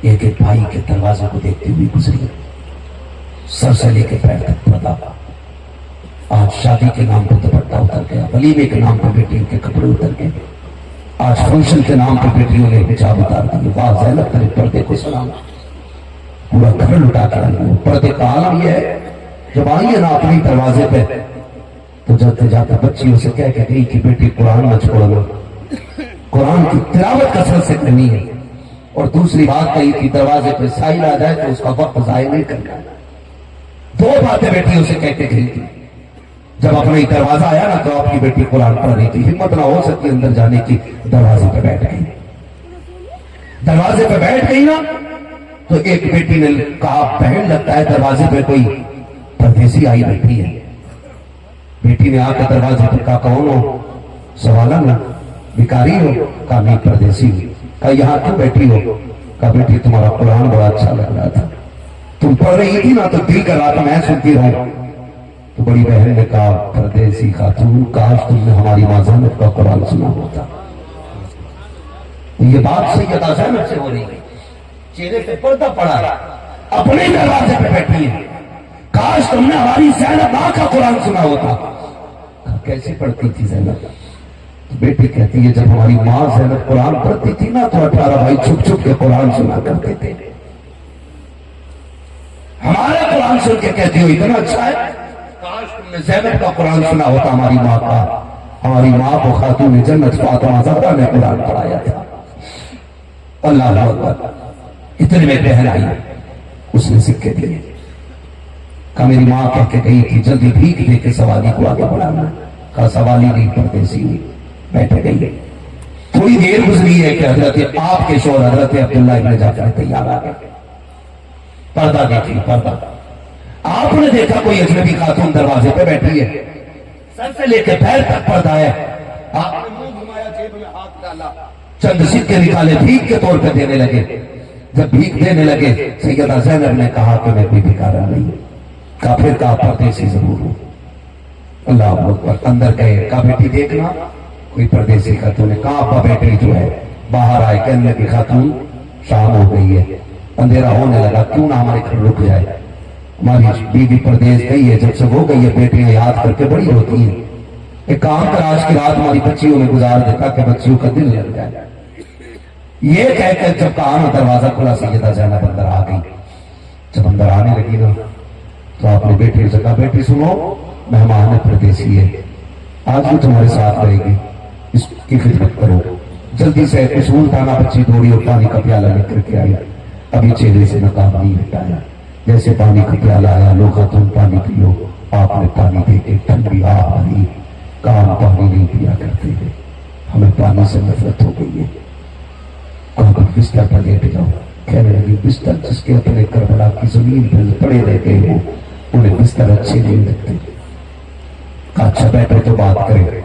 एक एक भाई के दरवाजे को देखते हुए गुजरी, सर से लेके पैर तक पर्दा। आज शादी के नाम पर दुपट्टा उतर गया, वलीमे के नाम पर बेटियों के कपड़े उतर गए, आज फंक्शन के नाम पर बेटियों ने हिजाब उतार दिए। वाह ज़ैनब तेरे पर्दे को सलाम, पूरा घर लुटा कर आई है। पर्दे का आलम यह है, जब आई है ना अपने दरवाजे पे, तो जाते जाते बच्चियों से कह के गई कि बेटी कुरान मत छोड़ना, कुरान की तिलावत कसरत से करनी है। और दूसरी बात कही कि दरवाजे पे साइल आ जाए तो उसका वक्त जाया नहीं करना। 2 बातें बेटियों से कह के गई थी। जब अपना ही दरवाजा आया ना तो आपकी बेटी कुरान पढ़ रही थी, हिम्मत ना हो सकती अंदर जाने की, दरवाजे पे बैठ गई। दरवाजे पे बैठ गई ना तो एक बेटी ने कहा, बहन लगता है दरवाजे पे कोई परदेसी आई बैठी है। बेटी ने आकर दरवाजे पे कहा, कौन हो? सवाला ना, भिखारी हो? कहा नहीं, परदेसी हो। कहा यहाँ क्यों बैठी हो? कहा बेटी तुम्हारा कुरान बड़ा अच्छा लग रहा था, तुम पढ़ रही थी ना तो दिल कर रहा था मैं सुनती रहूं। तो बड़ी बहन ने कहा, परदेसी खातून, काश तुमने हमारी मां ज़ैनब का कुरान सुना होता। ये बात सैयदा ज़ैनब से हो रही है, चेहरे पे पर्दा पड़ा, अपने दरवाजे पे बैठी है। काश तुमने हमारी ज़ैनब मां का कुरान सुना होता। कैसे पढ़ती थी ज़ैनब? तो बेटी कहती है, जब हमारी मां ज़ैनब कुरान पढ़ती थी ना तो 18 भाई छुप छुप के कुरान सुना करते थे। हमारा कुरान सुन के कहती हो इतना अच्छा है, काश तुमने ज़ैनब का कुरान सुना होता, हमारी माँ का। हमारी माँ को खातून जन्नत फातिमा ज़हरा ने कुरान पढ़ाया था। अल्लाह अकबर। इतने में बहन आई, उसने सिक्के दिए, कहा मेरी माँ कह के गई थी जल्दी भीख दे के सवाली को आगे बढ़ाना। कहा सवाली नहीं, परदेसी हुई, बैठ गई। थोड़ी देर गुजरी है कि हजरत आपके शोर हजरत अब्दुल्लाह इब्न जाफर तैयार आ गए। पर्दा देखी, पर्दा। आपने देखा कोई अजनबी खातून दरवाजे पे बैठी है, सर से लेकर पैर तक पर्दा है। आपने मुंह घुमाया, जेब में हाथ डाला, चंद सिक्के निकाले, भीख के तौर पे देने लगे। जब भीख देने लगे, सैयदा ज़ैनब ने कहा कि मैं कोई भिखारा नहीं। कहा फिर कहा परदेसी जरूर हूं। अल्लाह अकबर। अंदर गए, कहा बेटी देखना कोई परदेसी खातून है। कहा अब्बा बेटी जो है बाहर आए, कहने लगी खातून शाम हो गई है, अंधेरा होने लगा, क्यों ना हमारे घर रुक जाए। हमारी बीवी परदेश गई है, जब से वो गई है बेटियां याद करके बड़ी होती है। एक काम कर, आज की रात हमारी बच्चियों में गुजार देता कि बच्चियों का दिल लग जाए। ये कहकर जब कहा ना दरवाजा खुला, सैयदा ज़ैनब अंदर आ गई। जब अंदर आने लगी ना तो आपने बेटी से कहा, बेटी सुनो, मेहमान परदेसी है, आज भी तुम्हारे साथ रहेगी, इसकी खिदमत करो। जल्दी से उसूल थाना बच्ची दौड़ी और पानी का प्याला लेकर के आई। अभी चेहरे से नकाब नहीं हटाया, जैसे पानी का प्याला आया, लोग तुम पानी पियो। आपने पानी दे के ठंडी भरी, काम पानी नहीं पिया करते थे, हमें पानी से नफरत हो गई है। कहा बिस्तर पर लेट जाओ। कहने लगी बिस्तर जिसके अपने करबला की जमीन पर पड़े रहते हो, उन्हें बिस्तर अच्छे नहीं लगते। कहा अच्छा बैठो तो बात करें।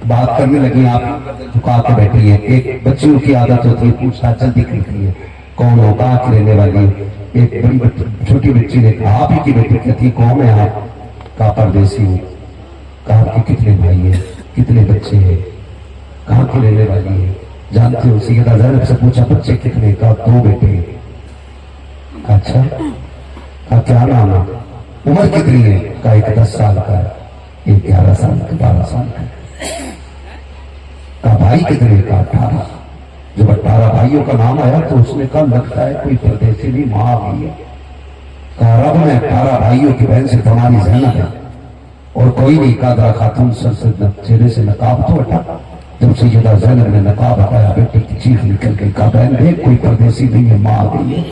बात करने लगी, आप झुका के बैठी है। एक बच्चियों की आदत होती है पूछना जल्दी करती है कौन हो, कहाँ की रहने वाली है। एक बड़ी छोटी बच्ची ने कहा आप ही की बेटी कहती कौन है आप? कहा परदेसी हूँ। कहा आपके कितने भाई है, कितने बच्चे हैं, कहाँ की रहने वाली है, जानते हो? सैयदा ज़ैनब से पूछा बच्चे कितने? कहा 2 बेटे। अच्छा, कहा क्या नाम है, उम्र कितनी है? कहा एक 10 साल का है, एक 11 साल का, 12 साल का। कहा भाई कितने? का 18। जब 18 भाइयों का नाम आया तो उसने कहा लगता है कोई परदेसी भी मां आ गई है। कहा रब में 18 भाइयों की बहन से तुम्हारी ज़ैनब है और कोई नहीं। कादरा खातून सर से चेहरे से नकाब तो हटा। जब सैयदा ज़ैनब ने नकाब हटाया बेटी की चीख निकल गई। कहा बहन देख कोई परदेसी नहीं है, मां आ गई है।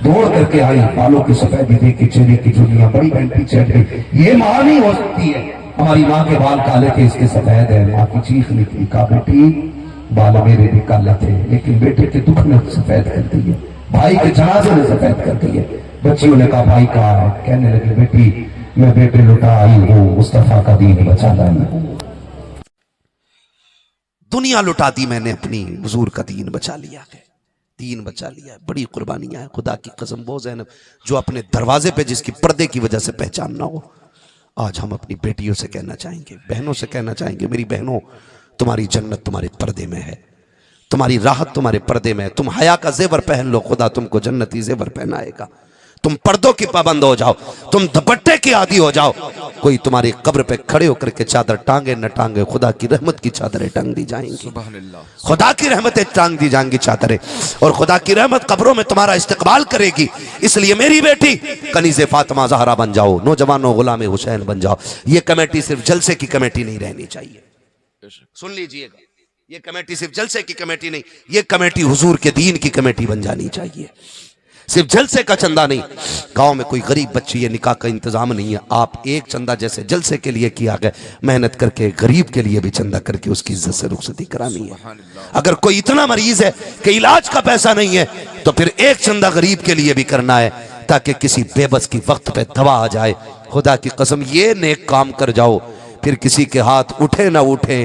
दौड़ करके आई, बालों की सफेदी देखी, चेहरे की झुर्रियां, बड़ी बहन पीछे हट गई। ये मां नहीं हो सकती है, हमारी माँ के बाल काले थे इसके सफेद है। माँ की चीख निकली। कहा बेटी बाल मेरे भी काले थे लेकिन बेटे के दुख ने सफेद कर दिए, भाई के जनाजे ने सफेद कर दिए। बच्चियों ने कहा भाई कहाँ है? कहने लगे बेटी मैं बेटे लुटा आई हूँ, मुस्तफा का दीन बचा लाई हूँ। दुनिया लुटा दी मैंने, अपनी हुजूर का दीन बचा लिया है, दीन बचा लिया है। बड़ी कुर्बानियां हैं, खुदा की कसम। वो ज़ैनब जो अपने दरवाजे पे जिसकी पर्दे की वजह से पहचान ना हो, आज हम अपनी बेटियों से कहना चाहेंगे, बहनों से कहना चाहेंगे मेरी बहनों तुम्हारी जन्नत तुम्हारे पर्दे में है, तुम्हारी राहत तुम्हारे पर्दे में है। तुम हया का जेवर पहन लो, खुदा तुमको जन्नती जेवर पहनाएगा। तुम पर्दों की पाबंद हो जाओ, तुम दुपट्टे के आदी हो जाओ, कोई तुम्हारी कब्र पे खड़े होकर के चादर टांगे न टांगे, खुदा की रहमत की चादरें टांग दी जाएंगी, खुदा की रहमतें टांग दी जाएंगी चादरें, और खुदा की रहमत कब्रों में तुम्हारा इस्तकबाल करेगी। इसलिए मेरी बेटी कनीज़े फातिमा ज़हरा बन जाओ, नौजवानों गुलाम हुसैन बन जाओ। ये कमेटी सिर्फ जलसे की कमेटी नहीं रहनी चाहिए, सुन लीजिएगा, ये कमेटी सिर्फ जलसे की कमेटी नहीं, ये कमेटी हुजूर के दीन की कमेटी बन जानी चाहिए। सिर्फ जलसे का चंदा नहीं, गांव में कोई गरीब बच्ची है, निकाह का इंतजाम नहीं है, आप एक चंदा जैसे जलसे के लिए किया गया, मेहनत करके गरीब के लिए भी चंदा करके उसकी इज्जत से रुखसती करानी है। अगर कोई इतना मरीज है कि इलाज का पैसा नहीं है तो फिर एक चंदा गरीब के लिए भी करना है, ताकि किसी बेबस की वक्त पे दवा आ जाए। खुदा की कसम ये नेक काम कर जाओ, फिर किसी के हाथ उठे ना उठे,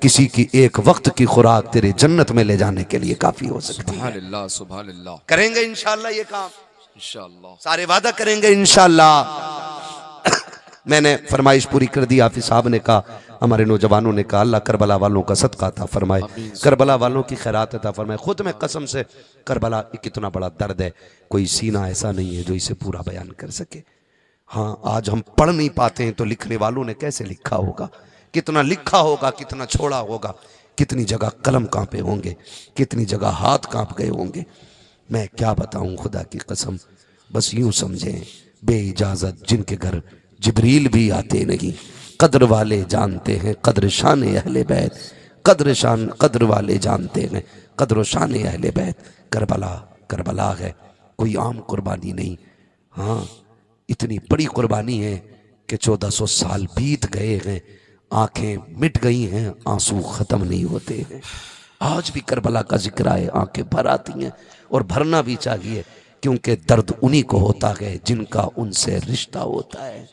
किसी की एक वक्त की खुराक तेरे जन्नत में ले जाने के लिए काफी हो सकती है। सुभान अल्लाह। करेंगे इंशाअल्लाह ये काम, इंशाअल्लाह सारे वादा करेंगे इंशाअल्लाह। मैंने फरमाइश पूरी कर दी। हाफिज साहब ने कहा, हमारे नौजवानों ने कहा अल्लाह करबला वालों का सदका अता फरमाए, करबला वालों की खैरात अता फरमाए। खुद में कसम से करबला कितना बड़ा दर्द है, कोई सीना ऐसा नहीं है जो इसे पूरा बयान कर सके। हाँ, आज हम पढ़ नहीं पाते हैं तो लिखने वालों ने कैसे लिखा होगा, कितना लिखा होगा, कितना छोड़ा होगा, कितनी जगह कलम कांपे होंगे, कितनी जगह हाथ कांप गए होंगे। मैं क्या बताऊं, खुदा की कसम। बस यूं समझें, बेइजाजत जिनके घर जिब्रील भी आते नहीं, कद्र वाले जानते हैं कद्र शान अहले बैत, कद्र वाले जानते हैं कद्र शान अहले बैत। करबला करबला है, कोई आम कुर्बानी नहीं। हाँ, इतनी बड़ी कुर्बानी है कि 1400 साल बीत गए हैं, आंखें मिट गई हैं, आंसू खत्म नहीं होते हैं। आज भी करबला का जिक्र आए, आंखें भर आती हैं, और भरना भी चाहिए, क्योंकि दर्द उन्हीं को होता है जिनका उनसे रिश्ता होता है।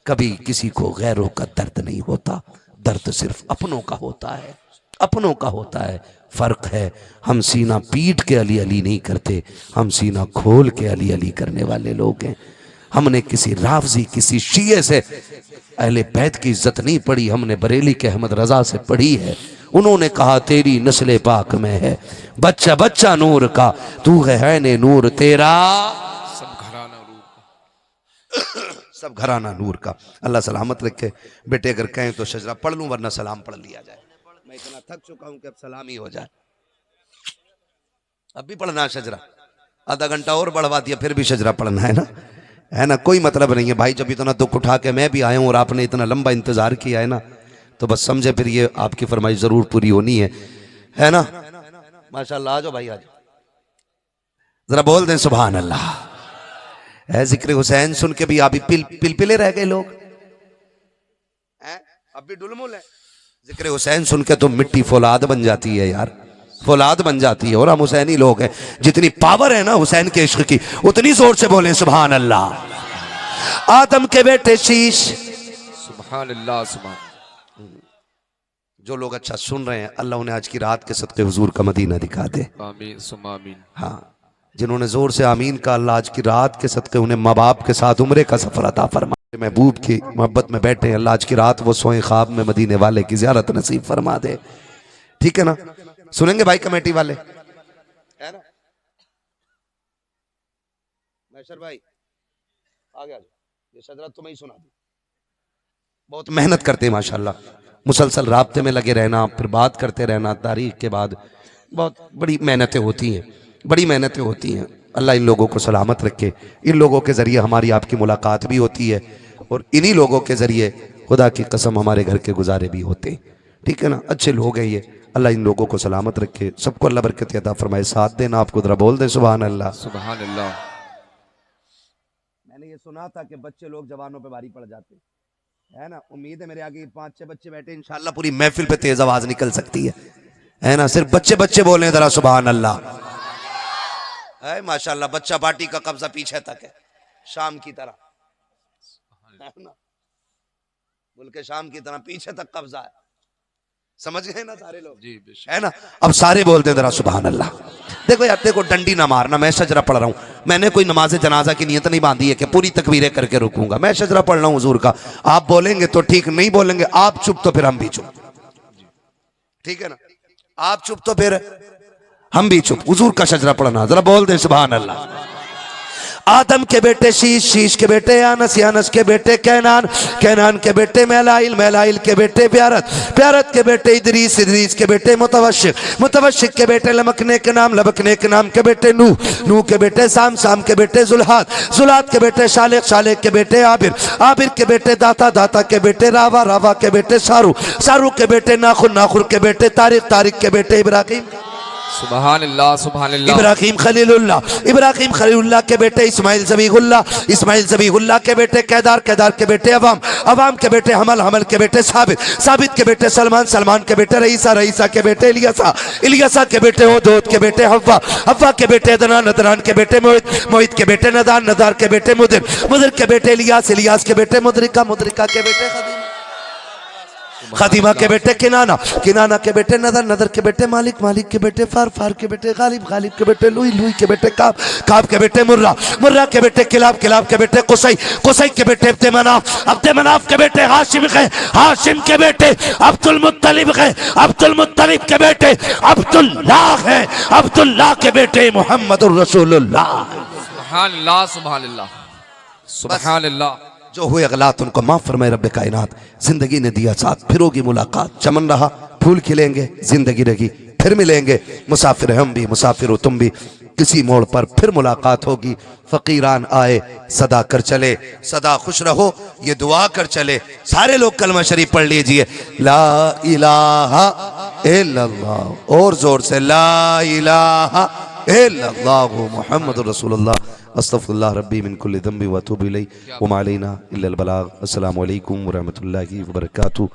कभी किसी को गैरों का दर्द नहीं होता, दर्द सिर्फ अपनों का होता है, अपनों का होता है। फर्क है, हम सीना पीट के अली अली नहीं करते, हम सीना खोल के अली अली करने वाले लोग हैं। हमने किसी रावजी, किसी शीये से अहले बैत की इज्जत नहीं पढ़ी, हमने बरेली के अहमद रजा से पढ़ी है। उन्होंने कहा तेरी नस्ल पाक में है बच्चा बच्चा नूर का, तू है ने नूर तेरा सब घराना नूर का। अल्लाह सलामत रखे। बेटे अगर कहें तो शजरा पढ़ लूं, वरना सलाम पढ़ लिया जाए। मैं इतना थक चुका हूं कि अब सलाम ही हो जाए। अब भी पढ़ना शजरा, आधा घंटा और बढ़वा दिया फिर भी शजरा पढ़ना है ना, कोई मतलब नहीं है भाई। जब इतना दुख उठा के मैं भी आया हूं और आपने इतना लंबा इंतजार किया है ना, तो बस समझे फिर ये आपकी फरमाइश जरूर पूरी होनी है ना। माशाल्लाह, आ जाओ भाई, आ जाओ, जरा बोल दें सुभान अल्लाह। है जिक्र हुसैन सुन के भी अभी पिलपिले रह गए लोग, अब भी डुलमुल है। जिक्र हुसैन सुन के तो मिट्टी फौलाद बन जाती है यार, फौलाद बन जाती है। और हम हुसैनी लोग हैं, जितनी पावर है ना हुसैन के इश्क की, उतनी जोर से बोलें सुभान अल्लाह। आदम के बेटे शीश, सुभान सुभान। जो लोग अच्छा सुन रहे हैं अल्लाह उन्हें आज की रात के सदक़े हुजूर का मदीना दिखा दे। आमीन सुम्मा आमीन। हाँ, जिन्होंने जोर से आमीन का, अल्लाह आज की रात के सदक़े उन्हें माँ बाप के साथ उम्रे का सफर अता फरमा। महबूब की मोहब्बत में बैठे हैं, अल्लाह आज की रात वो सोए ख्वाब में मदीने वाले की ज़ियारत नसीब फरमा दे। ठीक है ना? सुनेंगे भाई कमेटी वाले, है ना? मैशर भाई आगे आ जाओ, ये सदरा तुम्हें ही सुना दी। बहुत मेहनत करते हैं माशाल्लाह, मुसलसल राब्ते में लगे रहना, फिर बात करते रहना तारीख के बाद, बहुत बड़ी मेहनतें होती हैं, बड़ी मेहनतें होती हैं। अल्लाह इन लोगों को सलामत रखे। इन लोगों के ज़रिए हमारी आपकी मुलाकात भी होती है और इन्हीं लोगों के ज़रिए खुदा की कसम हमारे घर के गुजारे भी होते हैं। ठीक है ना? अच्छे लोग हैं ये, अल्लाह इन लोगों को सलामत रखे, सबको अल्लाह बरकत अता फरमाए। साथ देना आपको ज़रा बोल दे सुभान अल्लाह। सुभान अल्लाह। मैंने ये सुना था कि बच्चे लोग जवानों पे भारी पड़ जाते है ना? उम्मीद है मेरे आगे 5-6 बच्चे बैठे, इंशाल्लाह पूरी महफिल पे तेज आवाज निकल सकती है ना? सिर्फ बच्चे बच्चे बोले जरा सुभान अल्लाह। है माशाल्लाह, बच्चा पार्टी का कब्जा पीछे तक है, शाम की तरह, है ना? बोल के शाम की तरह पीछे तक कब्जा है। समझ गए ना सारे लोग? जी बेशक। है ना? अब सारे बोलते हैं जरा सुभान अल्लाह। देखो यार, देखो डंडी ना मारना, मैं शजरा पढ़ रहा हूँ। मैंने कोई नमाज जनाजा की नियत नहीं बांधी है कि पूरी तकबीरें करके रुकूंगा। मैं शजरा पढ़ रहा हूँ हुजूर का, आप बोलेंगे तो ठीक, नहीं बोलेंगे आप चुप तो फिर हम भी चुप। ठीक है ना? आप चुप तो फिर हम भी चुप। हुजूर का शजरा पढ़ना, जरा बोल दे सुभान अल्लाह। आदम के बेटे शीश, शीश के बेटे यानस, यानस के बेटे कैनान, कैनान के बेटे मैलाइल, मैलाइल के बेटे प्यारत, प्यारत के बेटे इदरीस, इदरीस के बेटे मुतवशिक, मुतवशिक के बेटे लमकने के नाम, लमकने के नाम के बेटे नूह, नूह के बेटे साम, साम के बेटे जुल्हात, जुल्हात के बेटे शालेक, शालेक के बेटे आबिर, आबिर के बेटे दाता, दाता के बेटे रावा, रावा के बेटे सारू, सारू के बेटे नाखुर, नाखुर के बेटे तारिक, तारिक के बेटे इब्राहिम, सुभान अल्लाह सुभान अल्लाह। इब्राहिम खलीलुल्लाह, इब्राहिम खलीलुल्लाह के बेटे इस्माइल ज़बीहुल्लाह, इस्माइल ज़बीहुल्लाह के बेटे कैदार, कैदार के बेटे अवाम, अवाम के बेटे हमल, हमल के बेटे साबित, साबित के बेटे सलमान, सलमान के बेटे रईसा, रईसा के बेटे इलियासा, इलियासा के बेटे ओदोद के बेटे हव्वा, हव्वा के बेटे अदनान, अदनान के बेटे मोहित, मोहित के बेटे नदान, नदार के बेटे मुदिर, मुदिर के बेटे इलियास, इलियास के बेटे मुदरिका, मुदरिका के बेटे खदीमा, खदीमा के बेटे किनाना, किनाना के बेटे नदर, नदर के बेटे मालिक, मालिक के बेटे फार, फार के बेटे गालिब, गालिब के बेटे लुई, लुई के बेटे काब, काब के बेटे मुर्रा, मुर्रा के बेटे किलाब, किलाब के बेटे कुसै, कुसै के बेटे अब्दे मनाफ, अब्दे मनाफ के बेटे हाशिम है, हाशिम के बेटे अब्दुल मुत्तलिब है, अब्दुल मुत्तलिब के बेटे अब्दुल्लाह है, अब्दुल्लाह के बेटे मोहम्मदुर रसूलुल्लाह। सुभान अल्लाह सुभान अल्लाह सुभान अल्लाह। जो हुए अगलात उनको माफ फरमाए रब्बे कायनात। जिंदगी ने दिया साथ, फिर होगी मुलाकात, चमन रहा फूल खिलेंगे, जिंदगी रही फिर मिलेंगे। मुसाफिर हम भी, मुसाफिर हो तुम भी, किसी मोड़ पर फिर मुलाकात होगी। फकीरान आए सदा कर चले, सदा खुश रहो ये दुआ कर चले। सारे लोग कलमा शरीफ पढ़ लीजिए, ला इलाहा इल्लल्लाह, और जोर से ला इलाहा इल्लल्लाह मुहम्मदुर रसूलुल्लाह, अस्तगफिरुल्लाह रब्बी मिन कुल्लि ज़ंबि व अतूबु इलैहि व मा अलैना इल्लल बलाग। अस्सलामु अलैकुम व रहमतुल्लाहि व बरकातुहू।